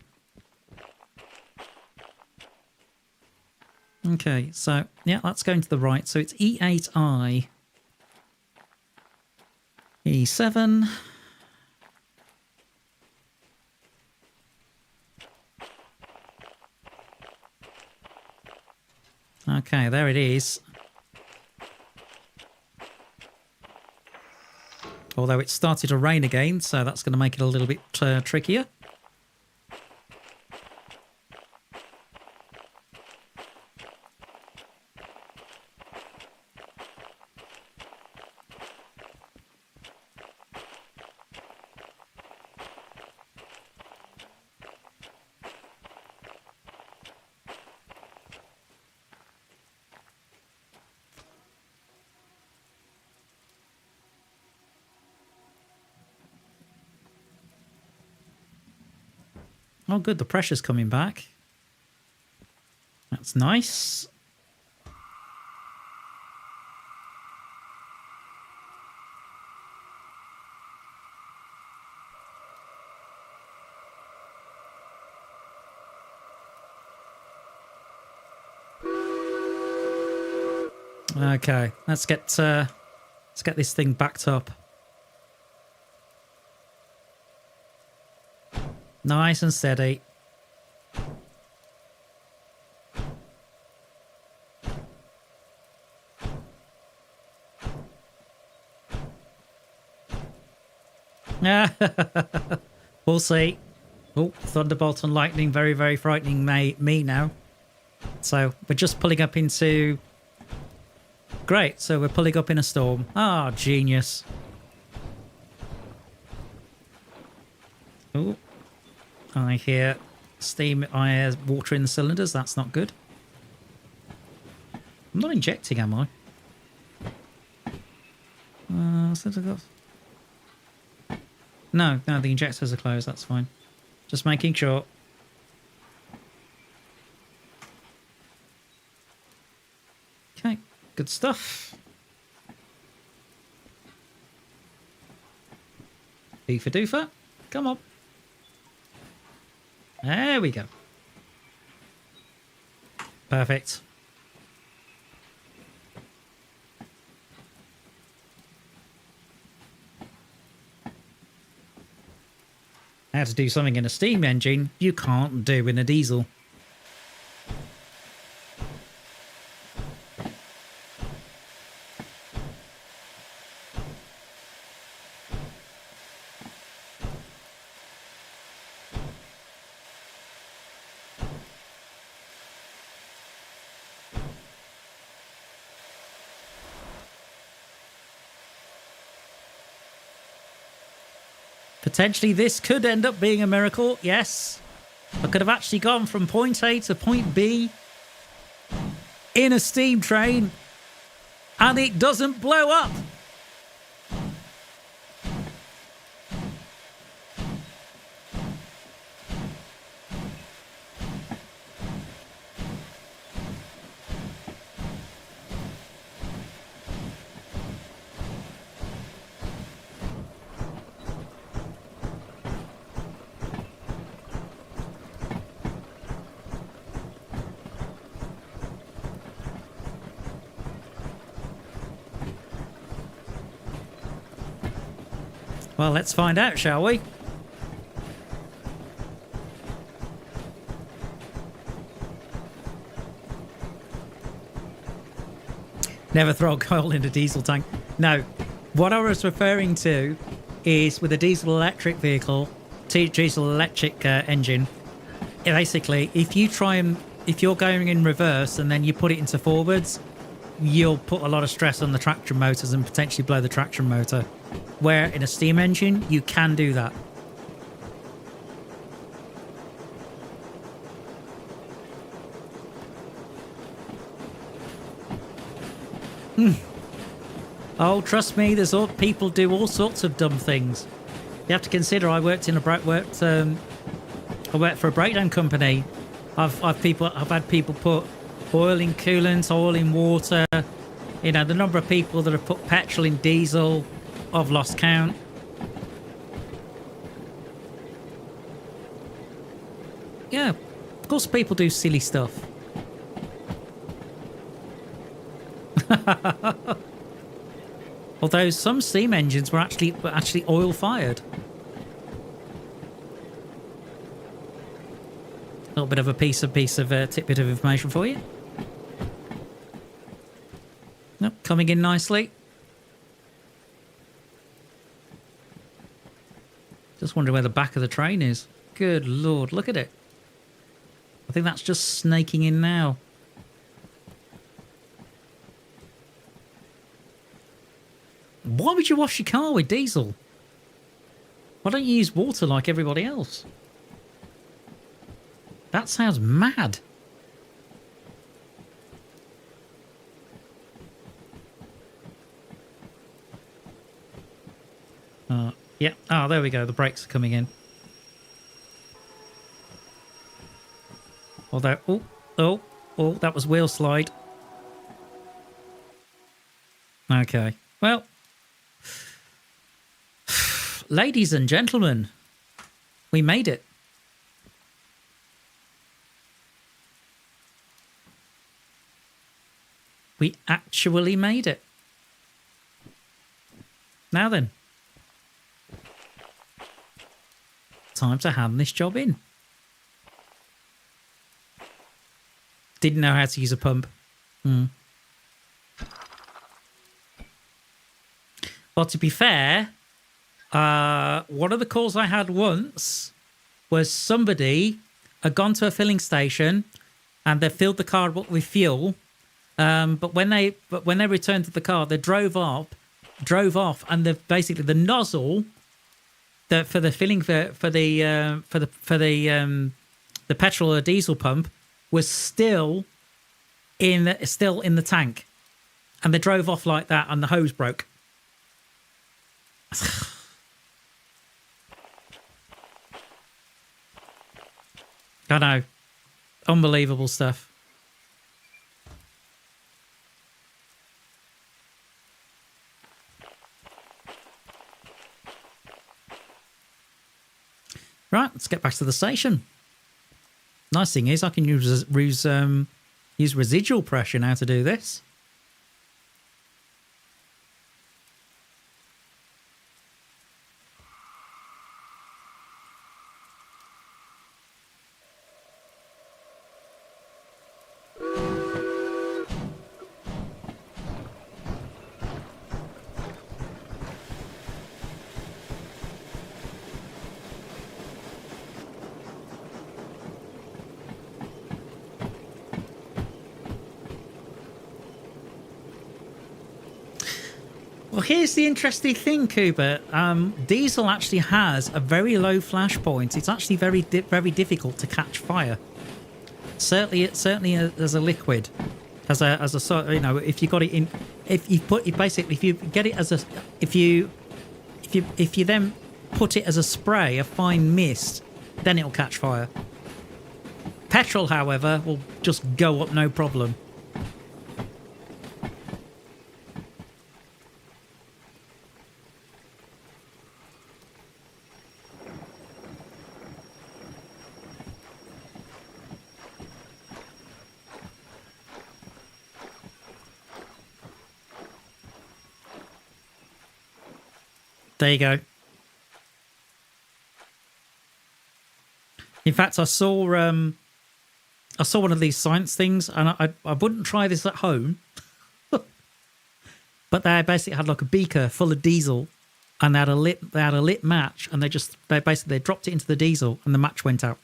Okay, so yeah, that's going to the right. So it's E8I. E7. Okay, there it is. Although it started to rain again, so that's going to make it a little bit trickier. Oh, good. The pressure's coming back. That's nice. Okay, let's get this thing backed up. Nice and steady. We'll see. Oh, thunderbolt and lightning, very, very frightening me now. So we're just pulling up into... Great, so we're pulling up in a storm. Ah, genius. Oh, I hear steam, I hear water in the cylinders. That's not good. I'm not injecting, am I? No, the injectors are closed. That's fine. Just making sure. Okay, good stuff. Doofa doofa. Come on. There we go. Perfect. How to do something in a steam engine you can't do in a diesel. Potentially this could end up being a miracle, yes. I could have actually gone from point A to point B in a steam train and it doesn't blow up. Well, let's find out, shall we? Never throw coal in a diesel tank. No, what I was referring to is with a diesel electric vehicle, diesel electric engine. Basically, if you're going in reverse and then you put it into forwards, you'll put a lot of stress on the traction motors and potentially blow the traction motor. Where in a steam engine, you can do that. Oh, trust me, people do all sorts of dumb things. You have to consider I worked for a breakdown company. I've had people put oil in coolant, oil in water. You know, the number of people that have put petrol in diesel, I've lost count. Yeah, of course people do silly stuff. Although some steam engines were actually oil fired. A little bit of a tidbit of information for you. Nope, coming in nicely. Just wonder where the back of the train is. Good Lord, look at it. I think that's just snaking in now. Why would you wash your car with diesel? Why don't you use water like everybody else? That sounds mad. Yeah. Oh, there we go. The brakes are coming in. Although, oh, that was wheel slide. Okay. Well, ladies and gentlemen, we made it. We actually made it. Now then. Time to hand this job in. Didn't know how to use a pump. Well, to be fair, one of the calls I had once was somebody had gone to a filling station and they filled the car up with fuel. But when they returned to the car, they drove off, and basically the nozzle for the filling for the petrol or diesel pump was still in the tank, and they drove off like that, and the hose broke. I know, unbelievable stuff. Right, let's get back to the station. Nice thing is I can use residual pressure now to do this. Well, here's the interesting thing, Cooper. Diesel actually has a very low flash point. It's actually very difficult to catch fire. Certainly as a liquid, as a sort, you know, if you got it in, if you get it as a, if you then put it as a spray, a fine mist, then it'll catch fire. Petrol, however, will just go up no problem. There you go. In fact, I saw one of these science things, and I wouldn't try this at home. But they basically had like a beaker full of diesel, and they had a lit match, and they dropped it into the diesel, and the match went out.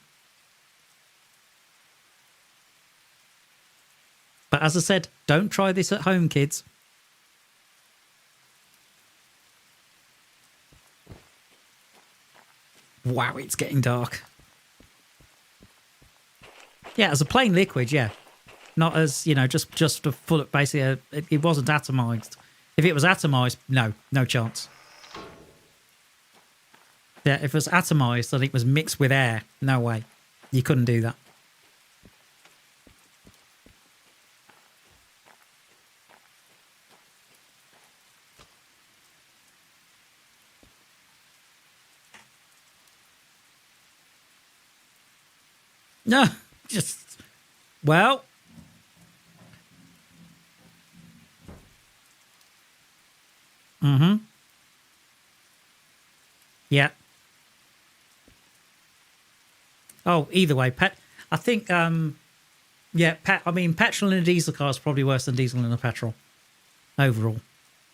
But as I said, don't try this at home, kids. Wow, it's getting dark. Yeah, as a plain liquid, yeah. Not as, just a full, basically, it wasn't atomized. If it was atomized, no chance. Yeah, if it was atomized and it was mixed with air, no way. You couldn't do that. No, just, well. Mm-hmm. Yeah. Oh, either way, I think, yeah, I mean, petrol in a diesel car is probably worse than diesel in a petrol, overall.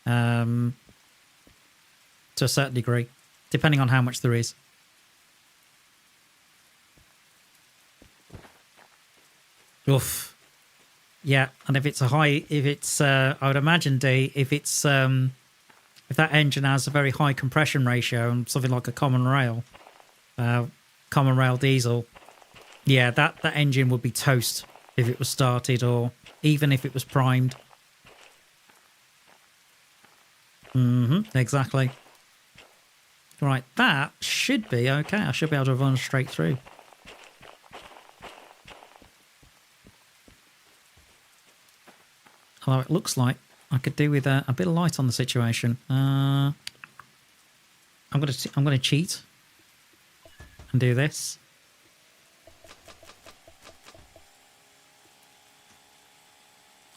To a certain degree, depending on how much there is. Oof. Yeah, and if it's I would imagine, D, if that engine has a very high compression ratio and something like a common rail diesel, yeah, that engine would be toast if it was started, or even if it was primed. Exactly. Right, that should be okay. I should be able to run straight through. Although it looks like I could do with a bit of light on the situation. I'm gonna cheat and do this.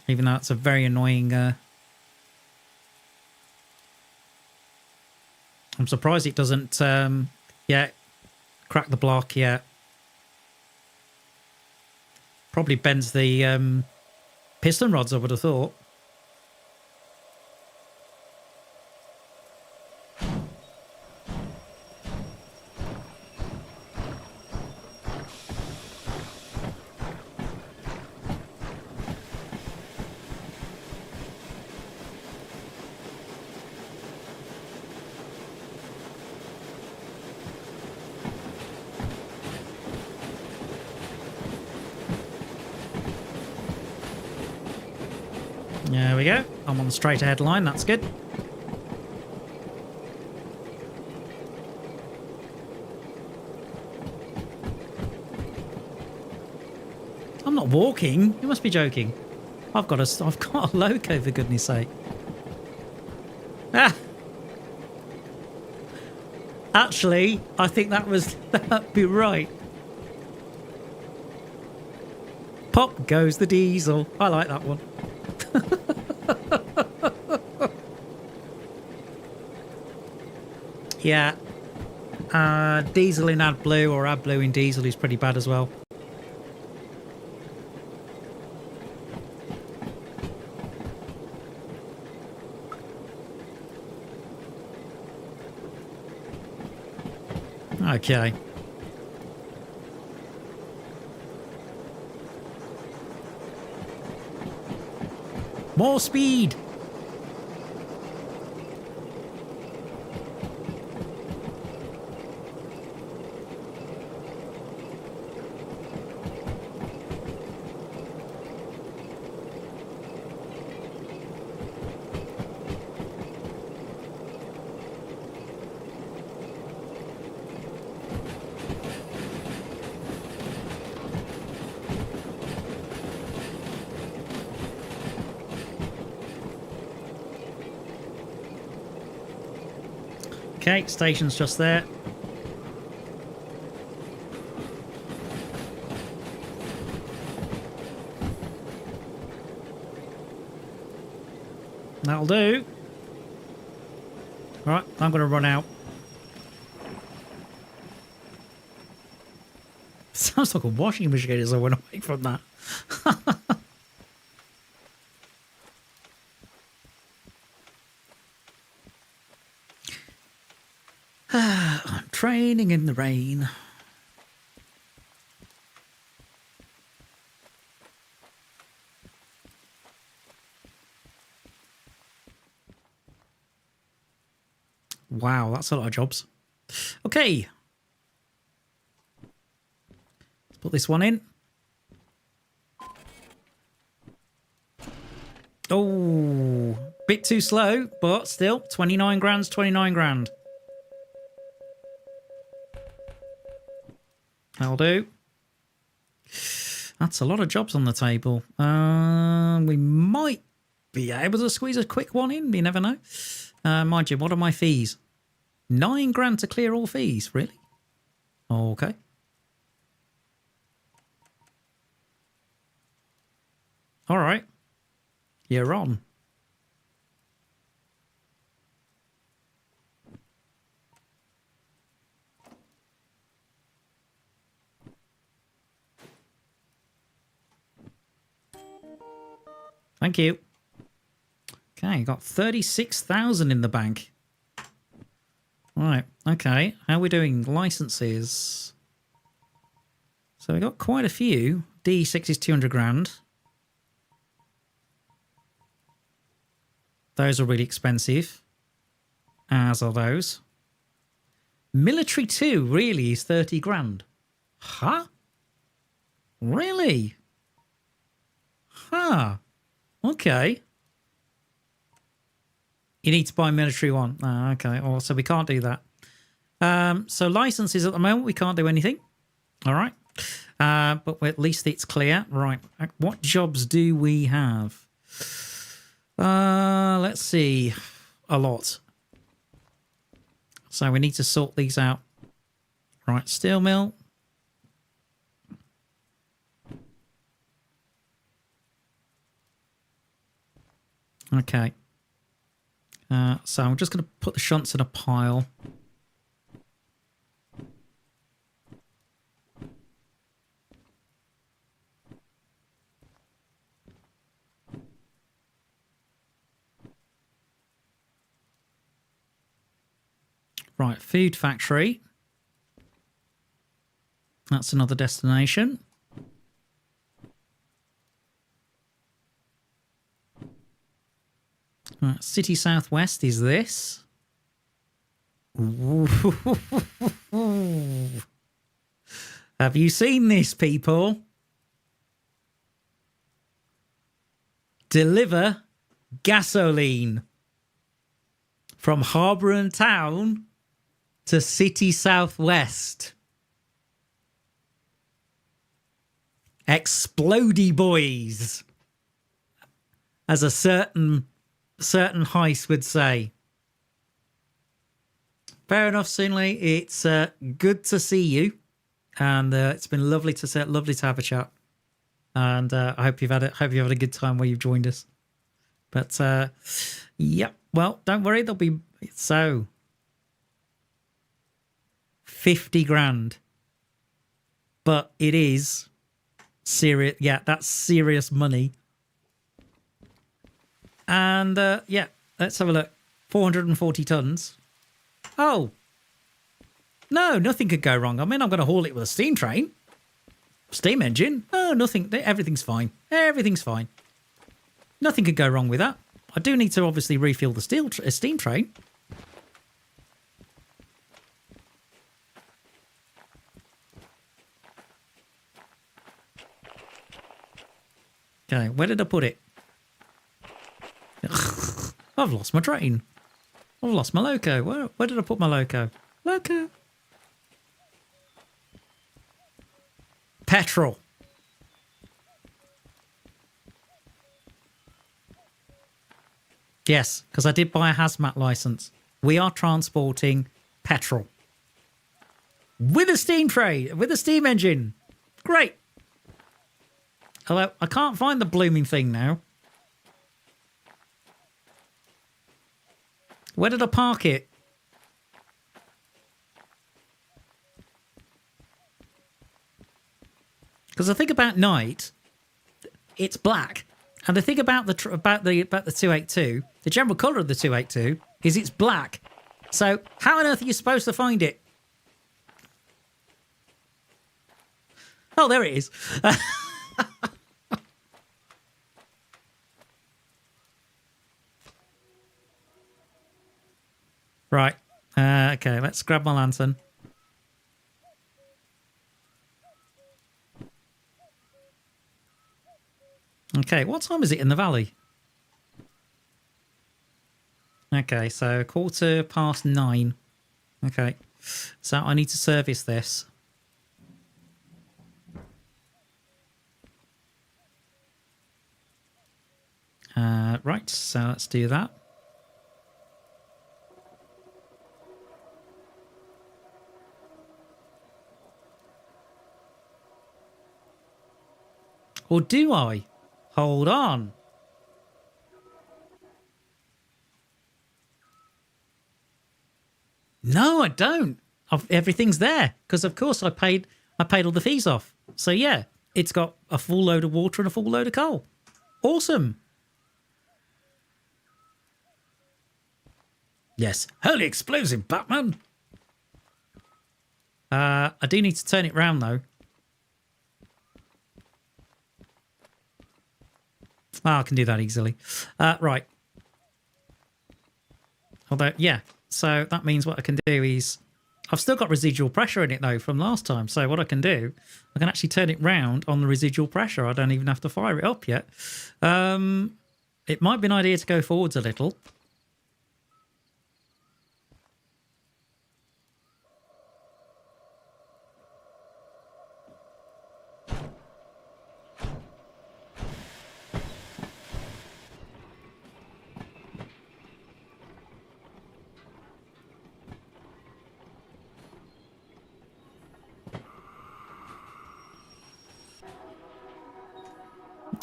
Even though it's a very annoying. I'm surprised it doesn't. Yeah, crack the block. Yeah, probably bends the piston rods, I would have thought. There we go. I'm on the straight ahead line. That's good. I'm not walking. You must be joking. I've got a loco, for goodness sake. Ah. Actually, I think that'd be right. Pop goes the diesel. I like that one. Yeah. Diesel in AdBlue or AdBlue in diesel is pretty bad as well. Okay. More speed. Okay, station's just there. That'll do. Right, I'm going to run out. Sounds like a washing machine as I went away from that. I'm training in the rain. Wow, that's a lot of jobs. Okay. Let's put this one in. Oh, bit too slow, but still 29 grand's 29 grand. That'll do. That's a lot of jobs on the table. We might be able to squeeze a quick one in. You never know. Mind you, what are my fees? 9 grand to clear all fees, really? Okay. All right. You're on. Thank you. Okay, got 36,000 in the bank. Right, okay. How are we doing? Licenses. So we got quite a few. D6 is 200 grand. Those are really expensive. As are those. Military 2 really is 30 grand. Huh? Really? Huh. Okay. You need to buy military 1. Ah, okay. Oh, so we can't do that. So licenses at the moment, we can't do anything. All right. But at least it's clear. Right. What jobs do we have? Let's see. A lot. So we need to sort these out. Right. Steel mill. Okay. So I'm just going to put the shunts in a pile. Right, food factory. That's another destination. Right, City Southwest is this. Have you seen this, people? Deliver gasoline from Harbour and Town to City Southwest. Explodey boys, as a certain heist would say. Fair enough, Sinley. It's good to see you, and it's been lovely to have a chat. And I hope you've had a good time while you've joined us. But yeah, well, don't worry, there'll be 50 grand. But it is serious. Yeah, that's serious money. And yeah, let's have a look. 440 tons. Oh. No, nothing could go wrong. I mean, I'm going to haul it with a steam train. Steam engine. Oh, nothing. Everything's fine. Everything's fine. Nothing could go wrong with that. I do need to obviously refuel the steam train. Okay, where did I put it? I've lost my train. I've lost my loco. Where did I put my loco? Loco. Petrol. Yes, because I did buy a hazmat license. We are transporting petrol. With a steam train, with a steam engine. Great. Although, I can't find the blooming thing now. Where did I park it? Because I think about night, it's black. And the thing about the 282, the general colour of the 282 is it's black. So how on earth are you supposed to find it? Oh, there it is. Right. Okay, let's grab my lantern. Okay, what time is it in the valley? Okay, so 9:15. Okay, so I need to service this. Right, so let's do that. Or do I? Hold on. No, I don't. Everything's there because, of course, I paid all the fees off. So yeah, it's got a full load of water and a full load of coal. Awesome. Yes, holy explosive, Batman. I do need to turn it round though. I can do that easily. Right. Although, yeah. So that means what I can do is... I've still got residual pressure in it, though, from last time. So what I can do, I can actually turn it round on the residual pressure. I don't even have to fire it up yet. It might be an idea to go forwards a little.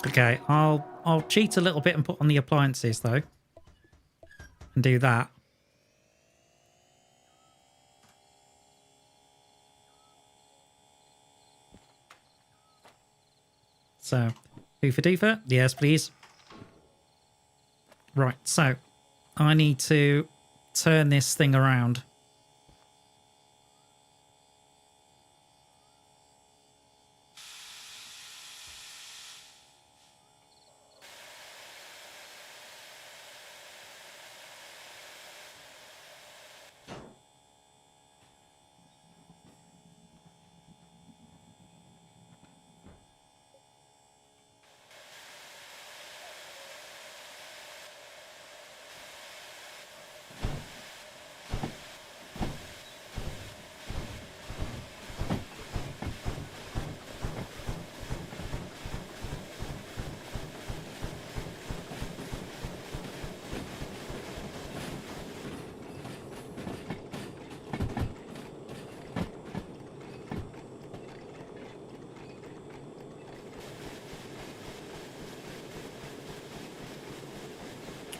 Okay, I'll cheat a little bit and put on the appliances though, and do that. So, hoofer doofer, yes please. Right, so I need to turn this thing around.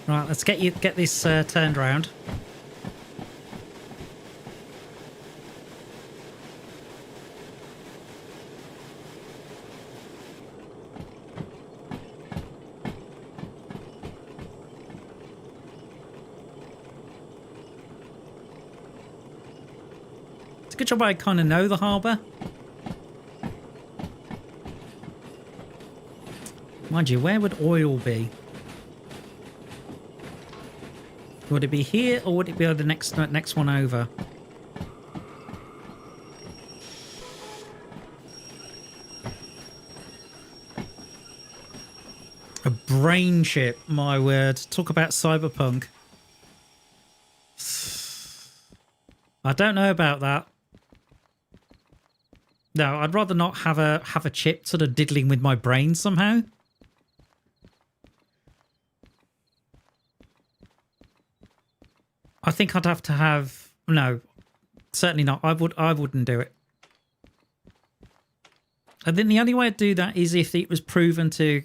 Right, let's get this turned round. It's a good job I kind of know the harbour. Mind you, where would oil be? Would it be here or would it be on the next one over? A brain chip, my word. Talk about cyberpunk. I don't know about that. No, I'd rather not have a chip sort of diddling with my brain somehow. I think I'd have to have... No, certainly not. I wouldn't do it. And then the only way I'd do that is if it was proven to...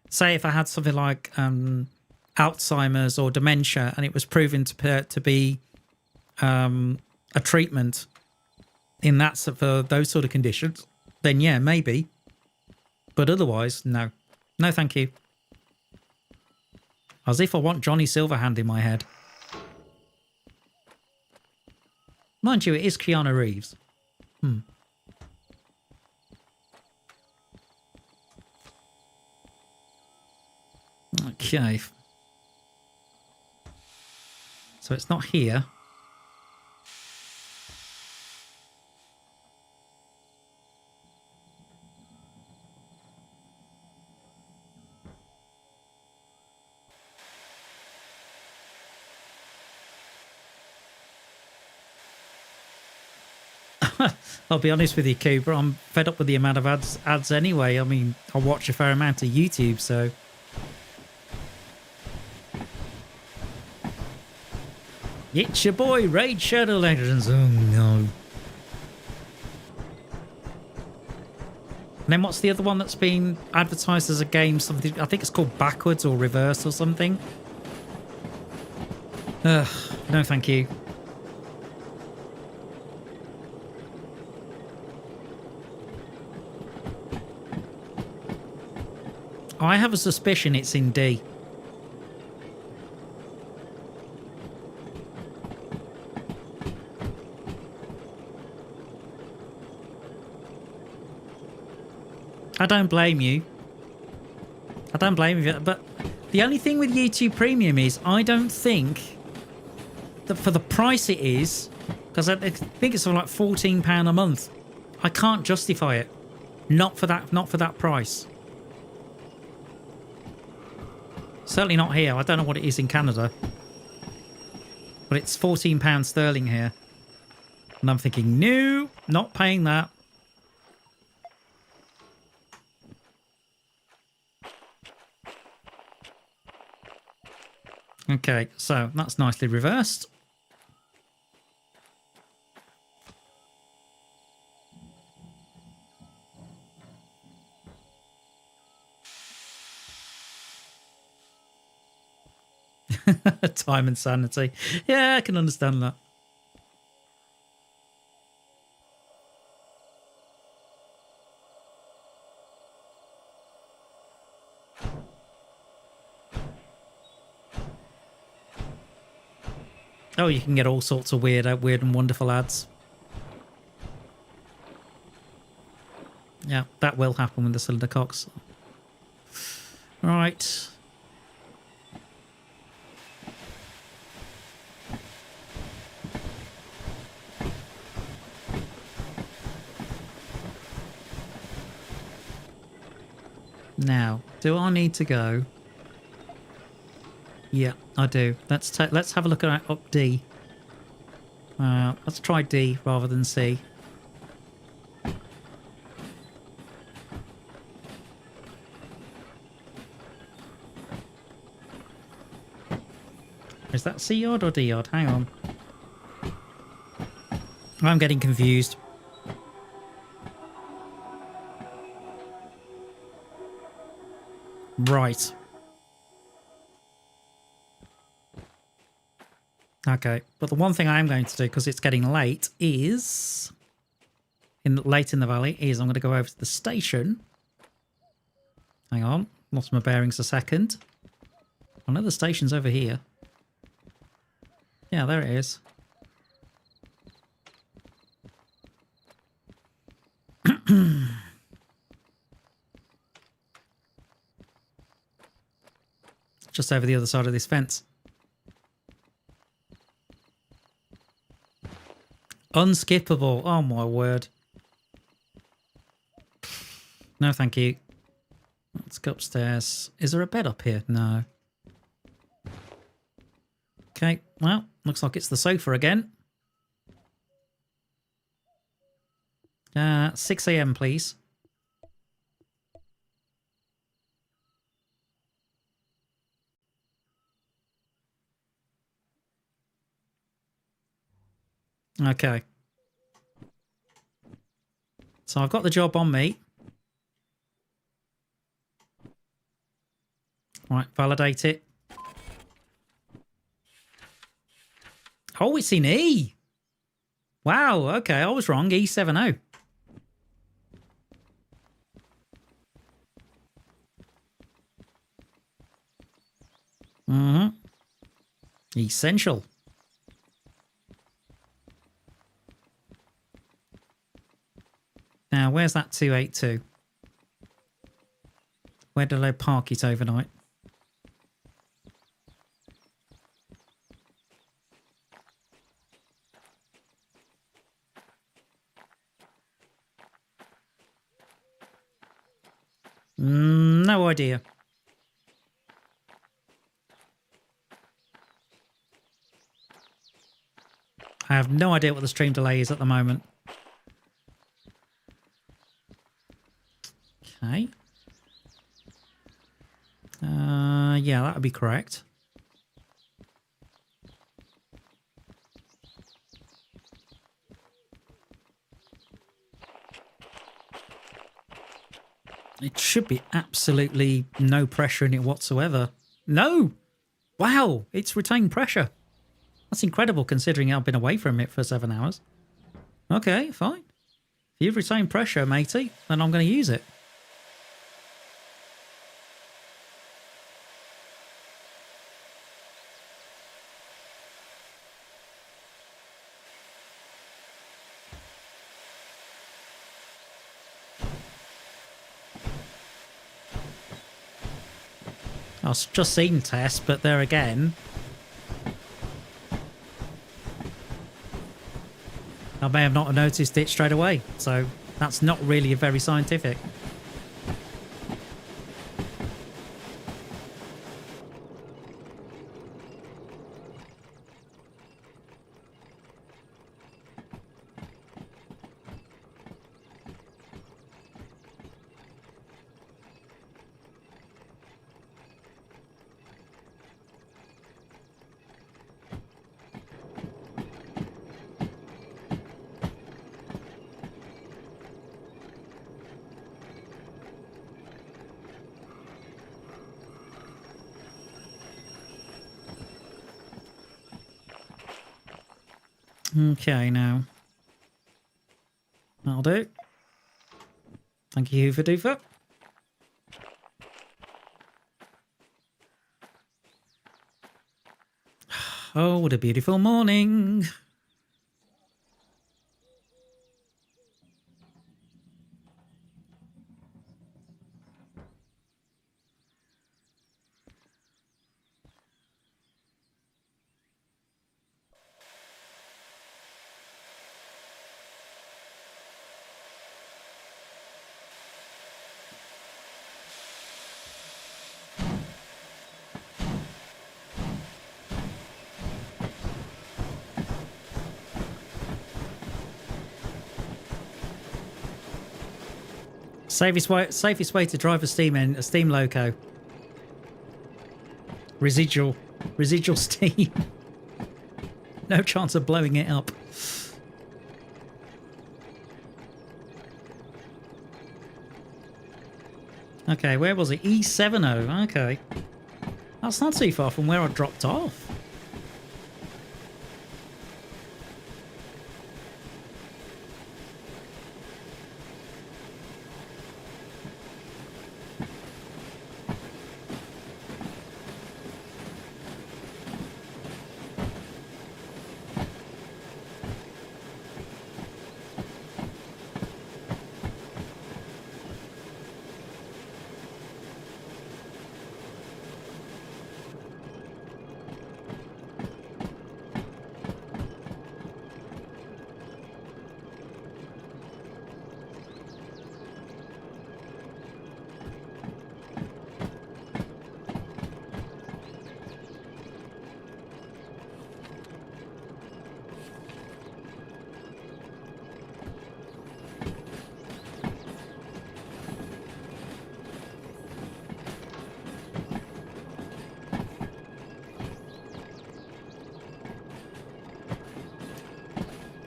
Say if I had something like Alzheimer's or dementia and it was proven to be a treatment in that for those sort of conditions, then yeah, maybe. But otherwise, no. No, thank you. As if I want Johnny Silverhand in my head. Mind you, it is Keanu Reeves. Okay. So it's not here. I'll be honest with you, Cooper. I'm fed up with the amount of ads anyway. I mean, I watch a fair amount of YouTube, so... It's your boy, Raid Shadow Legends. Oh, no. And then what's the other one that's been advertised as a game? Something, I think it's called Backwards or Reverse or something. Ugh, no thank you. I have a suspicion it's in D. I don't blame you. I don't blame you. But the only thing with YouTube Premium is I don't think that for the price it is, because I think it's like £14 a month. I can't justify it. Not for that price. Certainly not here. I don't know what it is in Canada. But it's £14 sterling here. And I'm thinking, no, not paying that. Okay, so that's nicely reversed. Time and sanity. Yeah, I can understand that. Oh, you can get all sorts of weird and wonderful ads. Yeah, that will happen with the cylinder cocks. Right. Now, do I need to go? Yeah, I do. Let's have a look at up D. Let's try D rather than C. Is that C yard or D yard? Hang on. I'm getting confused. Right. Okay, but the one thing I am going to do, because it's getting late, is... late in the valley, is I'm going to go over to the station. Hang on, lost my bearings a second. I know the station's over here. Yeah, there it is. Just over the other side of this fence. Unskippable. Oh my word. No, thank you. Let's go upstairs. Is there a bed up here? No. Okay, well, looks like it's the sofa again. 6 AM, please. Okay. So I've got the job on me. Right, validate it. Oh, it's in E. Wow, okay, I was wrong. E70. Mm-hmm. Essential. Now, where's that 282? Where did I park it overnight? No idea. I have no idea what the stream delay is at the moment. Okay. Yeah, that would be correct. It should be absolutely no pressure in it whatsoever. No! Wow, it's retained pressure. That's incredible considering I've been away from it for 7 hours. Okay, fine. If you've retained pressure, matey, then I'm going to use it. I've just seen tests, but there again, I may have not noticed it straight away, so that's not really very scientific. Okay, now. That'll do. Thank you, Hoover Doofer. Oh, what a beautiful morning. Safest way to drive a steam loco. Residual steam. No chance of blowing it up. Okay, where was it? E70. Okay. That's not too far from where I dropped off.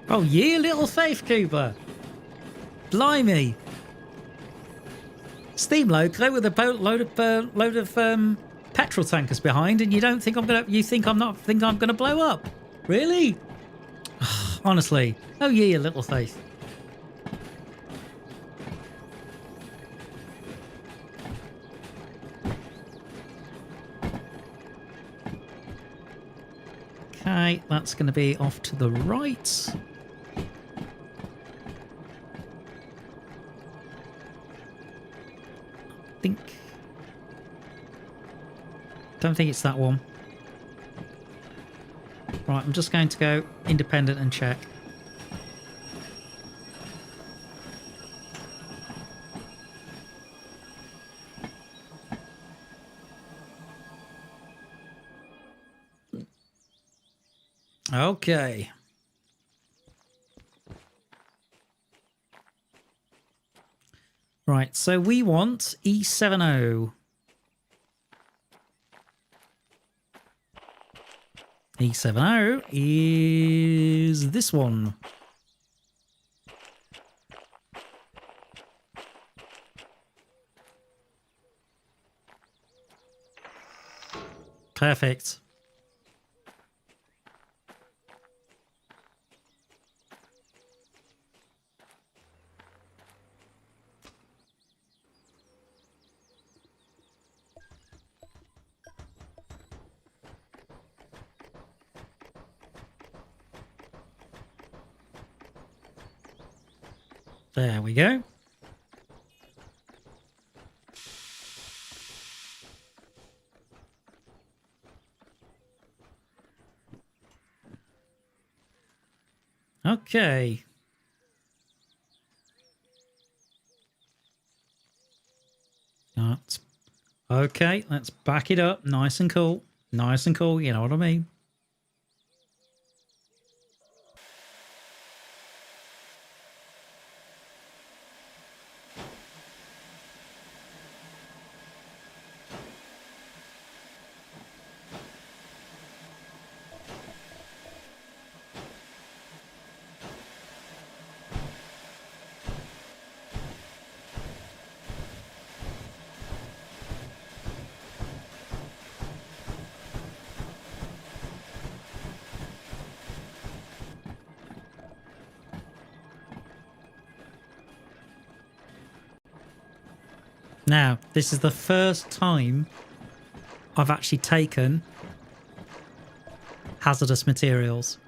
Oh, yeah, little Faith Cooper. Blimey. Steam loco with a load of petrol tankers behind, and you don't think I'm gonna blow up? Really? Honestly. Oh, yeah, little Faith. Okay, that's going to be off to the right. think... Don't think it's that one. Right, I'm just going to go independent and check. Okay. Right, so we want E70. E70 is this one. Perfect. There we go. Okay. That's okay. Let's back it up. Nice and cool. Nice and cool. You know what I mean? Now, this is the first time I've actually taken hazardous materials.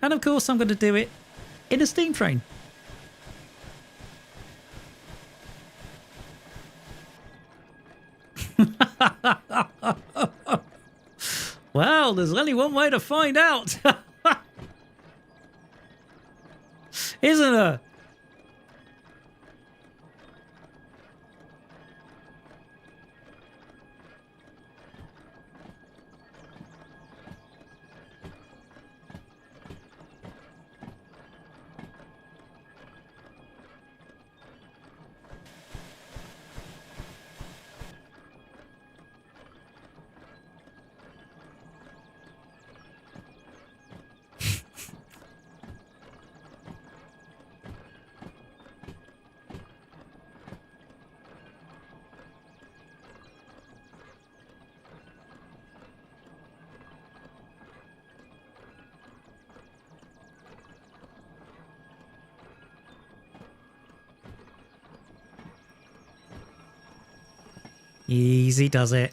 And of course, I'm going to do it in a steam train. Well, there's only one way to find out. Isn't there? Easy does it.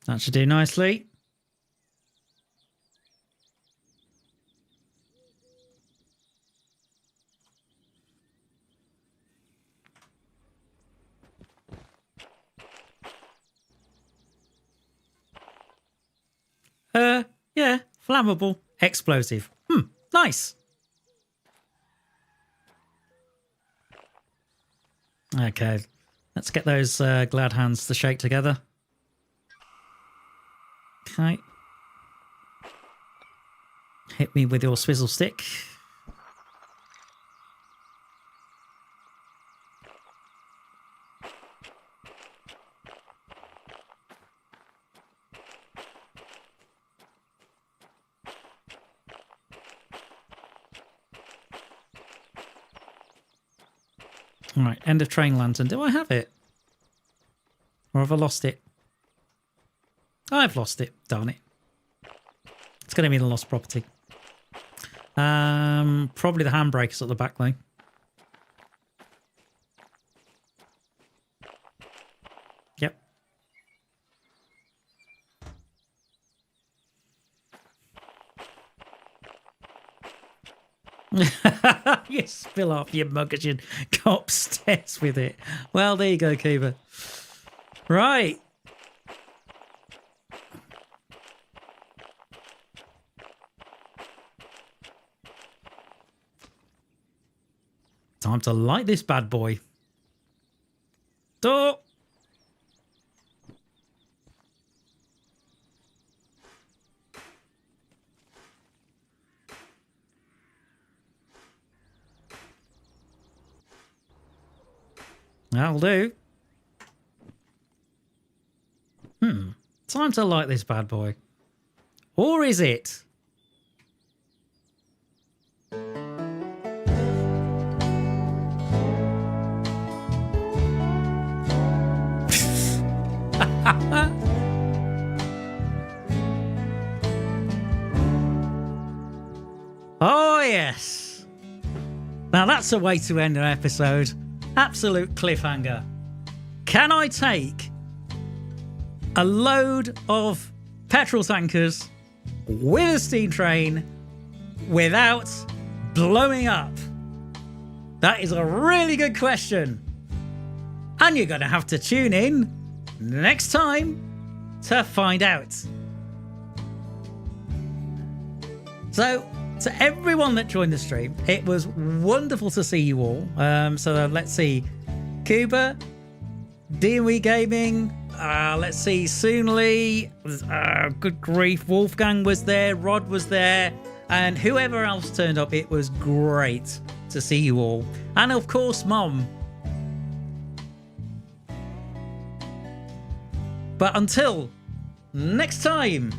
That should do nicely. Yeah, flammable, explosive. Nice. Okay, let's get those glad hands to shake together. Okay. Hit me with your swizzle stick. All right, end of train lantern. Do I have it? Or have I lost it? I've lost it. Darn it. It's going to be the lost property. Probably the handbrakes at the back though. Yep. You spill off your mug as you go upstairs with it. Well, there you go, Cuba. Right. Time to light this bad boy. Door. That'll do. Time to light this bad boy. Or is it? Oh, yes. Now that's a way to end an episode. Absolute cliffhanger. Can I take a load of petrol tankers with a steam train without blowing up? That is a really good question. And you're going to have to tune in next time to find out. So, to everyone that joined the stream, it was wonderful to see you all. So let's see. Cuba, D&W Gaming, let's see, Soonly, good grief, Wolfgang was there, Rod was there, and whoever else turned up. It was great to see you all. And of course, Mom. But until next time,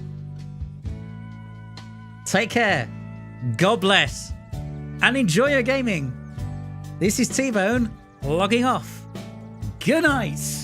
take care, God bless, and enjoy your gaming. This is T-Bone logging off. Good night.